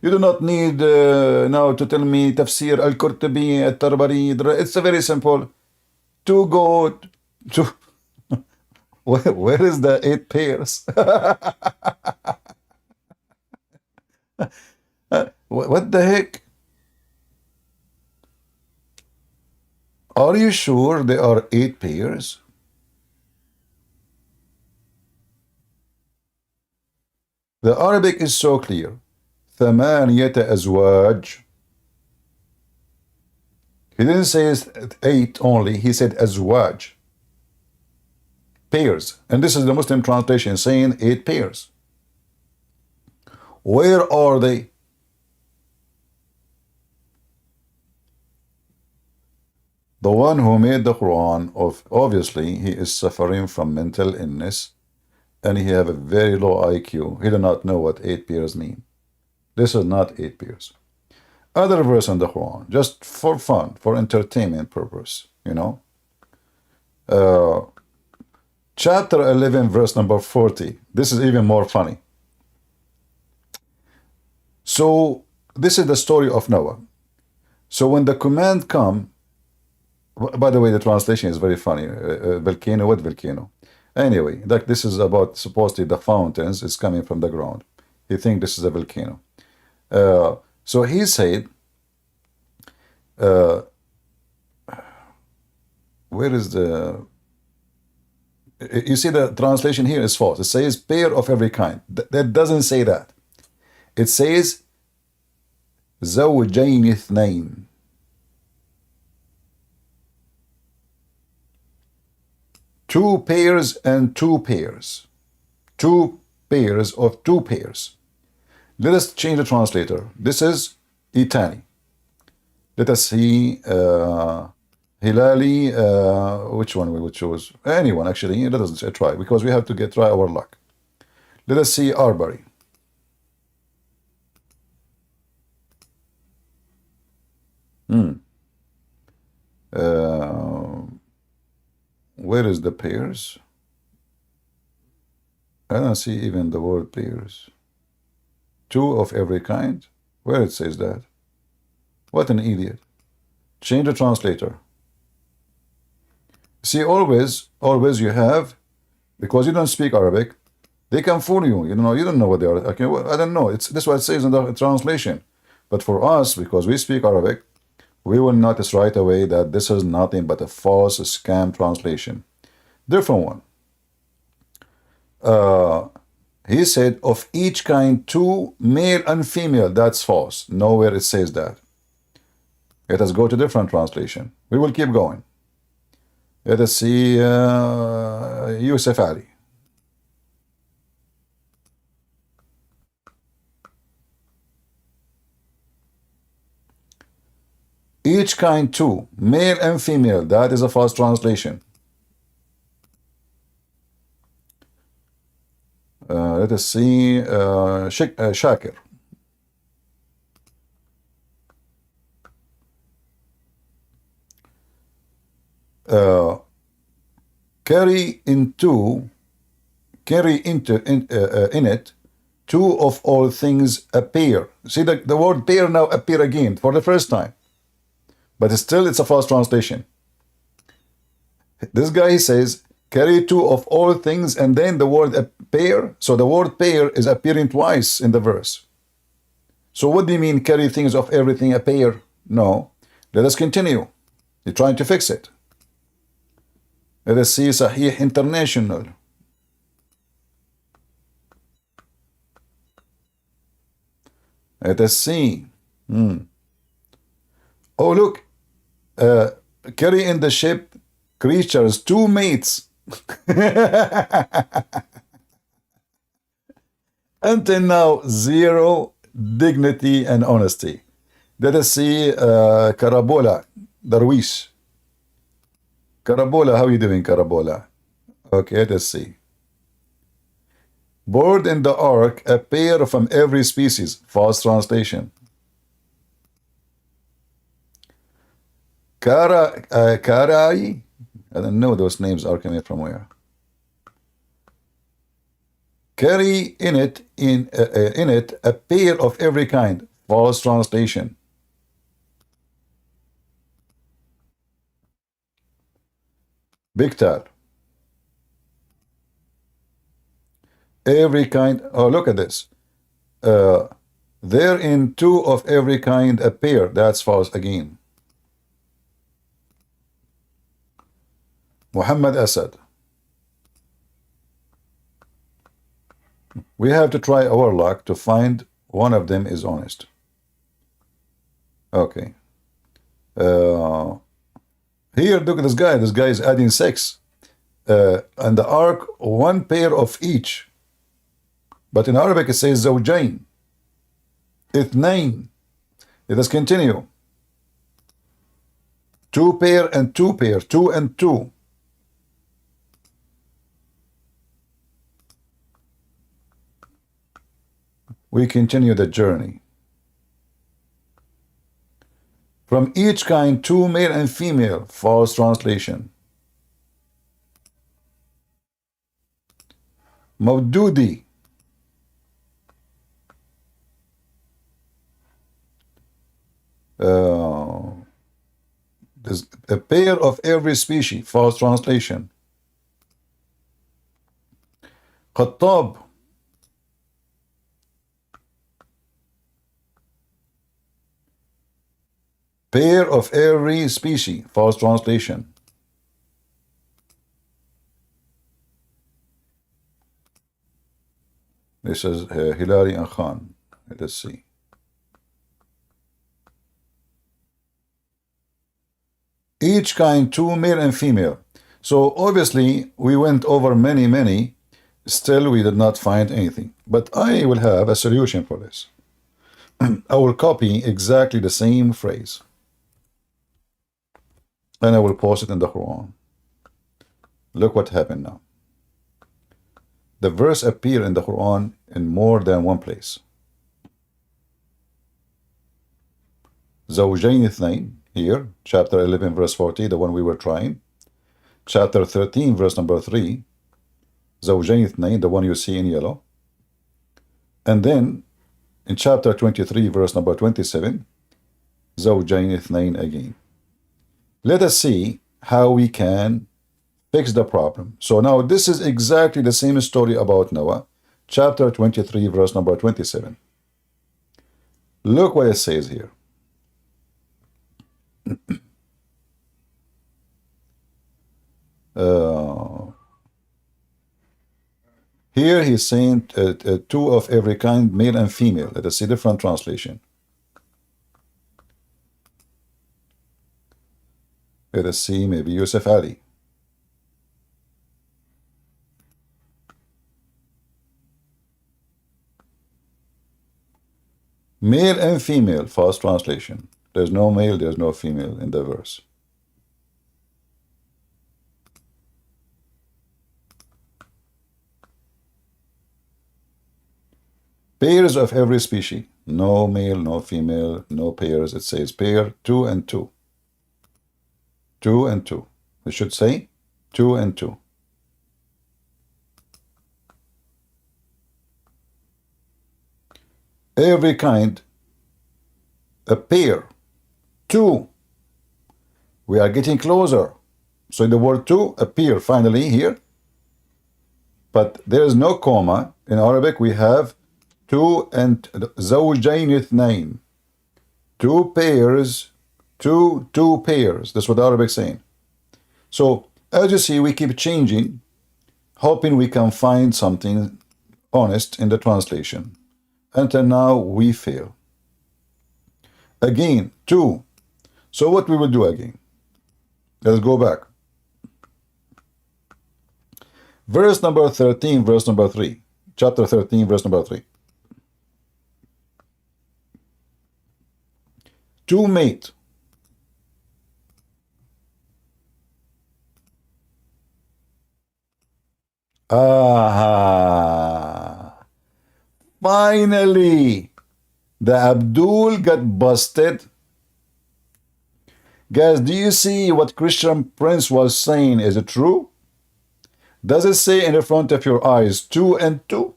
you do not need now to tell me Tafsir al-Qurtubi, al-Tabari. It's very simple. 2 goat, 2. Where is the 8 pairs? What the heck? Are you sure there are 8 pairs? The Arabic is so clear. ثمانية أزواج. He didn't say 8 only, he said أزواج. pairs. And this is the Muslim translation saying 8 pairs. Where are they? The one who made the Quran, obviously, he is suffering from mental illness and he have a very low IQ. He do not know what 8 pairs mean. This is not 8 pairs. Other verse in the Quran, just for fun, for entertainment purpose, you know. Chapter 11, verse number 40. This is even more funny. So, this is the story of Noah. So, when the command come, by the way, the translation is very funny. Volcano, what volcano? Anyway, this is about supposedly the fountains is coming from the ground. He think this is a volcano. So he said, where is the... You see the translation here is false. It says pair of every kind. That doesn't say that. It says زوجين اثنين. Two pairs and 2 pairs. 2 pairs of 2 pairs. Let us change the translator. This is Itani. Let us see Hilali. Which one we would choose? Anyone, actually. Let us try, because we have to try our luck. Let us see Arbery. Where is the pairs? I don't see even the word pairs. 2 of every kind. Where it says that? What an idiot. Change the translator. See, always you have, because you don't speak Arabic, they can fool you. You don't know what they are. Okay, well, I don't know. This is what it says in the translation. But for us, because we speak Arabic, we will notice right away that this is nothing but a false scam translation. Different one. He said, of each kind 2, male and female. That's false. Nowhere it says that. Let us go to different translation. We will keep going. Let us see Yusuf Ali. Each kind 2, male and female. That is a false translation. Let us see Shakir. Carry in it 2 of all things appear. See, the word pair now appear again for the first time. But still, it's a false translation. This guy says, carry 2 of all things, and then the word pair. So the word pair is appearing twice in the verse. So what do you mean, carry things of everything a pair? No. Let us continue. You're trying to fix it. Let us see Sahih International. Let us see. Oh, look. Carry in the ship creatures 2 mates. Until now, 0 dignity and honesty. Let us see Karabola, Darwish. Karabola, how are you doing, Karabola? Okay, let us see. Board in the ark, a pair from every species. False translation. Karai, I don't know those names are coming from where. Carry in it a pair of every kind. False translation. Biktar. Every kind. Oh, look at this. Therein 2 of every kind appear. That's false again. Muhammad Asad. We have to try our luck to find one of them is honest. Okay. Here, look at this guy. This guy is adding 6. and the ark one pair of each. But in Arabic it says زوجين, اثنين. Let us continue. Two pair and two pair, two and two. We continue the journey. From each kind, two male and female. False translation. Mawdudi. There's a pair of every species. False translation. Khattab. Pair of every species. False translation. This is Hilary and Khan. Let us see. Each kind, two male and female. So obviously we went over many. Still we did not find anything. But I will have a solution for this. I will copy exactly the same phrase. And I will post it in the Quran. Look what happened now. The verse appear in the Quran in more than one place. زوجين اثنين, here, chapter 11, verse 40, the one we were trying. Chapter 13, verse number 3, زوجين اثنين, the one you see in yellow. And then, in chapter 23, verse number 27, زوجين اثنين again. Let us see how we can fix the problem. So now this is exactly the same story about Noah, chapter 23, verse number 27. Look what it says here. Here he's saying two of every kind, male and female. Let us see different translation. Let us see maybe Yusuf Ali. Male and female, false translation. There's no male, there's no female in the verse. Pairs of every species. No male, no female, no pairs. It says pair, two and two. Two and two. We should say two and two. Every kind, a pair, two. We are getting closer. So in the word two, a pair finally here. But there is no comma. In Arabic we have two and زوجين اثنين. Two pairs, two pairs. That's what Arabic is saying. So as you see, we keep changing, hoping we can find something honest in the translation. Until now we fail. Again, two. So what we will do again? Let's go back. Verse number 13, verse number 3. Chapter 13, verse number 3. Two mate. Finally, the Abdul got busted. Guys, do you see what Christian Prince was saying? Is it true? Does it say in the front of your eyes, two and two?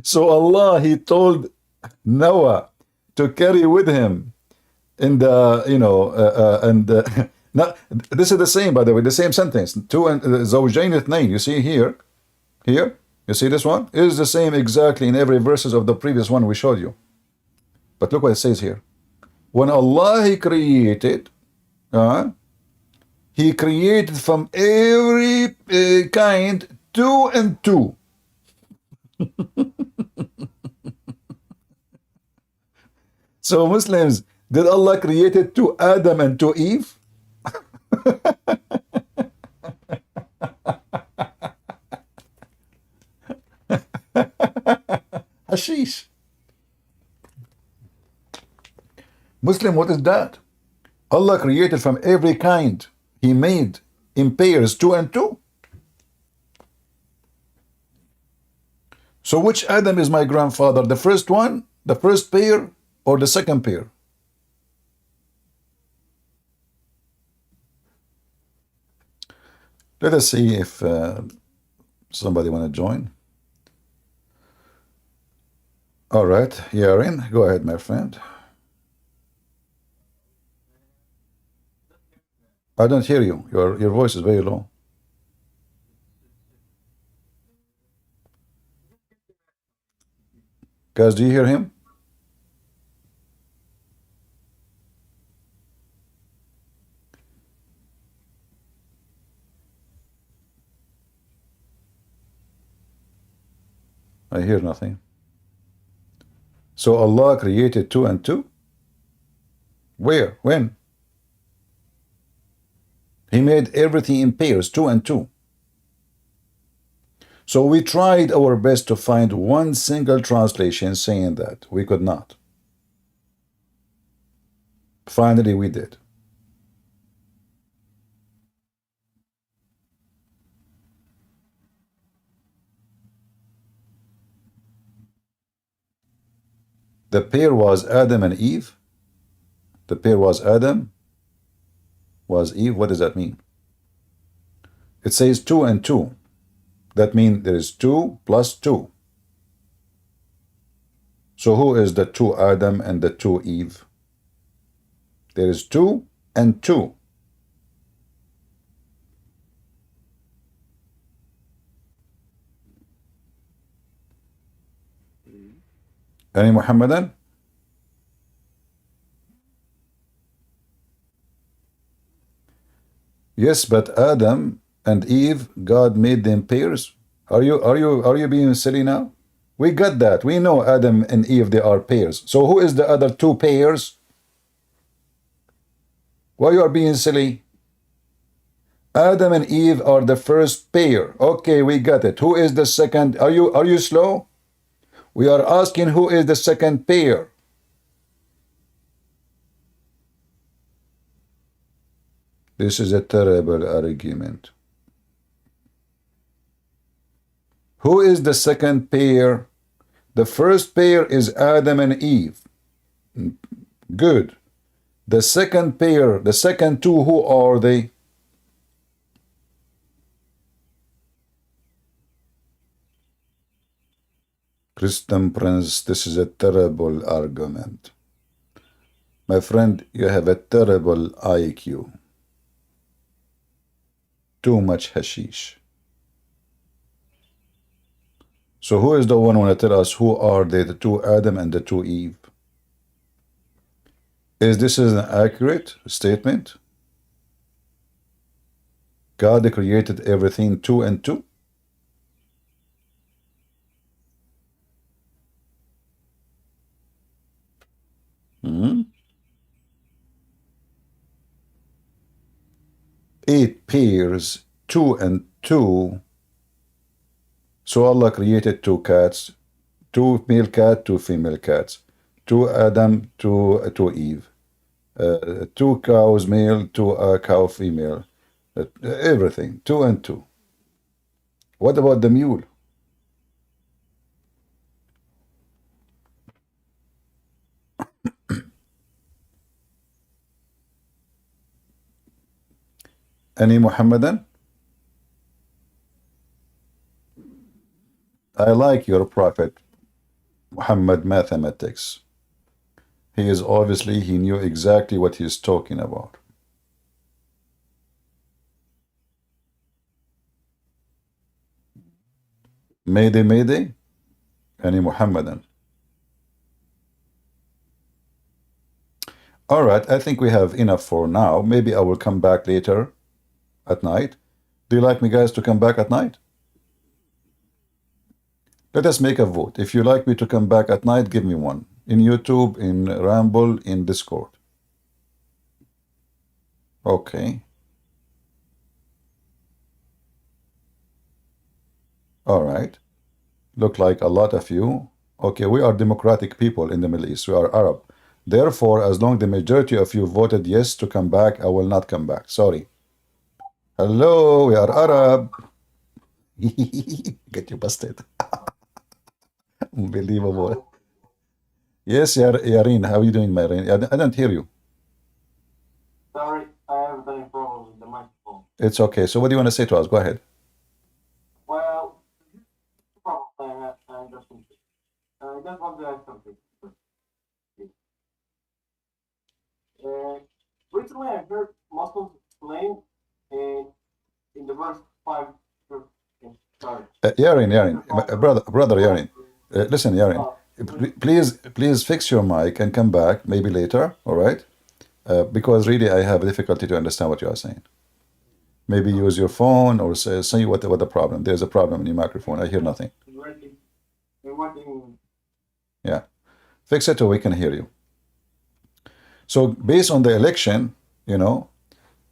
So Allah, he told Noah to carry with him in the, now, this is the same, by the way, the same sentence. Two and زوجين اثنين. You see here, you see this one? It is the same exactly in every verses of the previous one we showed you. But look what it says here. When Allah he created from every kind two and two. So Muslims, Did Allah create two Adam and two Eve? Hashish. Muslim, what is that? Allah created from every kind. He made in pairs, two and two. So which Adam is my grandfather? The first one, the first pair, or the second pair? Let us see if somebody want to join. All right, Yarin, go ahead, my friend. I don't hear you. Your voice is very low. Guys, do you hear him? I hear nothing. So Allah created two and two? Where? When? He made everything in pairs, two and two. So we tried our best to find one single translation saying that. We could not. Finally, we did. The pair was Adam and Eve. The pair was Adam, was Eve. What does that mean? It says two and two. That means there is two plus two. So who is the two Adam and the two Eve? There is two and two. Any Muhammadan? Yes, but Adam and Eve, God made them pairs. Are you being silly now? We got that. We know Adam and Eve, they are pairs. So who is the other two pairs? Why you are being silly? Adam and Eve are the first pair. Okay, we got it. Who is the second? Are you slow? We are asking who is the second pair. This is a terrible argument. Who is the second pair? The first pair is Adam and Eve. Good. The second pair, the second two, who are they? Christian Prince, this is a terrible argument. My friend, you have a terrible IQ. Too much hashish. So who is the one who want to tell us who are they, the two Adam and the two Eve? Is this an accurate statement? God created everything two and two? Hmm? 8 pairs, 2 and 2. So Allah created 2 cats, 2 male cat, 2 female cats, 2 Adam, 2 Eve, 2 cows male, 2 cow female, everything, 2 and 2. What about the mule? Any Muhammadan? I like your prophet Muhammad mathematics. He knew exactly what he's talking about. Mayday, Mayday? Any Muhammadan? All right, I think we have enough for now. Maybe I will come back later at night. Do you like me guys to come back at night? Let us make a vote. If you like me to come back at night, give me one. in YouTube, in Ramble, in Discord. Okay. All right. Look like a lot of you. Okay, we are democratic people in the Middle East. We are Arab. Therefore, as long the majority of you voted yes to come back, I will not come back. Sorry. Hello, we are Arab. Get you busted. Unbelievable. Yes, Yarin, how are you doing, my Yarin? I don't hear you. Sorry, I have any problem with the microphone. It's okay. So what do you want to say to us? Go ahead. Well, the problem I just want to ask something. Recently, I heard Muslims claim in the verse 5. Sorry. Yarin, brother Yarin. Listen, Yarin. Please fix your mic and come back maybe later, all right? Because really I have difficulty to understand what you are saying. Maybe use your phone or say what the problem. There's a problem in your microphone. I hear nothing. Yeah. Fix it so we can hear you. So based on the election, you know,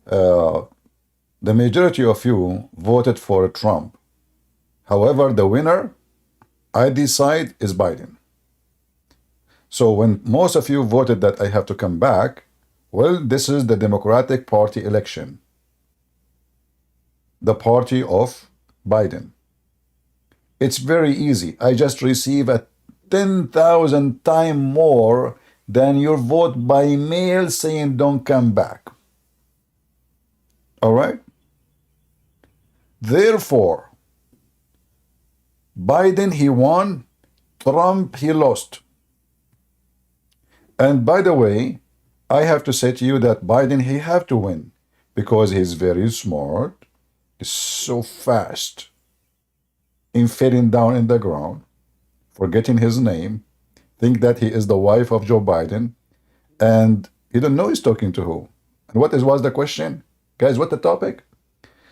the majority of you voted for Trump. However, the winner, I decide, is Biden. So when most of you voted that I have to come back, well, this is the Democratic Party election. The party of Biden. It's very easy. I just receive a 10,000 times more than your vote by mail saying don't come back. All right? Therefore, Biden, he won. Trump, he lost. And by the way, I have to say to you that Biden, he have to win because he's very smart, he's so fast in falling down in the ground, forgetting his name, think that he is the wife of Joe Biden, and he don't know he's talking to who. And what was the question? Guys, what the topic?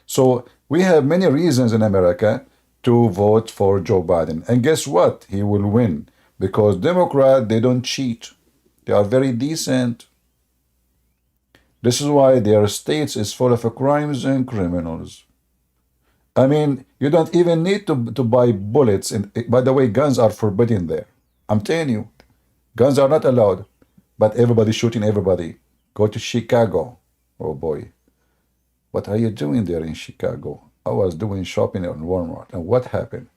So we have many reasons in America to vote for Joe Biden. And guess what? He will win because Democrats, they don't cheat. They are very decent. This is why their states is full of crimes and criminals. I mean, you don't even need to buy bullets. And by the way, guns are forbidden there. I'm telling you, guns are not allowed. But everybody's shooting everybody. Go to Chicago. Oh boy. What are you doing there in Chicago? I was doing shopping in Walmart. And what happened?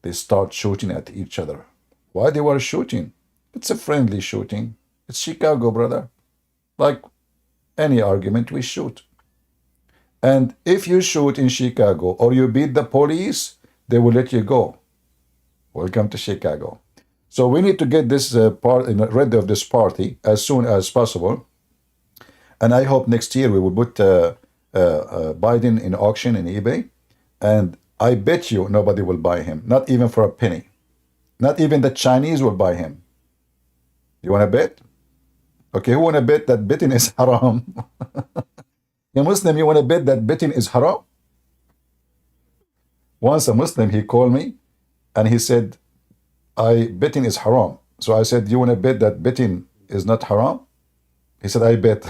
They start shooting at each other. Why they were shooting? It's a friendly shooting. It's Chicago, brother. Like any argument, we shoot. And if you shoot in Chicago or you beat the police, they will let you go. Welcome to Chicago. So we need to get this rid of this party as soon as possible. And I hope next year we will put Biden in auction in eBay. And I bet you nobody will buy him, not even for a penny. Not even the Chinese will buy him. You want to bet? Okay, who want to bet that betting is haram? A Muslim, you want to bet that betting is haram? Once a Muslim, he called me and he said, betting is haram. So I said, you want to bet that betting is not haram? He said, I bet.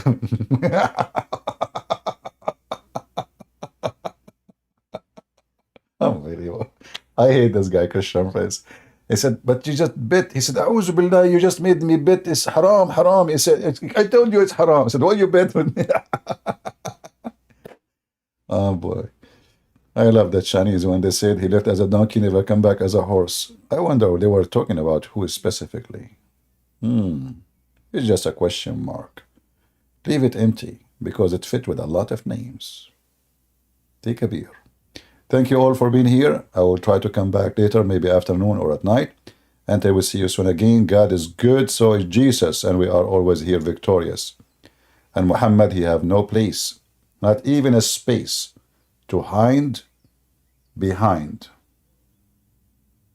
Unbelievable. I hate this guy, Christian friends. He said, but you just bet. He said, A'udhu billah, you just made me bet it's haram, haram. He said, I told you it's haram. I said, well, you bet with me. Oh boy. I love the Chinese when they said he left as a donkey, never come back as a horse. I wonder what they were talking about, who specifically. It's just a question mark. Leave it empty because it fit with a lot of names. Take a beer. Thank you all for being here. I will try to come back later, maybe afternoon or at night. And I will see you soon again. God is good, so is Jesus, and we are always here victorious. And Muhammad, he have no place, not even a space to hide behind.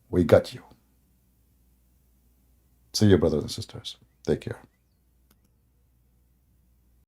We got you. See you, brothers and sisters. Take care.